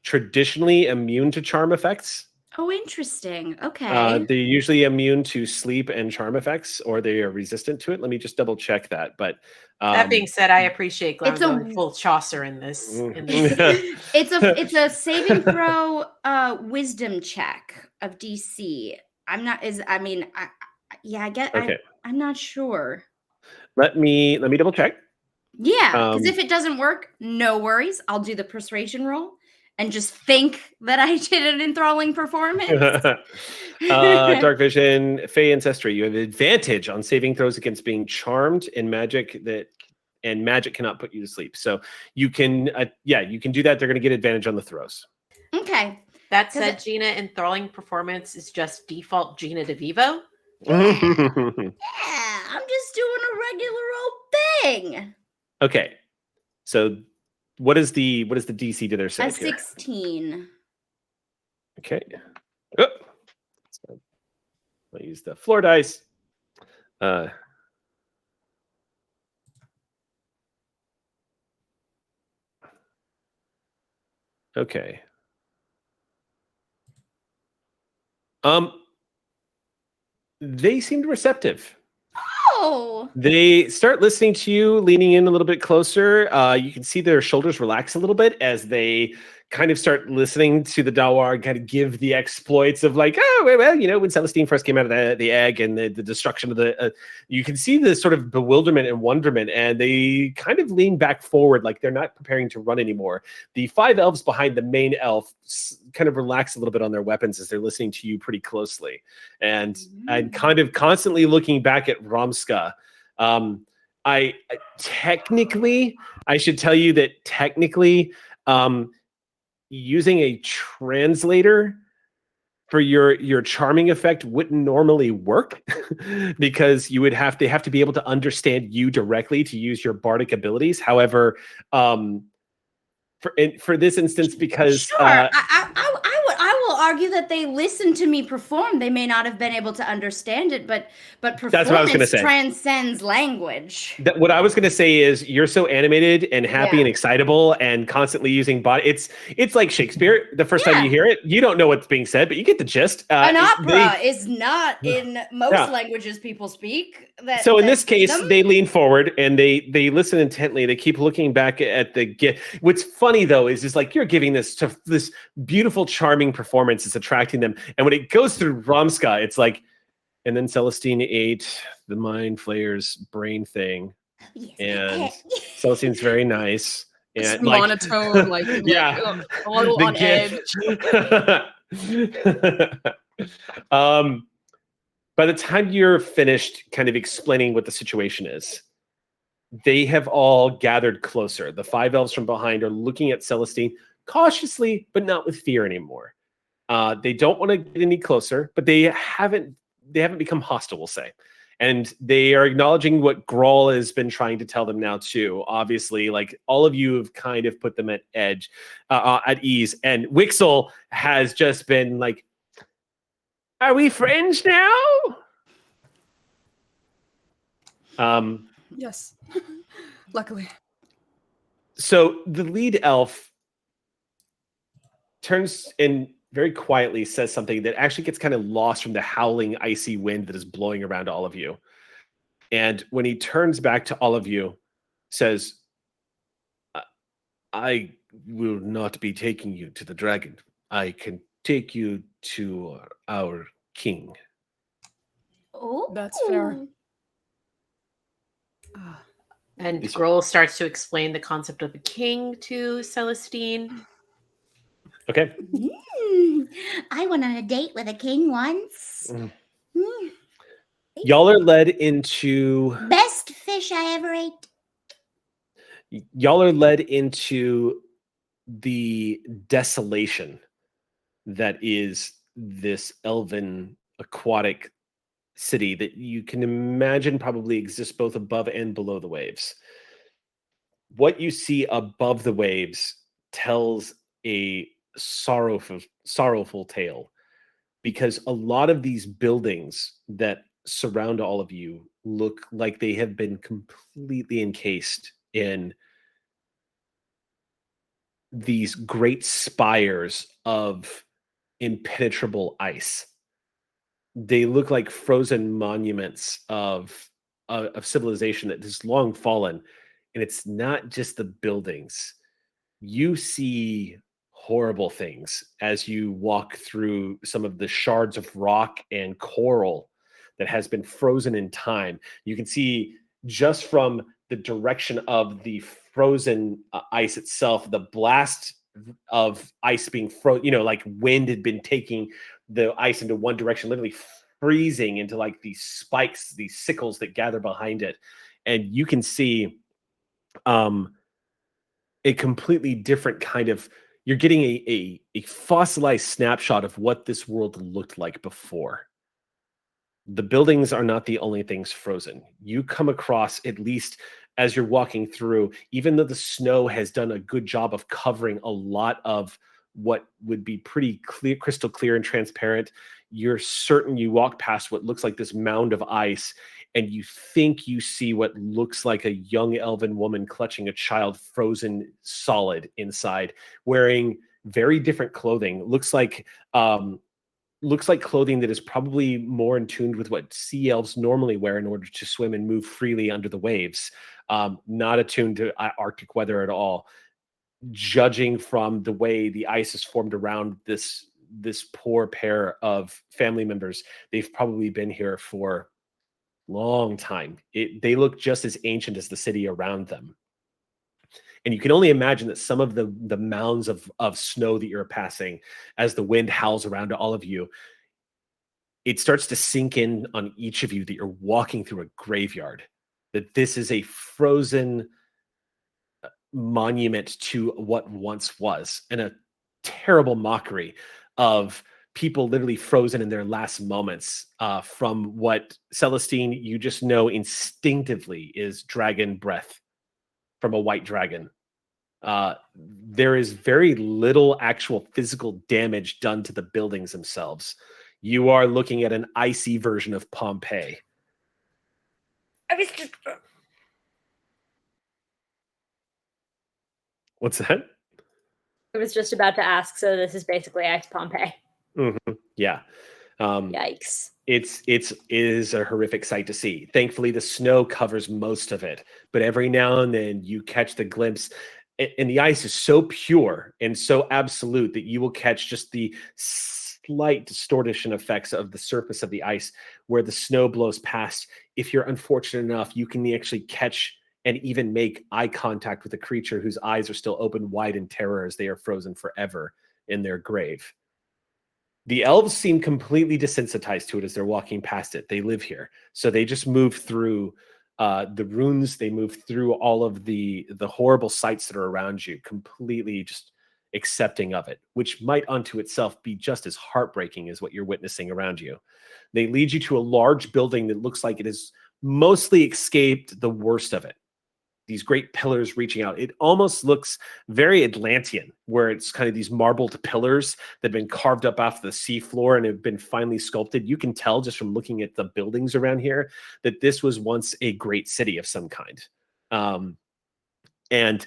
traditionally immune to charm effects. Oh, interesting. Okay. They're usually immune to sleep and charm effects, or they are resistant to it. Let me just double check that. But that being said, I appreciate It's going full Chaucer in this. It's a saving throw wisdom check of DC. I'm not I get Okay. I'm not sure. Let me double check. Yeah, because if it doesn't work, no worries. I'll do the persuasion roll and just think that I did an enthralling performance. Dark vision, Fey ancestry. You have advantage on saving throws against being charmed and magic cannot put you to sleep. So you can, you can do that. They're going to get advantage on the throws. Okay. That said, Gina, enthralling performance is just default Gina DeVivo. Yeah, I'm just doing a regular old thing. Okay, so what is the DC to their save? A 16. Okay. Oh. I'll use the floor dice. Okay. They seemed receptive. Oh. They start listening to you, leaning in a little bit closer. You can see their shoulders relax a little bit as they kind of start listening to the Dawar kind of give the exploits of like, oh, well, when Celestine first came out of the egg and the destruction of the, you can see the sort of bewilderment and wonderment, and they kind of lean back forward like they're not preparing to run anymore. The 5 elves behind the main elf kind of relax a little bit on their weapons as they're listening to you pretty closely and kind of constantly looking back at Romska. I should tell you that technically, using a translator for your charming effect wouldn't normally work because they have to be able to understand you directly to use your bardic abilities. However, for this instance, because sure, I will argue that they listened to me perform. They may not have been able to understand it, but performance that's what I was going to say. Transcends language. What I was going to say is you're so animated and happy and excitable and constantly using body. It's like Shakespeare. The first time you hear it, you don't know what's being said, but you get the gist. An opera is not in most languages people speak. So in this case, they lean forward and they listen intently. They keep looking back at the gift. What's funny though is like you're giving this beautiful, charming performance. It's attracting them, and when it goes through Romska, it's like, and then Celestine ate the Mind Flayer's brain thing, and Celestine's very nice and monotone, like a little on edge. By the time you're finished kind of explaining what the situation is, they have all gathered closer. The 5 elves from behind are looking at Celestine cautiously, but not with fear anymore. They don't want to get any closer, but they haven't become hostile, we'll say. And they are acknowledging what Grawl has been trying to tell them now too. Obviously, like all of you have kind of put them at ease. And Wixel has just been like, are we friends now? Yes. Luckily. So the lead elf turns and very quietly says something that actually gets kind of lost from the howling, icy wind that is blowing around all of you. And when he turns back to all of you, says, I will not be taking you to the dragon. I can take you to our king. Oh, that's fair. And Grohl starts to explain the concept of a king to Celestine. Okay. I went on a date with a king once. Y'all are led into... Best fish I ever ate. Y'all are led into the desolation that is this elven aquatic city that you can imagine probably exists both above and below the waves. What you see above the waves tells a sorrowful tale, because a lot of these buildings that surround all of you look like they have been completely encased in these great spires of impenetrable ice. They look like frozen monuments of civilization that has long fallen. And it's not just the buildings. You see horrible things as you walk through some of the shards of rock and coral that has been frozen in time. You can see just from the direction of the frozen ice itself, the blast of ice being frozen, like wind had been taking the ice into one direction, literally freezing into like these spikes, these sickles that gather behind it. And you can see a completely different kind of, you're getting a fossilized snapshot of what this world looked like before. The buildings are not the only things frozen. You come across, at least as you're walking through, even though the snow has done a good job of covering a lot of what would be pretty clear, crystal clear and transparent, you're certain you walk past what looks like this mound of ice, and you think you see what looks like a young elven woman clutching a child frozen solid inside, wearing very different clothing. Looks like clothing that is probably more in tune with what sea elves normally wear in order to swim and move freely under the waves. Not attuned to Arctic weather at all. Judging from the way the ice is formed around this poor pair of family members, they've probably been here for a long time. They look just as ancient as the city around them. And you can only imagine that some of the mounds of snow that you're passing, as the wind howls around all of you, it starts to sink in on each of you that you're walking through a graveyard, that this is a frozen monument to what once was, and a terrible mockery of people literally frozen in their last moments from what, Celestine, you just know instinctively is dragon breath from a white dragon. There is very little actual physical damage done to the buildings themselves. You are looking at an icy version of Pompeii. I was just... What's that? I was just about to ask, so this is basically Ice Pompeii. Mm-hmm. Yeah. Yikes. It is a horrific sight to see. Thankfully, the snow covers most of it, but every now and then you catch the glimpse, and the ice is so pure and so absolute that you will catch just the slight distortion effects of the surface of the ice where the snow blows past. If you're unfortunate enough, you can actually catch and even make eye contact with a creature whose eyes are still open wide in terror as they are frozen forever in their grave. The elves seem completely desensitized to it as they're walking past it. They live here, so they just move through the runes. They move through all of the horrible sights that are around you, completely just accepting of it, which might unto itself be just as heartbreaking as what you're witnessing around you. They lead you to a large building that looks like it has mostly escaped the worst of it. These great pillars reaching out. It almost looks very Atlantean, where it's kind of these marbled pillars that have been carved up off the seafloor and have been finely sculpted. You can tell just from looking at the buildings around here that this was once a great city of some kind. And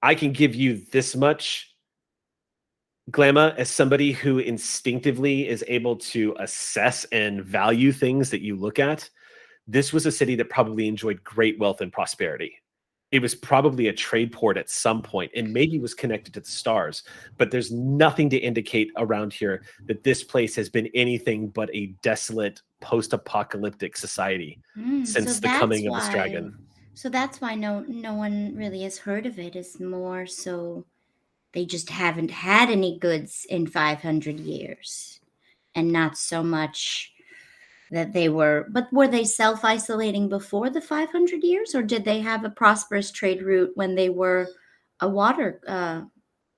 I can give you this much, Glamma, as somebody who instinctively is able to assess and value things that you look at. This was a city that probably enjoyed great wealth and prosperity. It was probably a trade port at some point and maybe was connected to the stars, but there's nothing to indicate around here that this place has been anything but a desolate post-apocalyptic society since the coming of this dragon. So that's why no one really has heard of it. It's more so they just haven't had any goods in 500 years, and not so much that they were, but were they self-isolating before the 500 years, or did they have a prosperous trade route when they were a water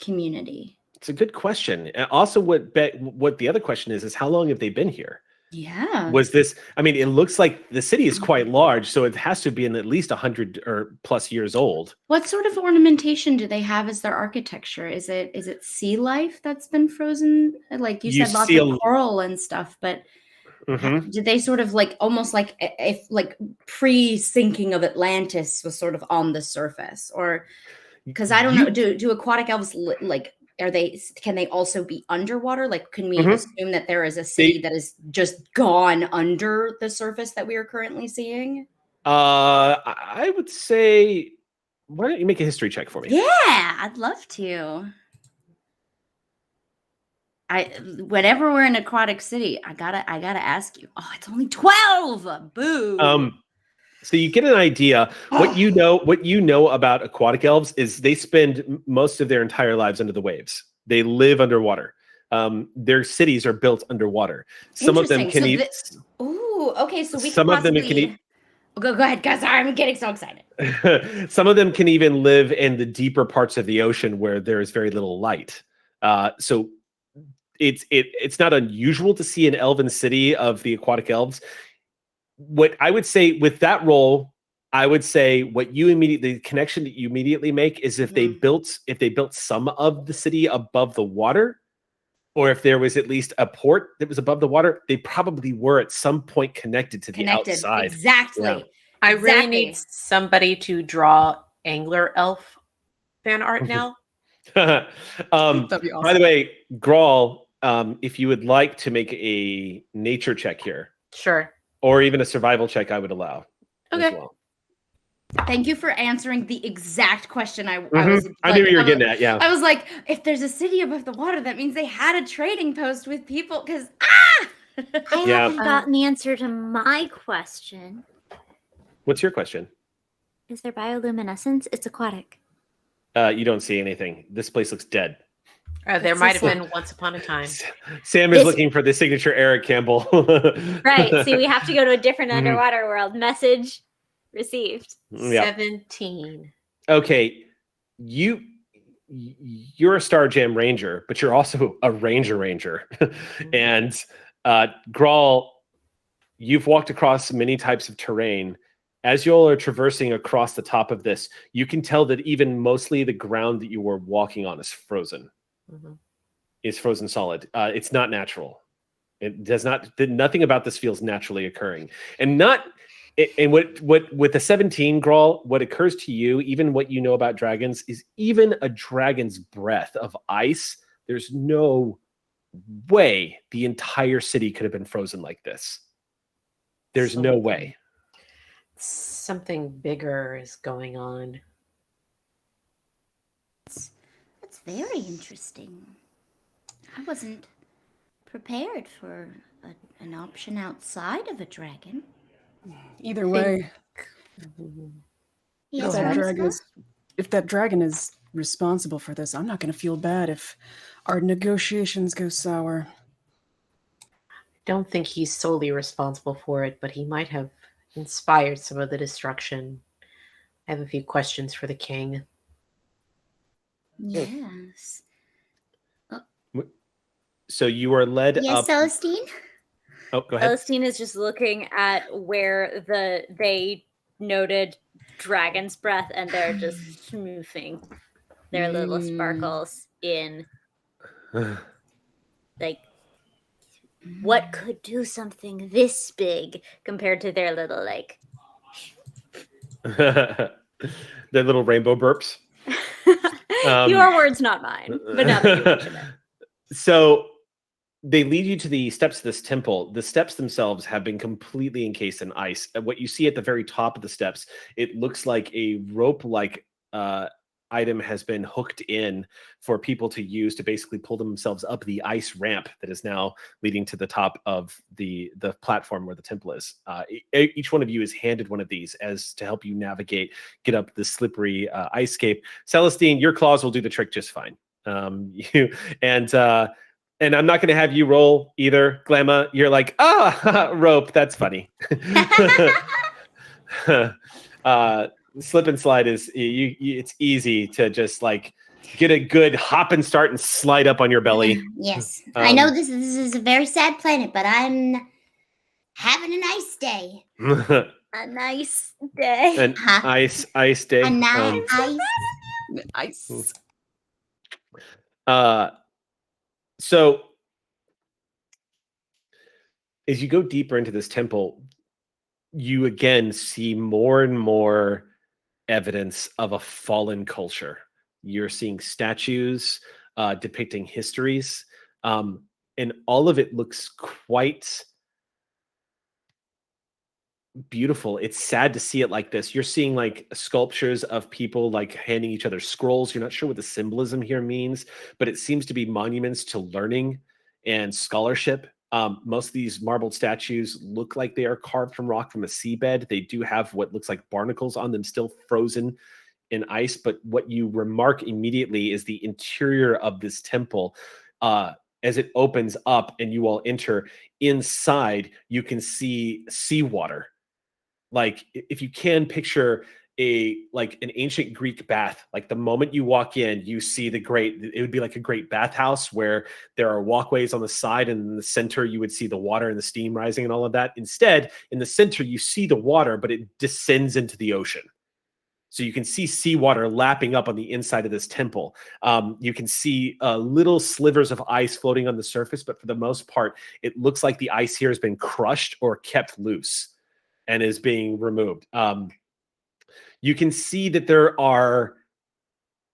community? It's a good question. And also, what the other question is how long have they been here? Yeah. Was this, I mean, it looks like the city is quite large, so it has to be in at least 100 or plus years old. What sort of ornamentation do they have as their architecture? Is it sea life that's been frozen? Like you said, lots of coral and stuff, but did they sort of like almost like if like pre-sinking of Atlantis was sort of on the surface, or because I don't know, do aquatic elves like can they also be underwater? Like, can we assume that there is a city that is just gone under the surface that we are currently seeing? I would say, why don't you make a history check for me? Yeah, I'd love to. Whenever we're in Aquatic City, I gotta ask you. Oh, it's only 12. Boo. So you get an idea. What you know about aquatic elves is they spend most of their entire lives under the waves. They live underwater. Their cities are built underwater. Some of them can eat. Ooh, okay. So we some can of them can eat. Go ahead, guys. I'm getting so excited. Some of them can even live in the deeper parts of the ocean where there is very little light. So it's not unusual to see an elven city of the aquatic elves. What I would say with that role, I would say the connection that you immediately make is if they built some of the city above the water, or if there was at least a port that was above the water, they probably were at some point connected to the outside. Exactly. Yeah. I really need somebody to draw angler elf fan art now. That'd be awesome. By the way, Grawl, if you would like to make a nature check here. Sure. Or even a survival check, I would allow as Okay. well. Thank you for answering the exact question I was. I knew you were getting at. Yeah. I was like, if there's a city above the water, that means they had a trading post with people. Because I haven't gotten the answer to my question. What's your question? Is there bioluminescence? It's aquatic. You don't see anything. This place looks dead. There might have been once upon a time. Sam is looking for the signature Eric Campbell. Right. See, we have to go to a different underwater world. Message received. 17. Okay. You're a Star Jam Ranger, but you're also a Ranger. And Grawl, you've walked across many types of terrain. As you all are traversing across the top of this, you can tell that even mostly the ground that you were walking on is frozen. Is frozen solid. It's not natural. It does not. Nothing about this feels naturally occurring, and what with the 17 Grawl, what occurs to you, even what you know about dragons, is even a dragon's breath of ice. There's no way the entire city could have been frozen like this. There's no way. Something bigger is going on. That's very interesting. I wasn't prepared for an option outside of a dragon. Either way, Yes, if that dragon is responsible for this, I'm not going to feel bad if our negotiations go sour. Don't think he's solely responsible for it, but he might have inspired some of the destruction. I have a few questions for the king. Yes. So you are led up. Yes, Celestine? Oh, go ahead. Celestine is just looking at where they noted dragon's breath, and they're just smoothing their little sparkles in. Like, what could do something this big compared to their little, like... Their little rainbow burps. Your words, not mine. But now that you mention it. So they lead you to the steps of this temple. The steps themselves have been completely encased in ice. And what you see at the very top of the steps, it looks like a rope-like item has been hooked in for people to use to basically pull themselves up the ice ramp that is now leading to the top of the platform where the temple is. Each one of you is handed one of these as to help you navigate, get up the slippery ice scape. Celestine, your claws will do the trick just fine. And I'm not going to have you roll either, Glamma. You're like, rope. That's funny. Slip and slide is it's easy to just like get a good hop and start and slide up on your belly. Yes. I know this is a very sad planet, but I'm having a nice day. A nice day. An ice day. A nice Ice. So as you go deeper into this temple, you again see more and more evidence of a fallen culture. You're seeing statues depicting histories. And all of it looks quite beautiful. It's sad to see it like this. You're seeing like sculptures of people like handing each other scrolls. You're not sure what the symbolism here means, but it seems to be monuments to learning and scholarship. Most of these marbled statues look like they are carved from rock from a seabed. They do have what looks like barnacles on them, still frozen in ice. But what you remark immediately is the interior of this temple. As it opens up and you all enter inside, you can see seawater. Like if you can picture an ancient Greek bath, like the moment you walk in, you see it would be like a great bathhouse where there are walkways on the side, and in the center you would see the water and the steam rising and all of that. Instead, in the center, you see the water, but it descends into the ocean. So you can see seawater lapping up on the inside of this temple. You can see little slivers of ice floating on the surface, but for the most part, it looks like the ice here has been crushed or kept loose and is being removed. You can see that there are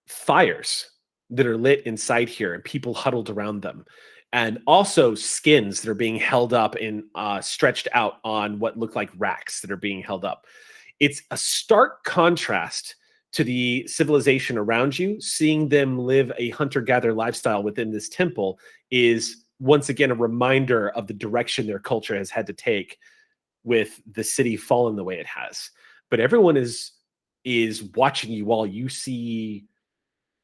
fires that are lit inside here and people huddled around them. And also skins that are being held up and stretched out on what look like racks that are being held up. It's a stark contrast to the civilization around you. Seeing them live a hunter-gatherer lifestyle within this temple is once again a reminder of the direction their culture has had to take with the city fallen the way it has. But everyone is watching you all. You see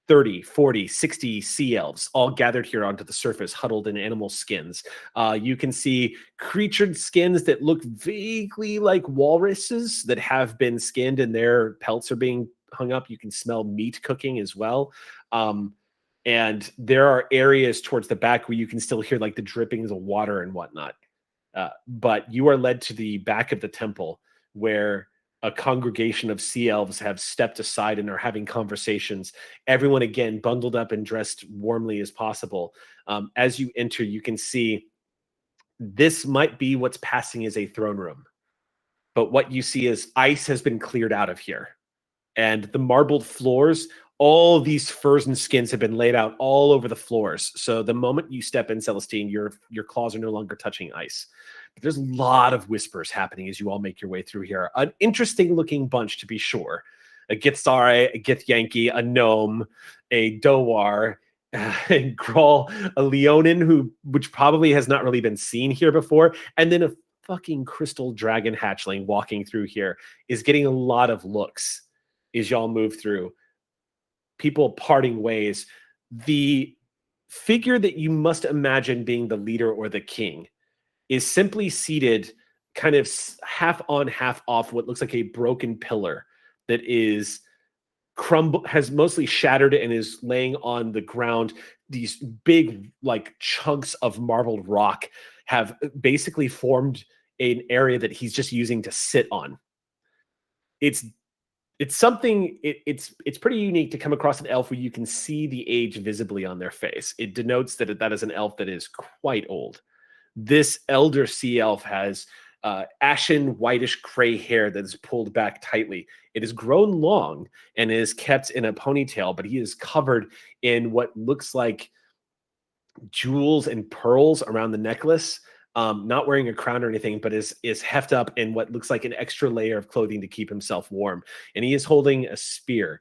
30, 40, 60 sea elves all gathered here onto the surface, huddled in animal skins. You can see creatured skins that look vaguely like walruses that have been skinned and their pelts are being hung up. You can smell meat cooking as well. And there are areas towards the back where you can still hear like the drippings of water and whatnot. But you are led to the back of the temple where a congregation of sea elves have stepped aside and are having conversations. Everyone, again, bundled up and dressed warmly as possible. As you enter, you can see this might be what's passing as a throne room. But what you see is ice has been cleared out of here. And the marbled floors, all these furs and skins have been laid out all over the floors. So the moment you step in, Celestine, your claws are no longer touching ice. But there's a lot of whispers happening as you all make your way through here. An interesting looking bunch, to be sure. A Githzari, a Githyanki, a gnome, a Dowar, a Grawl, a Leonin, which probably has not really been seen here before, and then a fucking crystal dragon hatchling walking through here is getting a lot of looks as y'all move through. People parting ways. The figure that you must imagine being the leader or the king is simply seated kind of half on, half off what looks like a broken pillar that is has mostly shattered and is laying on the ground. These big like chunks of marbled rock have basically formed an area that he's just using to sit on. It's something, it's pretty unique to come across an elf where you can see the age visibly on their face. It denotes that is an elf that is quite old. This elder sea elf has ashen, whitish gray hair that is pulled back tightly. It has grown long and is kept in a ponytail, but he is covered in what looks like jewels and pearls around the necklace. Not wearing a crown or anything, but is heft up in what looks like an extra layer of clothing to keep himself warm. And he is holding a spear.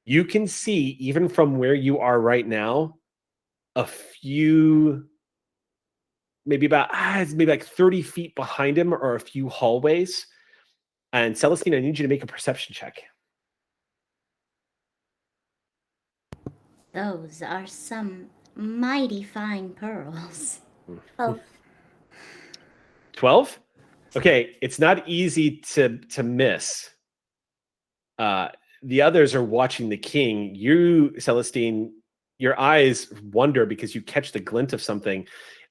You can see, even from where you are right now, a few, maybe like 30 feet behind him are a few hallways. And Celestine, I need you to make a perception check. Those are some mighty fine pearls. 12? Okay, it's not easy to miss. The others are watching the king. You, Celestine, your eyes wonder because you catch the glint of something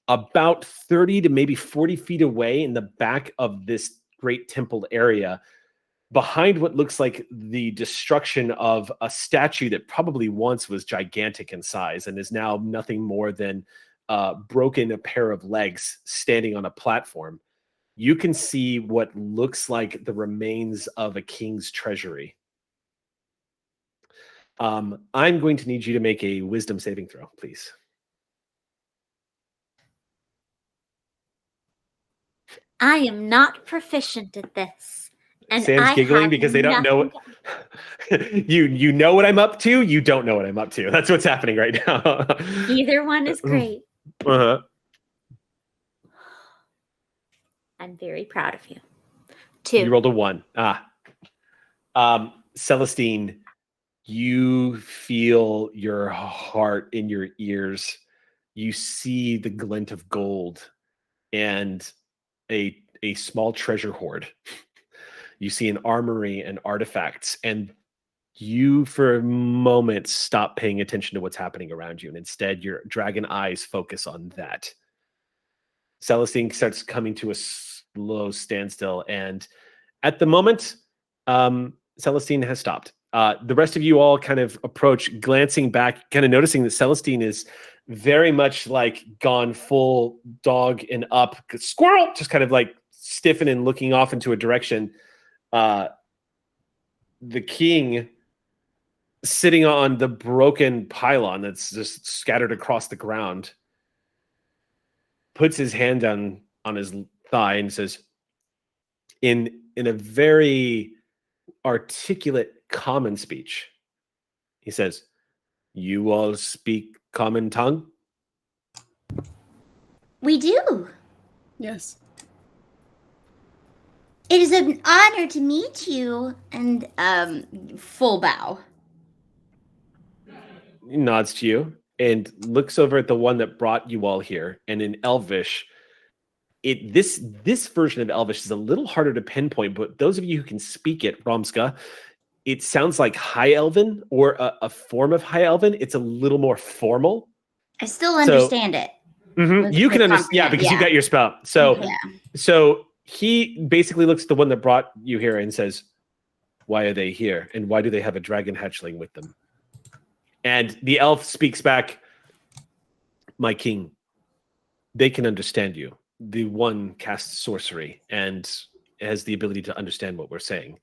about 30 to maybe 40 feet away in the back of this great temple area, behind what looks like the destruction of a statue that probably once was gigantic in size and is now nothing more than broken a pair of legs standing on a platform. You can see what looks like the remains of a king's treasury. I'm going to need you to make a wisdom saving throw, please. I am not proficient at this. And Sam's I giggling have because they don't know. You know what I'm up to. You don't know what I'm up to. That's what's happening right now. Either one is great. Uh-huh. I'm very proud of you. 2. You rolled a 1. Celestine, you feel your heart in your ears. You see the glint of gold and a small treasure hoard. You see an armory and artifacts, and you for a moment stop paying attention to what's happening around you, and instead your dragon eyes focus on that. Celestine starts coming to a slow standstill, and at the moment, Celestine has stopped. The rest of you all kind of approach, glancing back, kind of noticing that Celestine is very much like gone full dog and up, squirrel, just kind of like stiffen and looking off into a direction. The king, sitting on the broken pylon that's just scattered across the ground, puts his hand down on his thigh and says, in a very articulate common speech, he says, "You all speak common tongue?" We do. Yes. It is an honor to meet you. And full bow. He nods to you and looks over at the one that brought you all here. And in Elvish, this version of Elvish is a little harder to pinpoint, but those of you who can speak it, Romska, it sounds like High Elven or a form of High Elven. It's a little more formal. I still understand it. Mm-hmm. You can understand, because you got your spell. So he basically looks at the one that brought you here and says, "Why are they here? And why do they have a dragon hatchling with them?" And the elf speaks back, "My king, they can understand you. The one casts sorcery and has the ability to understand what we're saying."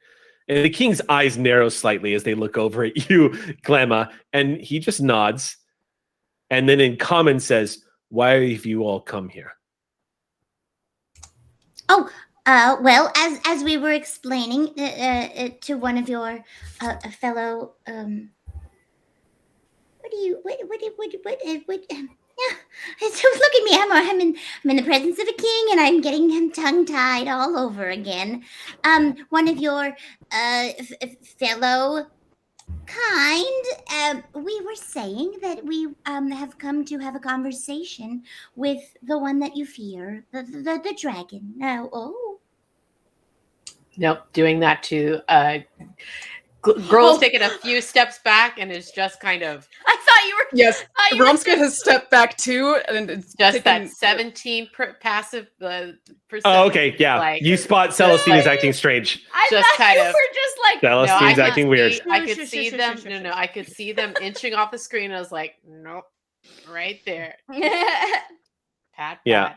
And the king's eyes narrow slightly as they look over at you, Glamma, and he just nods. And then in common says, "Why have you all come here?" Well, as we were explaining to one of your fellow, so look at me. I'm in the presence of a king, and I'm getting him tongue-tied all over again. One of your fellow kind. We were saying that we have come to have a conversation with the one that you fear, the dragon. Nope, doing that too. Girl's taken a few steps back and is just kind of. I thought you were. Yes, Romska has stepped back too, and it's just that 17 passive perception. Oh, okay, yeah. You spot Celestine is acting strange. I just thought kind you of. were just like. Celestine's acting weird. I could see them. No, I could see them inching off the screen. And I was like, nope, right there. Pat. Yeah.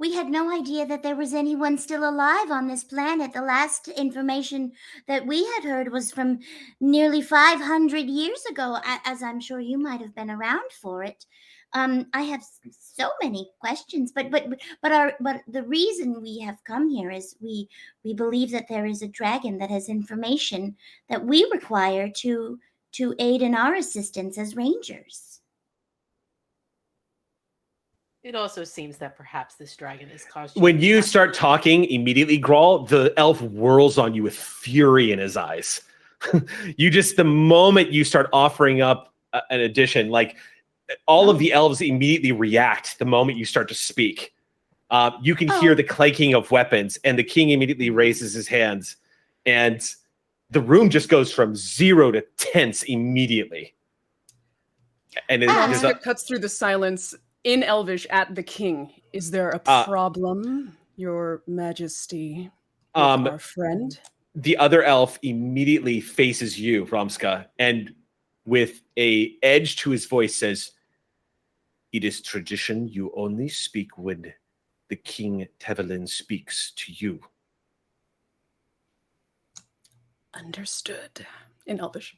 We had no idea that there was anyone still alive on this planet. The last information that we had heard was from nearly 500 years ago, as I'm sure you might have been around for it. I have so many questions, but the reason we have come here is we believe that there is a dragon that has information that we require to aid in our assistance as rangers. It also seems that perhaps this dragon has caused. When you start talking, immediately, Grawl, the elf whirls on you with fury in his eyes. The moment you start offering up an addition, like all of the elves immediately react the moment you start to speak. You can hear the clanking of weapons, and the king immediately raises his hands, and the room just goes from 0 to tense immediately. And it cuts through the silence. In Elvish, at the king, is there a problem, Your Majesty, our friend? The other elf immediately faces you, Romska, and with a edge to his voice says, "It is tradition you only speak when the King Tevelin speaks to you." Understood. in Elvish.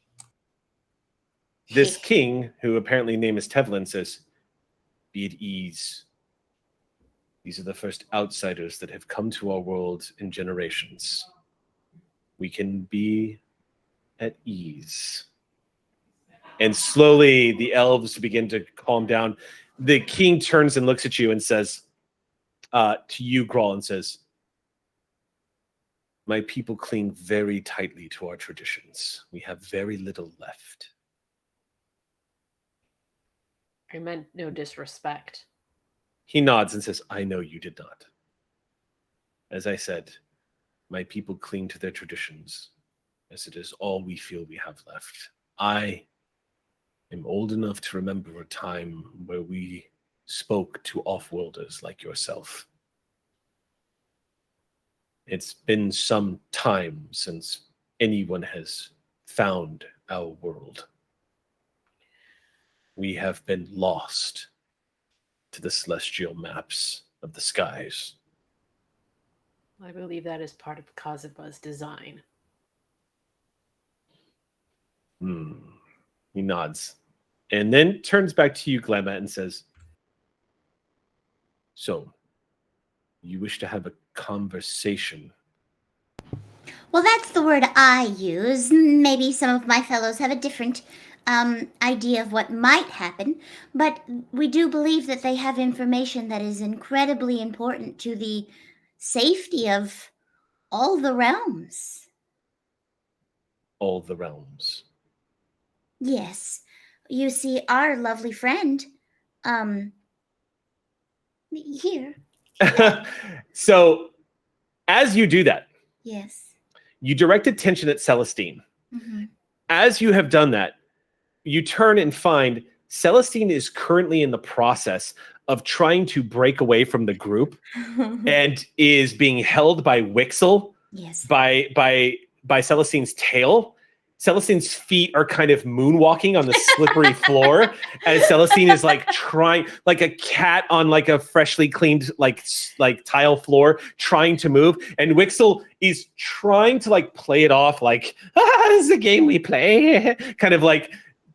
This king, who apparently name is Tevlin, says, "Be at ease. These are the first outsiders that have come to our world in generations. We can be at ease." And slowly the elves begin to calm down. The king turns and looks at you and says, to you, Grawl, and says, "My people cling very tightly to our traditions. We have very little left." I meant no disrespect. He nods and says, "I know you did not. As I said, my people cling to their traditions, as it is all we feel we have left. I am old enough to remember a time where we spoke to off-worlders like yourself. It's been some time since anyone has found our world. We have been lost to the celestial maps of the skies." I believe that is part of Kazuba's design. He nods and then turns back to you, Glamma, and says, "So, you wish to have a conversation?" Well, that's the word I use. Maybe some of my fellows have a different idea of what might happen, but we do believe that they have information that is incredibly important to the safety of all the realms. All the realms. Yes. You see, our lovely friend, here. So, as you do that, Yes. you direct attention at Celestine. Mm-hmm. As you have done that, you turn and find Celestine is currently in the process of trying to break away from the group and is being held by Wixel, Yes. by Celestine's tail. Celestine's feet are kind of moonwalking on the slippery floor as Celestine is like trying, like a cat on like a freshly cleaned like tile floor, trying to move. And Wixel is trying to like play it off like, this is a game we play, kind of like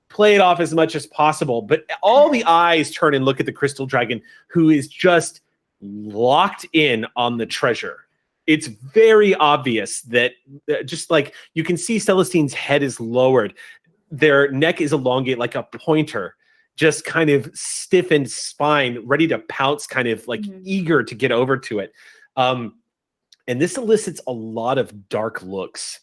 play it off as much as possible. But all the eyes turn and look at the crystal dragon, who is just locked in on the treasure. It's very obvious that just like you can see Celestine's head is lowered. Their neck is elongated like a pointer, just kind of stiffened spine, ready to pounce, kind of like eager to get over to it. And this elicits a lot of dark looks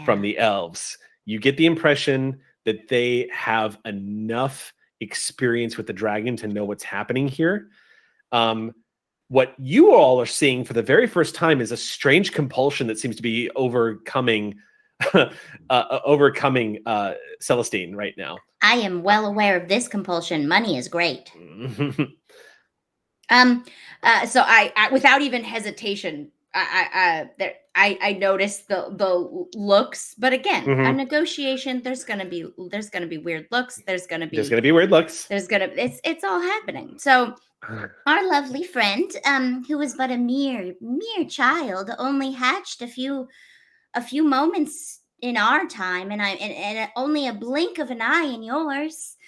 from the elves. You get the impression that they have enough experience with the dragon to know what's happening here. What you all are seeing for the very first time is a strange compulsion that seems to be overcoming Celestine right now. I am well aware of this compulsion. Money is great. So I without even hesitation, I noticed the looks, but again, a negotiation. There's gonna be weird looks. There's gonna be weird looks. It's all happening. So our lovely friend, who was but a mere child, only hatched a few moments in our time, and only a blink of an eye in yours.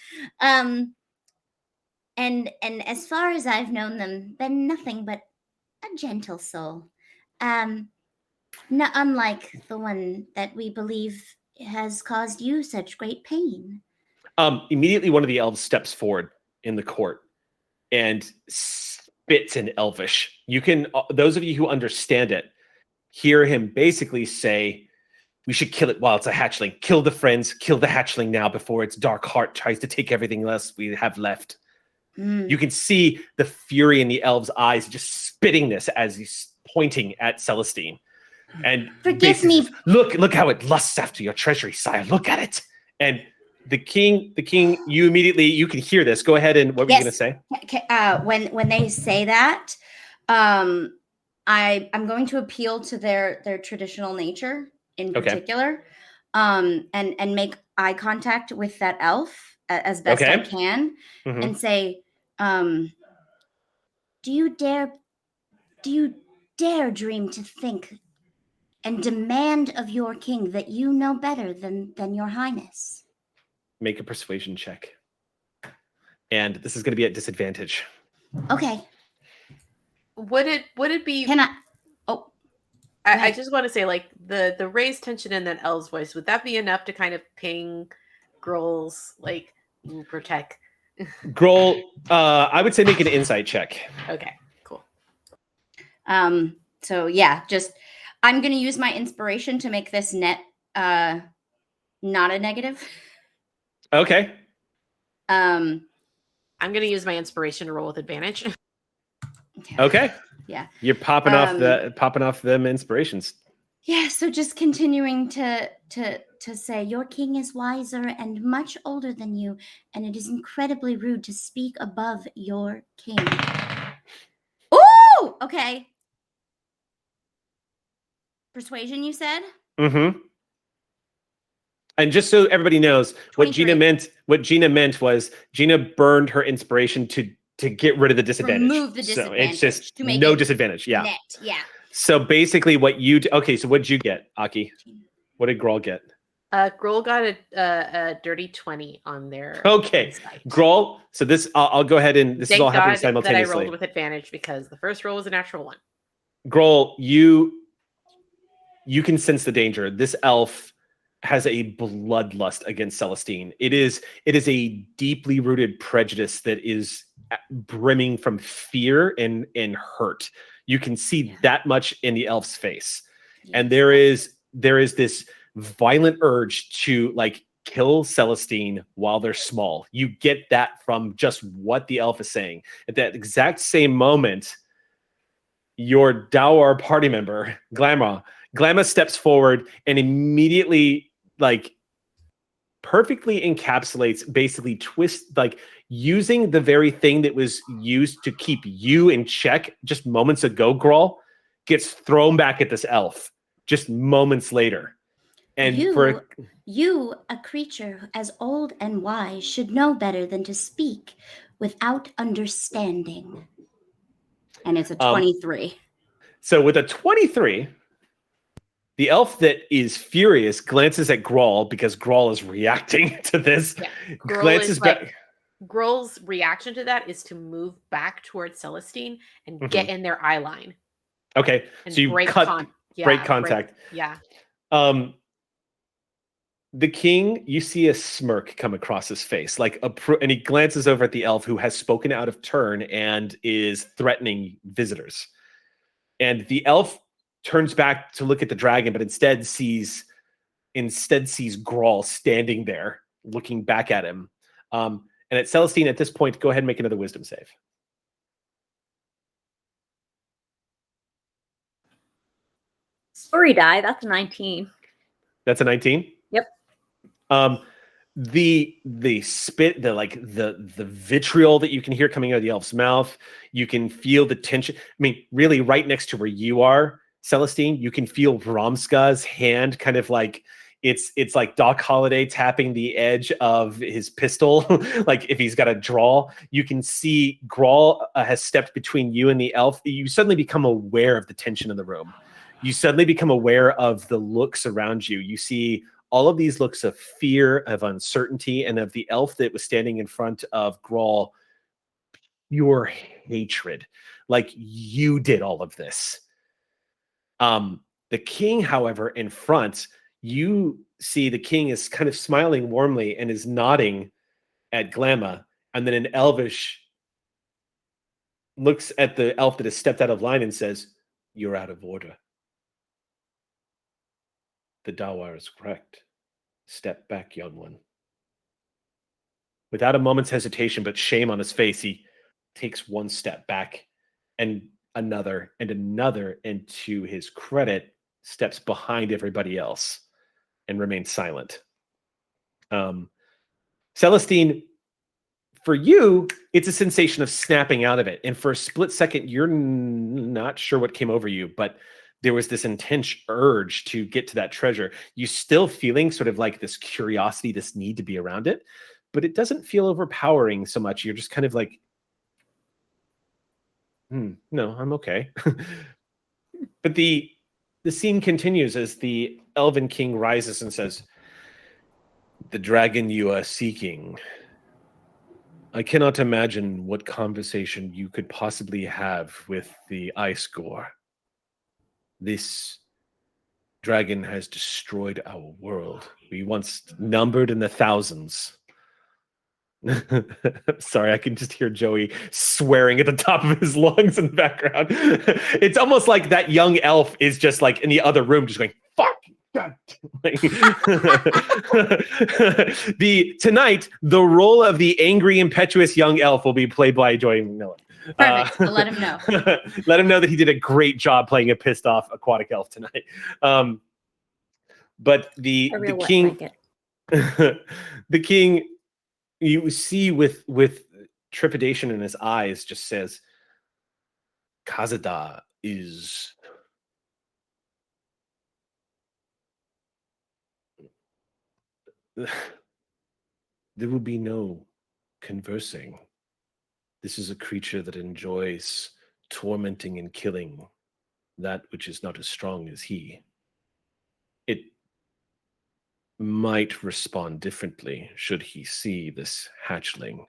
And as far as I've known them, been nothing but a gentle soul. Not unlike the one that we believe has caused you such great pain. Immediately, one of the elves steps forward in the court and spits in Elvish. You can, those of you who understand it, hear him basically say, "We should kill it while it's a hatchling. Kill the friends, kill the hatchling now before its dark heart tries to take everything else we have left." You can see the fury in the elf's eyes, just spitting this as he's pointing at Celestine. And forgive me. Look how it lusts after your treasury, sire. Look at it. And the king, you can hear this. Go ahead, and what were you going to say? When they say that, I'm going to appeal to their traditional nature in particular, and make eye contact with that elf as best I can, and say, "Do you dare dream to think and demand of your king that you know better than your highness. Make a persuasion check. And this is going to be at disadvantage. Okay. Would it be? Can I? Oh, I just want to say, like the raised tension in that Elle's voice. Would that be enough to kind of ping Grohl's like protect? Grohl, I would say make an insight check. Okay, cool. So yeah, just I'm gonna use my inspiration to make this net not a negative. Okay. I'm gonna use my inspiration to roll with advantage. Okay. Yeah. You're popping off them inspirations. Yeah, so just continuing to say your king is wiser and much older than you, and it is incredibly rude to speak above your king. Ooh! Okay. Persuasion, you said? Mm-hmm. And just so everybody knows, what Gina meant was Gina burned her inspiration to get rid of the disadvantage. Remove the disadvantage. So it's just to make no disadvantage. Yeah. Net. Yeah. So basically what you do, okay, so what did you get, Aki? What did Grohl get? Grohl got a dirty 20 on their Okay. insight. Grohl, so this I'll go ahead and this Thank is all happening God simultaneously. that I rolled with advantage because the first roll was a natural 1. Grohl, you can sense the danger. This elf has a bloodlust against Celestine. It is a deeply rooted prejudice that is brimming from fear and hurt. You can see that much in the elf's face. Yeah. And there is this violent urge to like kill Celestine while they're small. You get that from just what the elf is saying. At that exact same moment, your Dawar party member, Glamma steps forward and immediately like perfectly encapsulates, basically twist, like using the very thing that was used to keep you in check just moments ago, Grohl, gets thrown back at this elf just moments later. And you, a creature as old and wise, should know better than to speak without understanding. And it's a 23. So with a 23, the elf that is furious glances at Grohl because Grohl is reacting to this. Yeah. Glances back. Grohl's reaction to that is to move back towards Celestine and get in their eye line. Okay, so you break contact. Yeah. The king, you see a smirk come across his face, and he glances over at the elf who has spoken out of turn and is threatening visitors. And the elf turns back to look at the dragon, but instead sees Grohl standing there, looking back at him. And at Celestine, at this point, go ahead and make another wisdom save. Story die. That's a 19. That's a 19? Yep. The spit, the vitriol that you can hear coming out of the elf's mouth, you can feel the tension. I mean, really right next to where you are, Celestine, you can feel Vromska's hand kind of like it's like Doc Holliday tapping the edge of his pistol, like if he's got a draw. You can see Grohl has stepped between you and the elf. You suddenly become aware of the tension in the room. You suddenly become aware of the looks around you. You see all of these looks of fear, of uncertainty, and of the elf that was standing in front of Grohl, pure hatred. Like you did all of this. The king, however, in front, you see the king is kind of smiling warmly and is nodding at Glamma, and then an elvish looks at the elf that has stepped out of line and says, "You're out of order. The Dawar is correct. Step back, young one." Without a moment's hesitation, but shame on his face, he takes one step back and another, and to his credit, steps behind everybody else and remains silent. Celestine, for you, it's a sensation of snapping out of it. And for a split second, you're not sure what came over you, but there was this intense urge to get to that treasure. You still feeling sort of like this curiosity, this need to be around it, but it doesn't feel overpowering so much. You're just kind of like, no, I'm okay. But the The scene continues as the Elven King rises and says, "The dragon you are seeking. I cannot imagine what conversation you could possibly have with the ice gore. This dragon has destroyed our world. We once numbered in the thousands." Sorry, I can just hear Joey swearing at the top of his lungs in the background. It's almost like that young elf is just like in the other room, just going, "Fuck." God. Tonight, the role of the angry, impetuous young elf will be played by Joey McMillan. Perfect. I'll let him know. Let him know that he did a great job playing a pissed off aquatic elf tonight. But the king, the king, you see with trepidation in his eyes, just says, "Kazada is there will be no conversing. This is a creature that enjoys tormenting and killing that which is not as strong as he. It might respond differently should he see this hatchling,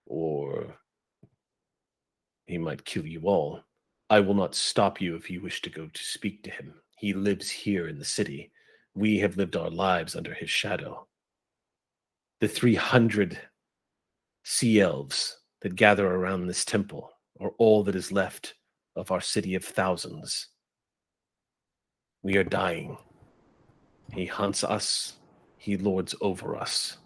or he might kill you all. I will not stop you if you wish to go to speak to him. He lives here in the city. We have lived our lives under his shadow. The 300 sea elves that gather around this temple are all that is left of our city of thousands. We are dying. He hunts us. He lords over us.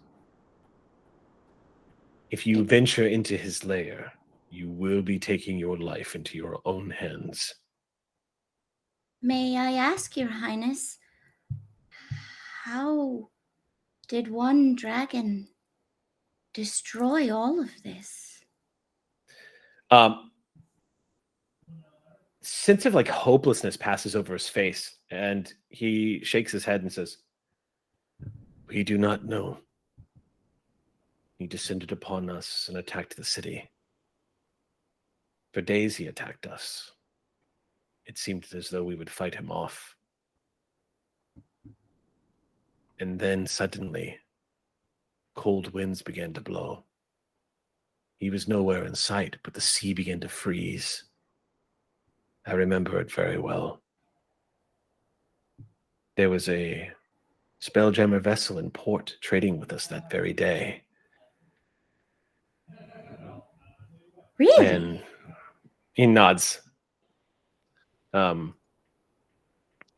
If you venture into his lair, you will be taking your life into your own hands." May I ask, Your Highness, how did one dragon destroy all of this? Sense of like hopelessness passes over his face, and he shakes his head and says, "We do not know. He descended upon us and attacked the city. For days he attacked us. It seemed as though we would fight him off. And then suddenly, cold winds began to blow. He was nowhere in sight, but the sea began to freeze. I remember it very well. There was a Spelljammer vessel in port trading with us that very day. Really? And he nods.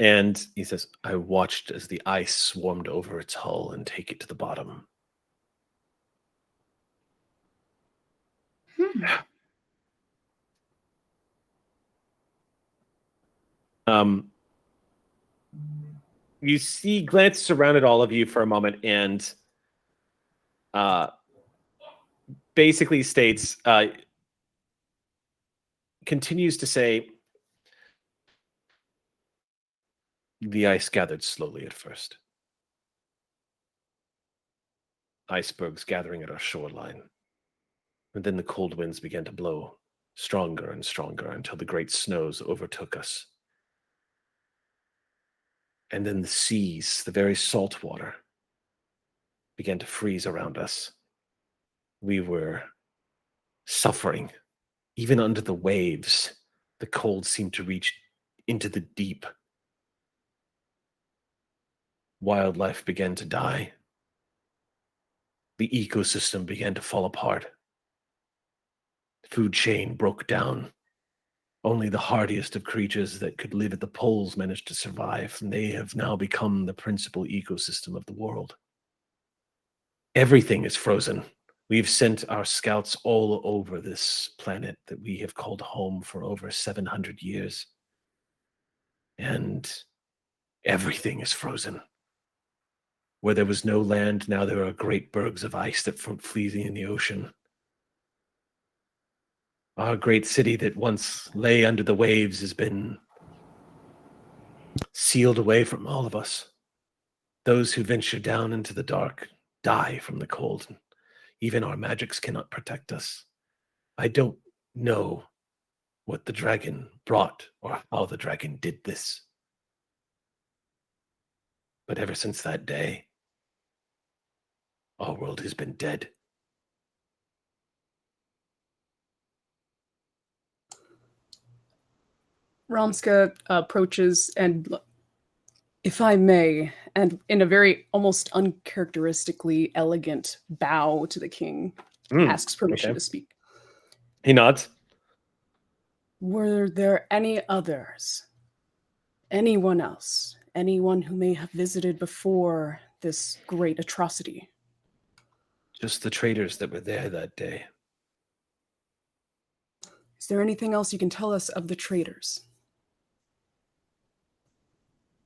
And he says, I watched as the ice swarmed over its hull and take it to the bottom. You see, glance surrounded all of you for a moment and basically states, continues to say, the ice gathered slowly at first. Icebergs gathering at our shoreline. And then the cold winds began to blow stronger and stronger until the great snows overtook us. And then the seas, the very salt water, began to freeze around us. We were suffering. Even under the waves, the cold seemed to reach into the deep. Wildlife began to die. The ecosystem began to fall apart. The food chain broke down. Only the hardiest of creatures that could live at the poles managed to survive, and they have now become the principal ecosystem of the world. Everything is frozen. We've sent our scouts all over this planet that we have called home for over 700 years. And everything is frozen. Where there was no land, now there are great bergs of ice that float freezing in the ocean. Our great city that once lay under the waves has been sealed away from all of us. Those who venture down into the dark die from the cold. Even our magics cannot protect us. I don't know what the dragon brought or how the dragon did this. But ever since that day, our world has been dead. Ramska approaches and, if I may, and in a very almost uncharacteristically elegant bow to the king, asks permission to speak. He nods. Were there any others? Anyone else? Anyone who may have visited before this great atrocity? Just the traders that were there that day. Is there anything else you can tell us of the traders?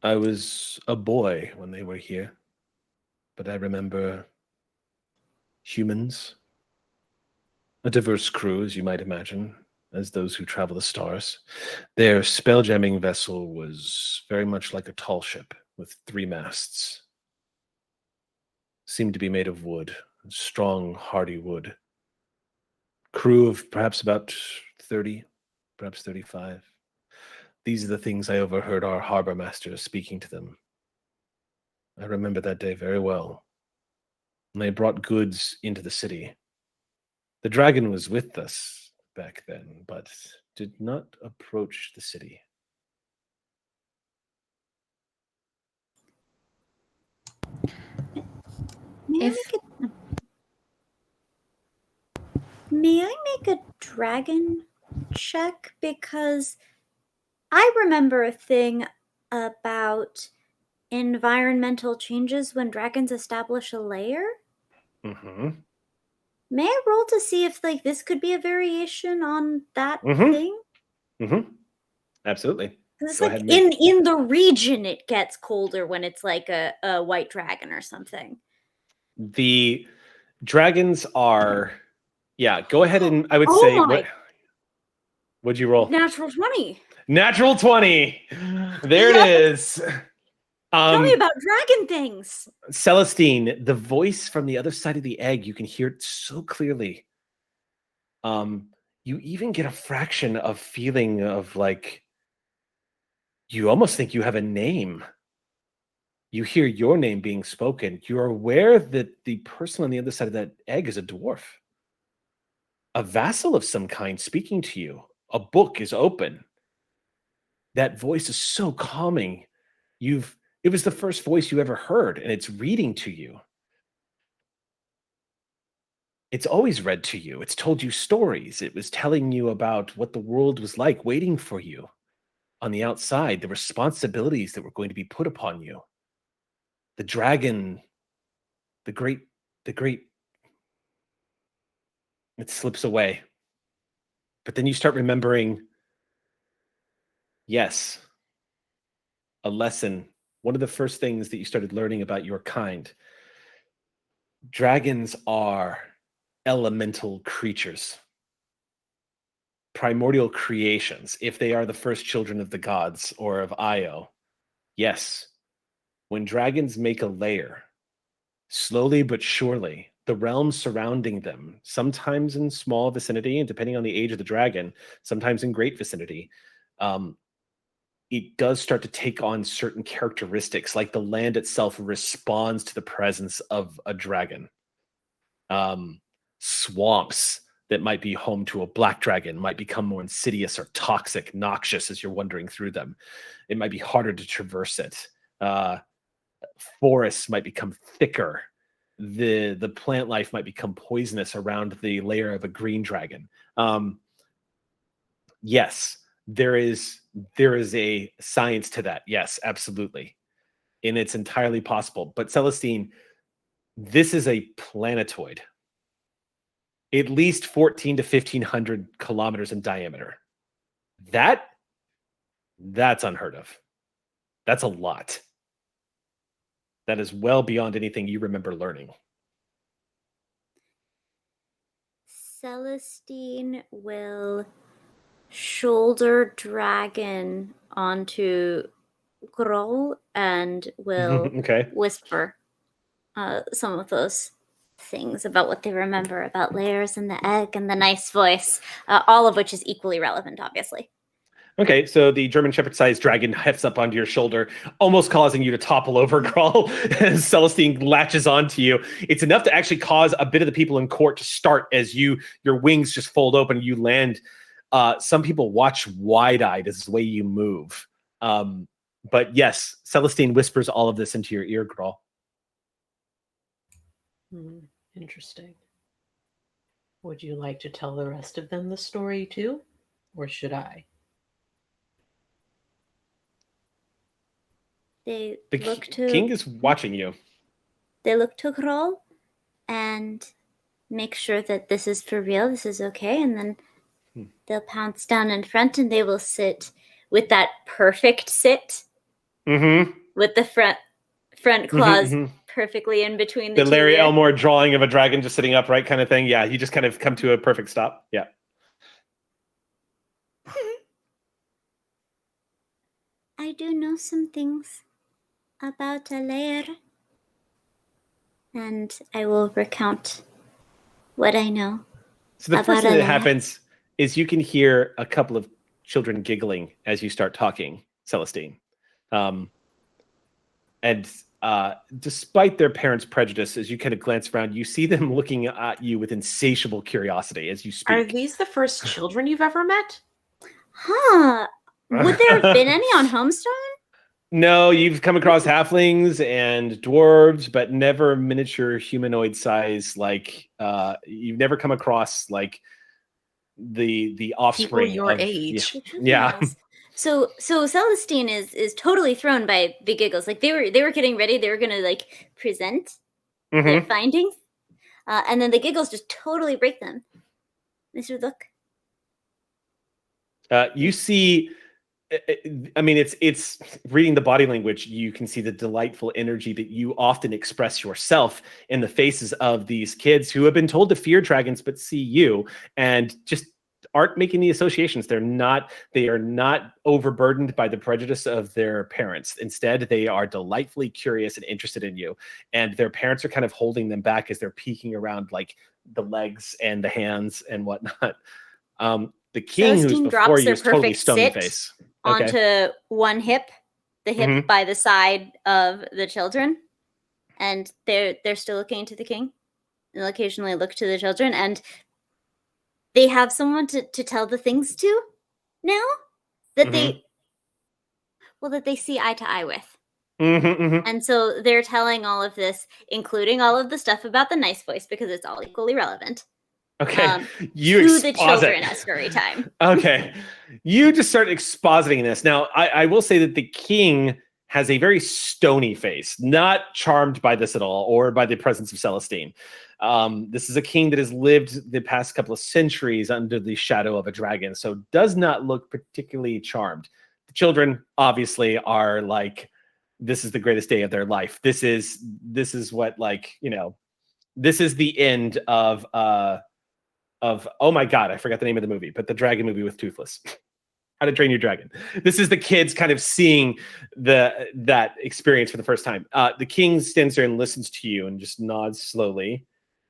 I was a boy when they were here, but I remember humans, a diverse crew, as you might imagine, as those who travel the stars. Their spell-jamming vessel was very much like a tall ship with 3 masts. Seemed to be made of wood, strong, hardy wood. Crew of perhaps about 30, perhaps 35. These are the things I overheard our harbor master speaking to them. I remember that day very well. And they brought goods into the city. The dragon was with us back then, but did not approach the city. May I make a dragon check? Because I remember a thing about environmental changes when dragons establish a lair. Mm-hmm. May I roll to see if this could be a variation on that thing? Mm-hmm. Absolutely. It's in the region it gets colder when it's like a white dragon or something. The dragons are, go ahead and I would say, what'd you roll? Natural 20. Natural 20. There it is. Tell me about dragon things. Celestine, the voice from the other side of the egg, you can hear it so clearly. You even get a fraction of feeling of you almost think you have a name. You hear your name being spoken. You're aware that the person on the other side of that egg is a dwarf. A vassal of some kind speaking to you. A book is open. That voice is so calming. It was the first voice you ever heard, and it's reading to you. It's always read to you. It's told you stories. It was telling you about what the world was like, waiting for you on the outside, the responsibilities that were going to be put upon you. The dragon, the great, it slips away. But then you start remembering, yes, a lesson. One of the first things that you started learning about your kind. Dragons are elemental creatures. Primordial creations, if they are the first children of the gods or of Io. Yes, when dragons make a lair, slowly but surely, the realm surrounding them, sometimes in small vicinity, and depending on the age of the dragon, sometimes in great vicinity, it does start to take on certain characteristics, like the land itself responds to the presence of a dragon. Swamps that might be home to a black dragon might become more insidious or toxic, noxious as you're wandering through them. It might be harder to traverse it. Forests might become thicker. The plant life might become poisonous around the lair of a green dragon. Yes, there is a science to that. Yes, absolutely. And it's entirely possible. But Celestine, this is a planetoid. At least 14 to 1,500 kilometers in diameter. That's unheard of. That's a lot. That is well beyond anything you remember learning. Celestine will shoulder dragon onto Grohl and will whisper some of those things about what they remember about layers and the egg and the nice voice, all of which is equally relevant, obviously. Okay, so the German Shepherd-sized dragon hefts up onto your shoulder, almost causing you to topple over, Grawl, as Celestine latches onto you. It's enough to actually cause a bit of the people in court to start as your wings just fold open and you land. Some people watch wide-eyed as the way you move. But yes, Celestine whispers all of this into your ear, Grawl. Interesting. Would you like to tell the rest of them the story too? Or should I? The king is watching you. They look to Grawl and make sure that this is for real, this is okay, and then they'll pounce down in front and they will sit with that perfect sit. With the front claws perfectly in between the Larry two. Elmore drawing of a dragon just sitting upright kind of thing. Yeah, you just kind of come to a perfect stop. Yeah. I do know some things about a lair, and I will recount what I know. So the first thing that happens is you can hear a couple of children giggling as you start talking, Celestine. And despite their parents' prejudice, as you kind of glance around, you see them looking at you with insatiable curiosity as you speak. Are these the first children you've ever met? Huh. Would there have been any on Homestone? No, you've come across halflings and dwarves, but never miniature humanoid size. Like you've never come across like the offspring people your of, age. Yeah. So Celestine is totally thrown by the giggles. Like they were getting ready. They were gonna like present their findings, and then the giggles just totally break them. Mr. Look. You see. I mean, it's reading the body language. You can see the delightful energy that you often express yourself in the faces of these kids who have been told to fear dragons, but see you and just aren't making the associations. They are not overburdened by the prejudice of their parents. Instead, they are delightfully curious and interested in you. And their parents are kind of holding them back as they're peeking around like the legs and the hands and whatnot. The king Celestine who's before you is drops their totally perfect stony sit face. Onto one hip, the hip by the side of the children, and they're still looking to the king, and they'll occasionally look to the children, and they have someone to tell the things to now that they see eye to eye with. And so they're telling all of this, including all of the stuff about the nice voice, because it's all equally relevant. Okay, you to the children at story time. Okay, you just start expositing this. Now, I will say that the king has a very stony face, not charmed by this at all, or by the presence of Celestine. This is a king that has lived the past couple of centuries under the shadow of a dragon, so does not look particularly charmed. The children obviously are like, this is the greatest day of their life. This is what, like, you know, this is the end of oh my god, I forgot the name of the movie, but the dragon movie with Toothless. How to Train Your Dragon. This is the kids kind of seeing that experience for the first time. The king stands there and listens to you and just nods slowly.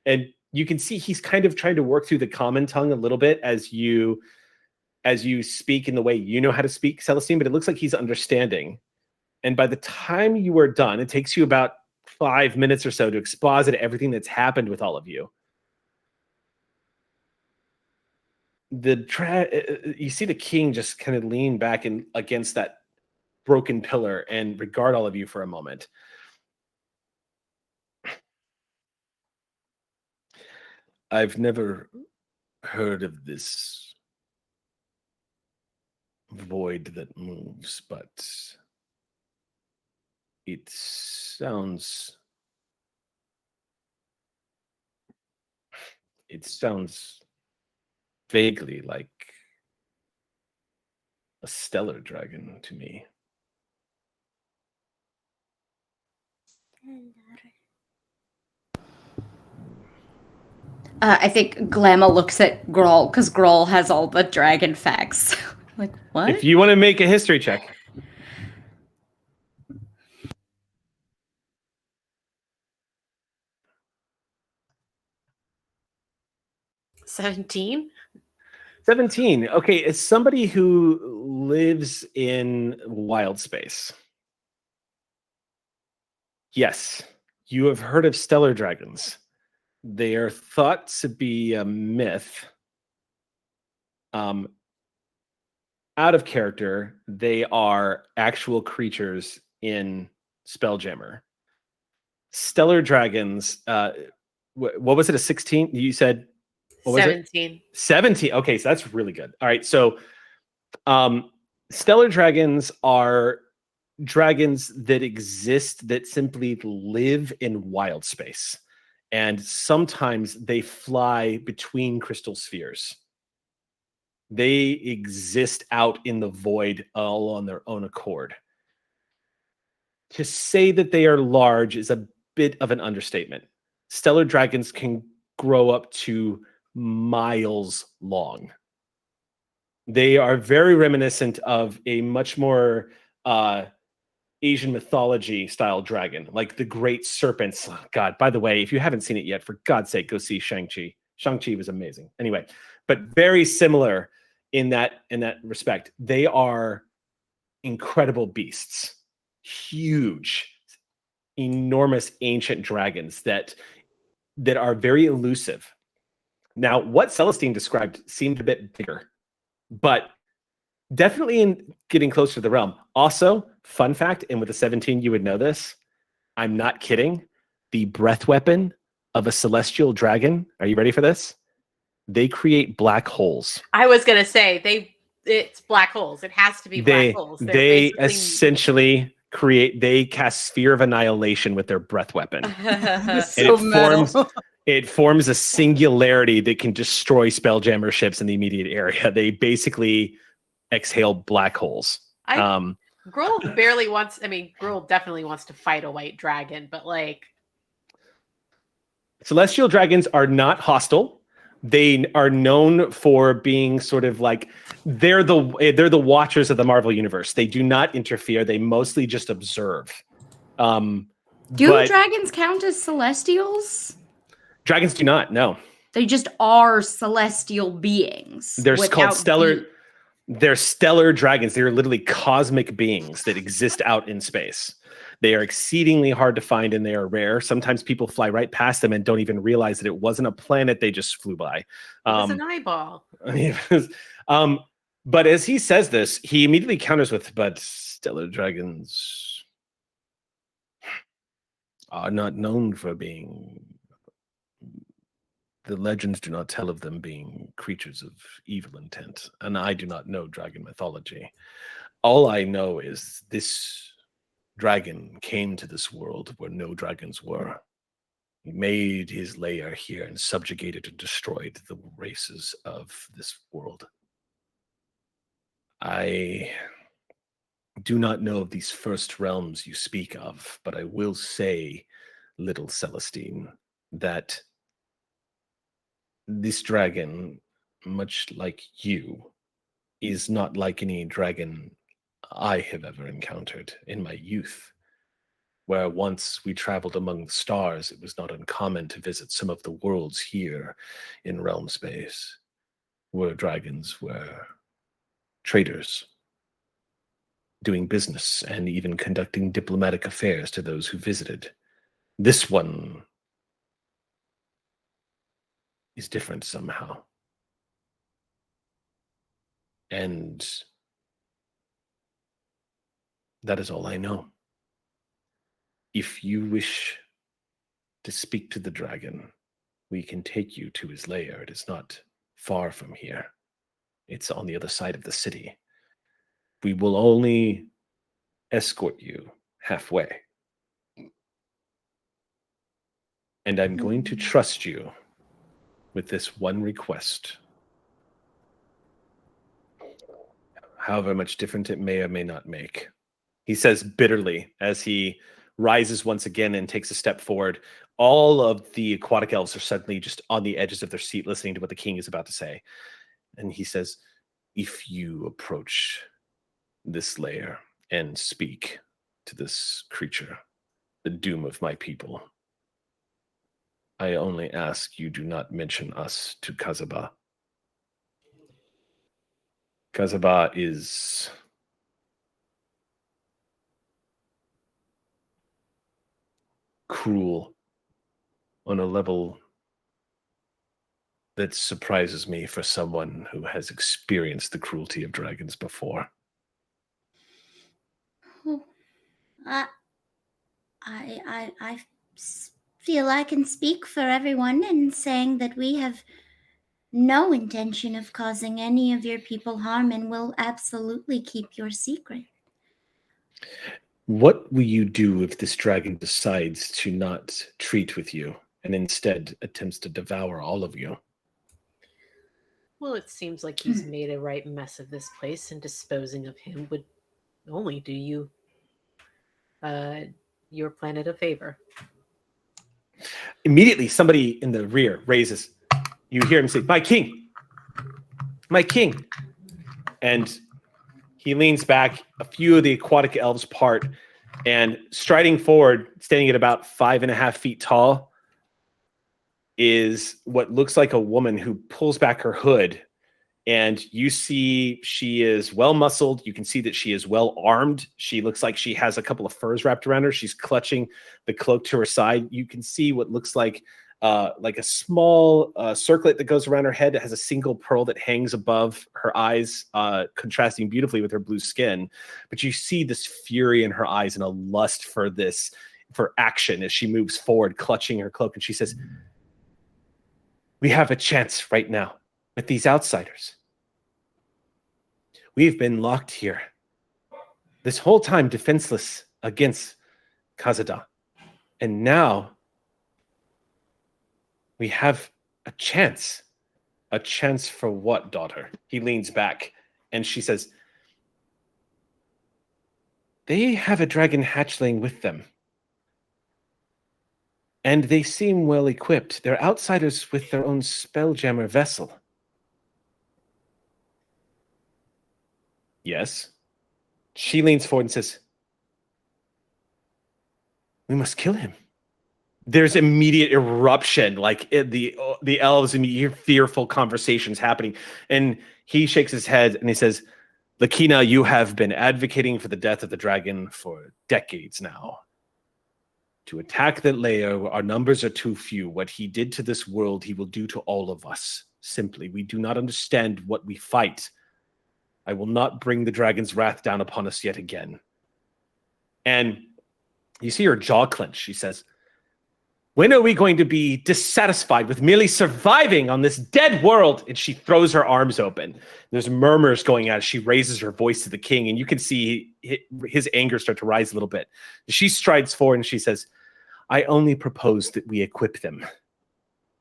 And you can see he's kind of trying to work through the common tongue a little bit as you speak in the way you know how to speak, Celestine, but it looks like he's understanding. And by the time you are done, it takes you about 5 minutes or so to exposit everything that's happened with all of you. You see the king just kind of lean back against that broken pillar and regard all of you for a moment. I've never heard of this void that moves, but it sounds vaguely like a stellar dragon to me. I think Glamma looks at Grawl because Grawl has all the dragon facts. Like, what? If you want to make a history check. 17. 17. Okay, as somebody who lives in wild space, yes, you have heard of stellar dragons. They are thought to be a myth. Out of character, they are actual creatures in Spelljammer. Stellar dragons, what was it, a 16? You said, what was 17. it? 17. Okay, so that's really good. All right, so stellar dragons are dragons that exist that simply live in wild space. And sometimes they fly between crystal spheres. They exist out in the void all on their own accord. To say that they are large is a bit of an understatement. Stellar dragons can grow up to miles long. They are very reminiscent of a much more Asian mythology style dragon, like the great serpents. Oh, God, by the way, if you haven't seen it yet, for God's sake, go see Shang-Chi. Shang-Chi was amazing. Anyway, but very similar in that respect. They are incredible beasts, huge, enormous ancient dragons that are very elusive. Now, what Celestine described seemed a bit bigger, but definitely in getting closer to the realm. Also, fun fact, and with a 17, you would know this. I'm not kidding. The breath weapon of a celestial dragon. Are you ready for this? They create black holes. I was gonna say it's black holes. It has to be black holes. They essentially they cast Sphere of Annihilation with their breath weapon. It forms a singularity that can destroy Spelljammer ships in the immediate area. They basically exhale black holes. Gruul barely wants. I mean, Gruul definitely wants to fight a white dragon, but like, celestial dragons are not hostile. They are known for being sort of like they're the watchers of the Marvel universe. They do not interfere. They mostly just observe. Do dragons count as celestials? Dragons do not. No, they just are celestial beings. They're called stellar. They're stellar dragons. They're literally cosmic beings that exist out in space. They are exceedingly hard to find and they are rare. Sometimes people fly right past them and don't even realize that it wasn't a planet. They just flew by. It was an eyeball. But as he says this, he immediately counters with, but stellar dragons are not known for being... The legends do not tell of them being creatures of evil intent, and I do not know dragon mythology. All I know is this dragon came to this world where no dragons were. He made his lair here and subjugated and destroyed the races of this world. I do not know of these first realms you speak of, but I will say, little Celestine, that this dragon, much like you, is not like any dragon I have ever encountered in my youth. Where once we traveled among the stars, it was not uncommon to visit some of the worlds here in realm space, where dragons were traders, doing business and even conducting diplomatic affairs to those who visited. This one is different somehow. And that is all I know. If you wish to speak to the dragon, we can take you to his lair. It is not far from here. It's on the other side of the city. We will only escort you halfway. And I'm going to trust you with this one request. However much different it may or may not make. He says bitterly as he rises once again and takes a step forward. All of the aquatic elves are suddenly just on the edges of their seat listening to what the king is about to say. And he says, if you approach this lair and speak to this creature, the doom of my people, I only ask you do not mention us to Kazaba. Kazaba is cruel on a level that surprises me for someone who has experienced the cruelty of dragons before. Oh, I feel I can speak for everyone in saying that we have no intention of causing any of your people harm and will absolutely keep your secret. What will you do if this dragon decides to not treat with you and instead attempts to devour all of you? Well, it seems like he's made a right mess of this place, and disposing of him would only do you your planet a favor. Immediately, somebody in the rear raises. You hear him say, "My king! My king!" And he leans back. A few of the aquatic elves part, and striding forward, standing at about 5.5 feet tall, is what looks like a woman who pulls back her hood. And you see she is well muscled. You can see that she is well armed. She looks like she has a couple of furs wrapped around her. She's clutching the cloak to her side. You can see what looks like a small circlet that goes around her head. It has a single pearl that hangs above her eyes, contrasting beautifully with her blue skin. But you see this fury in her eyes and a lust for action as she moves forward, clutching her cloak. And she says, "We have a chance right now with these outsiders. We've been locked here this whole time, defenseless against Kazada. And now we have a chance. A chance for what, daughter?" He leans back and she says, "They have a dragon hatchling with them. And they seem well equipped. They're outsiders with their own spelljammer vessel." "Yes." She leans forward and says, "We must kill him." There's immediate eruption, like the elves, and you hear fearful conversations happening. And he shakes his head and he says, "Lakina, you have been advocating for the death of the dragon for decades now. To attack that layer, our numbers are too few. What he did to this world, he will do to all of us. Simply, we do not understand what we fight. I will not bring the dragon's wrath down upon us yet again." And you see her jaw clench. She says, "When are we going to be dissatisfied with merely surviving on this dead world?" And she throws her arms open. There's murmurs going out as she raises her voice to the king, and you can see his anger start to rise a little bit. She strides forward and she says, "I only propose that we equip them.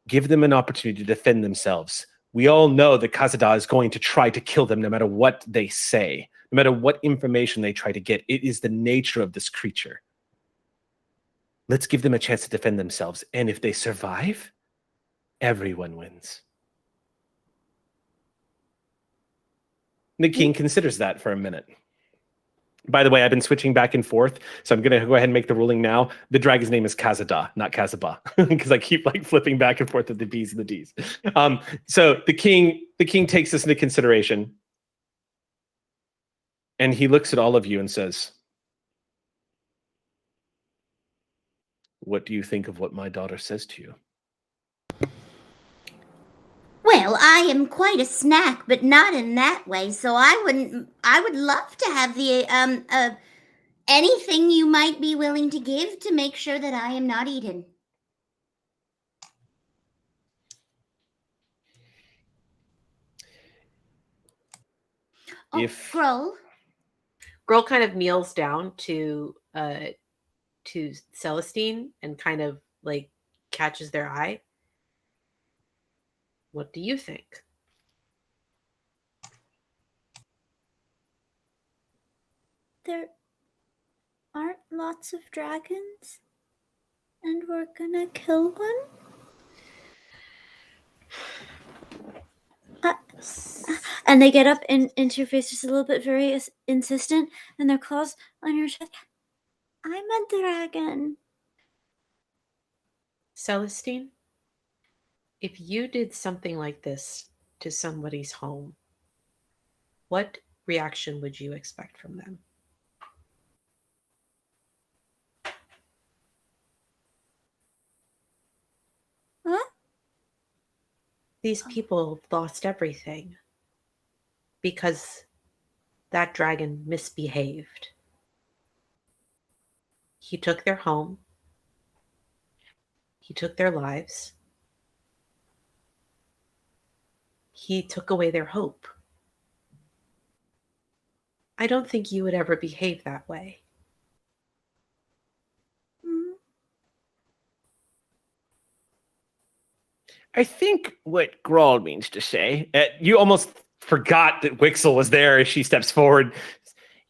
Give them an opportunity to defend themselves. We all know that Kazada is going to try to kill them no matter what they say, no matter what information they try to get. It is the nature of this creature. Let's give them a chance to defend themselves. And if they survive, everyone wins." The king considers that for a minute. By the way, I've been switching back and forth, so I'm going to go ahead and make the ruling now. The dragon's name is Kazada, not Kazaba, because I keep flipping back and forth with the B's and the D's. So the king takes this into consideration, and he looks at all of you and says, "What do you think of what my daughter says to you?" Well, I am quite a snack, but not in that way. So I would love to have the anything you might be willing to give to make sure that I am not eaten. If Grohl kind of kneels down to Celestine and kind of catches their eye. "What do you think?" There aren't lots of dragons, and we're gonna kill one? And they get up into your face just a little bit, very insistent, and their claws on your chest. "I'm a dragon." "Celestine, if you did something like this to somebody's home, what reaction would you expect from them? Huh? These people lost everything because that dragon misbehaved. He took their home. He took their lives. He took away their hope. I don't think you would ever behave that way. I think what Grawl means to say, you almost forgot that Wixel was there as she steps forward.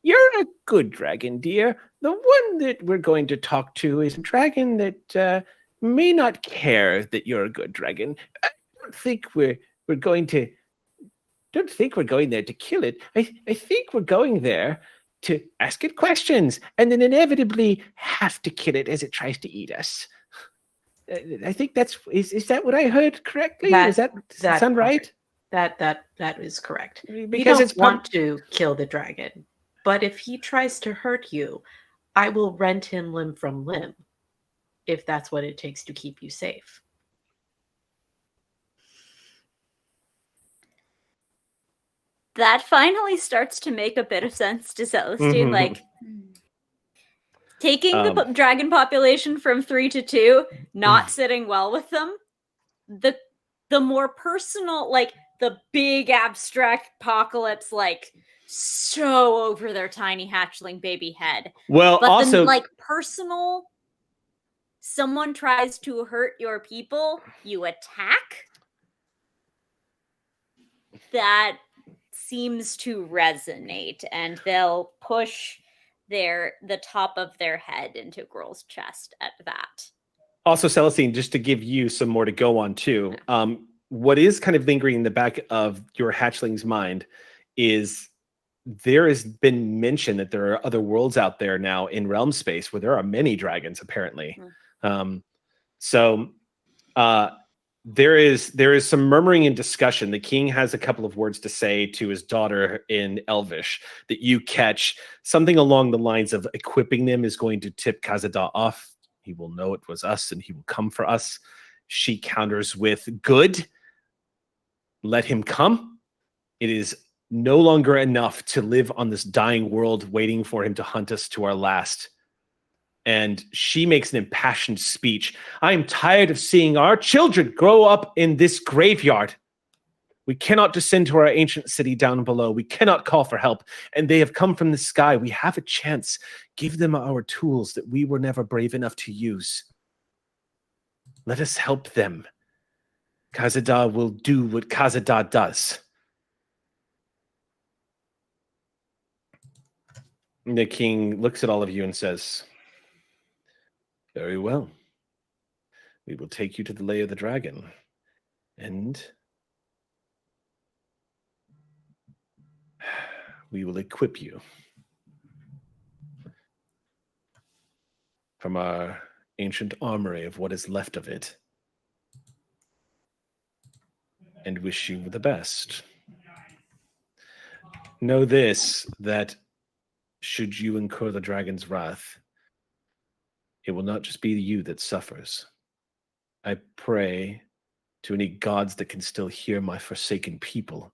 You're a good dragon, dear. The one that we're going to talk to is a dragon that may not care that you're a good dragon. I don't think we're going to. Don't think we're going there to kill it. I think we're going there to ask it questions and then inevitably have to kill it as it tries to eat us. I think is that what I heard correctly? Does that sound right? That is correct. Because it's want to kill the dragon, but if he tries to hurt you, I will rend him limb from limb, if that's what it takes to keep you safe. That finally starts to make a bit of sense to Celestine. Like, taking the dragon population from 3 to 2, not sitting well with them. The more personal, like, the big abstract apocalypse, like, so over their tiny hatchling baby head. Well, but also, like, personal, someone tries to hurt your people, you attack. That seems to resonate, and they'll push the top of their head into Grol's chest at that. Also, Celestine, just to give you some more to go on too, what is kind of lingering in the back of your hatchling's mind is there has been mention that there are other worlds out there now in realm space where there are many dragons, apparently. There is some murmuring and discussion. The king has a couple of words to say to his daughter in Elvish that you catch. Something along the lines of equipping them is going to tip Khazad off. He will know it was us and he will come for us. She counters with, good. Let him come. It is no longer enough to live on this dying world waiting for him to hunt us to our last. And she makes an impassioned speech. I am tired of seeing our children grow up in this graveyard. We cannot descend to our ancient city down below. We cannot call for help. And they have come from the sky. We have a chance. Give them our tools that we were never brave enough to use. Let us help them. Khazad will do what Khazad does. And the king looks at all of you and says, very well. We will take you to the Lair of the Dragon. And we will equip you from our ancient armory of what is left of it. And wish you the best. Know this, that should you incur the dragon's wrath, it will not just be you that suffers. I pray to any gods that can still hear my forsaken people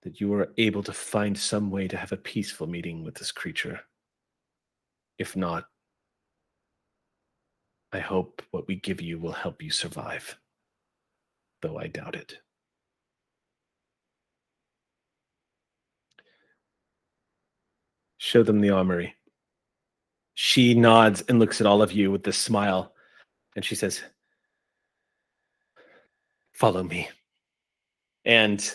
that you are able to find some way to have a peaceful meeting with this creature. If not, I hope what we give you will help you survive, though I doubt it. Show them the armory. She nods and looks at all of you with this smile, and she says, follow me. And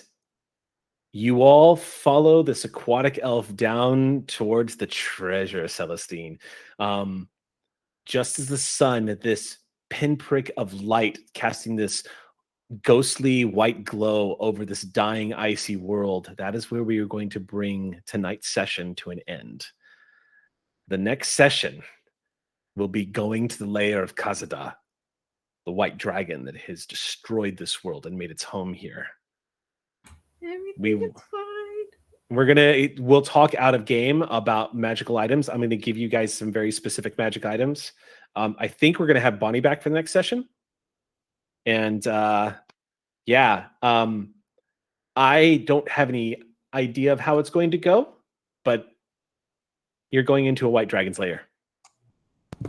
you all follow this aquatic elf down towards the treasure, Celestine. Just as the sun, this pinprick of light casting this ghostly white glow over this dying icy world, that is where we are going to bring tonight's session to an end. The next session will be going to the lair of Khazad, the white dragon that has destroyed this world and made its home here. Everything is fine. We'll talk out of game about magical items. I'm gonna give you guys some very specific magic items. I think we're gonna have Bonnie back for the next session. And I don't have any idea of how it's going to go, but you're going into a white dragon's lair.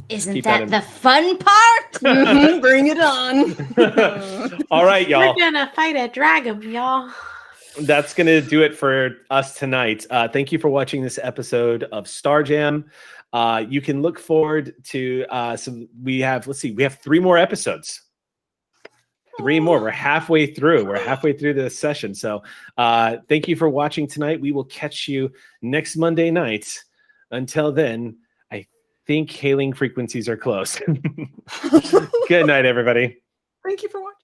Isn't that the fun part? Bring it on. All right, y'all. We're gonna fight a dragon, y'all. That's going to do it for us tonight. Thank you for watching this episode of Star Jam. You can look forward to we have 3 more episodes. 3 more. We're halfway through. We're halfway through this session. So thank you for watching tonight. We will catch you next Monday night. Until then, I think hailing frequencies are closed. Good night, everybody. Thank you for watching.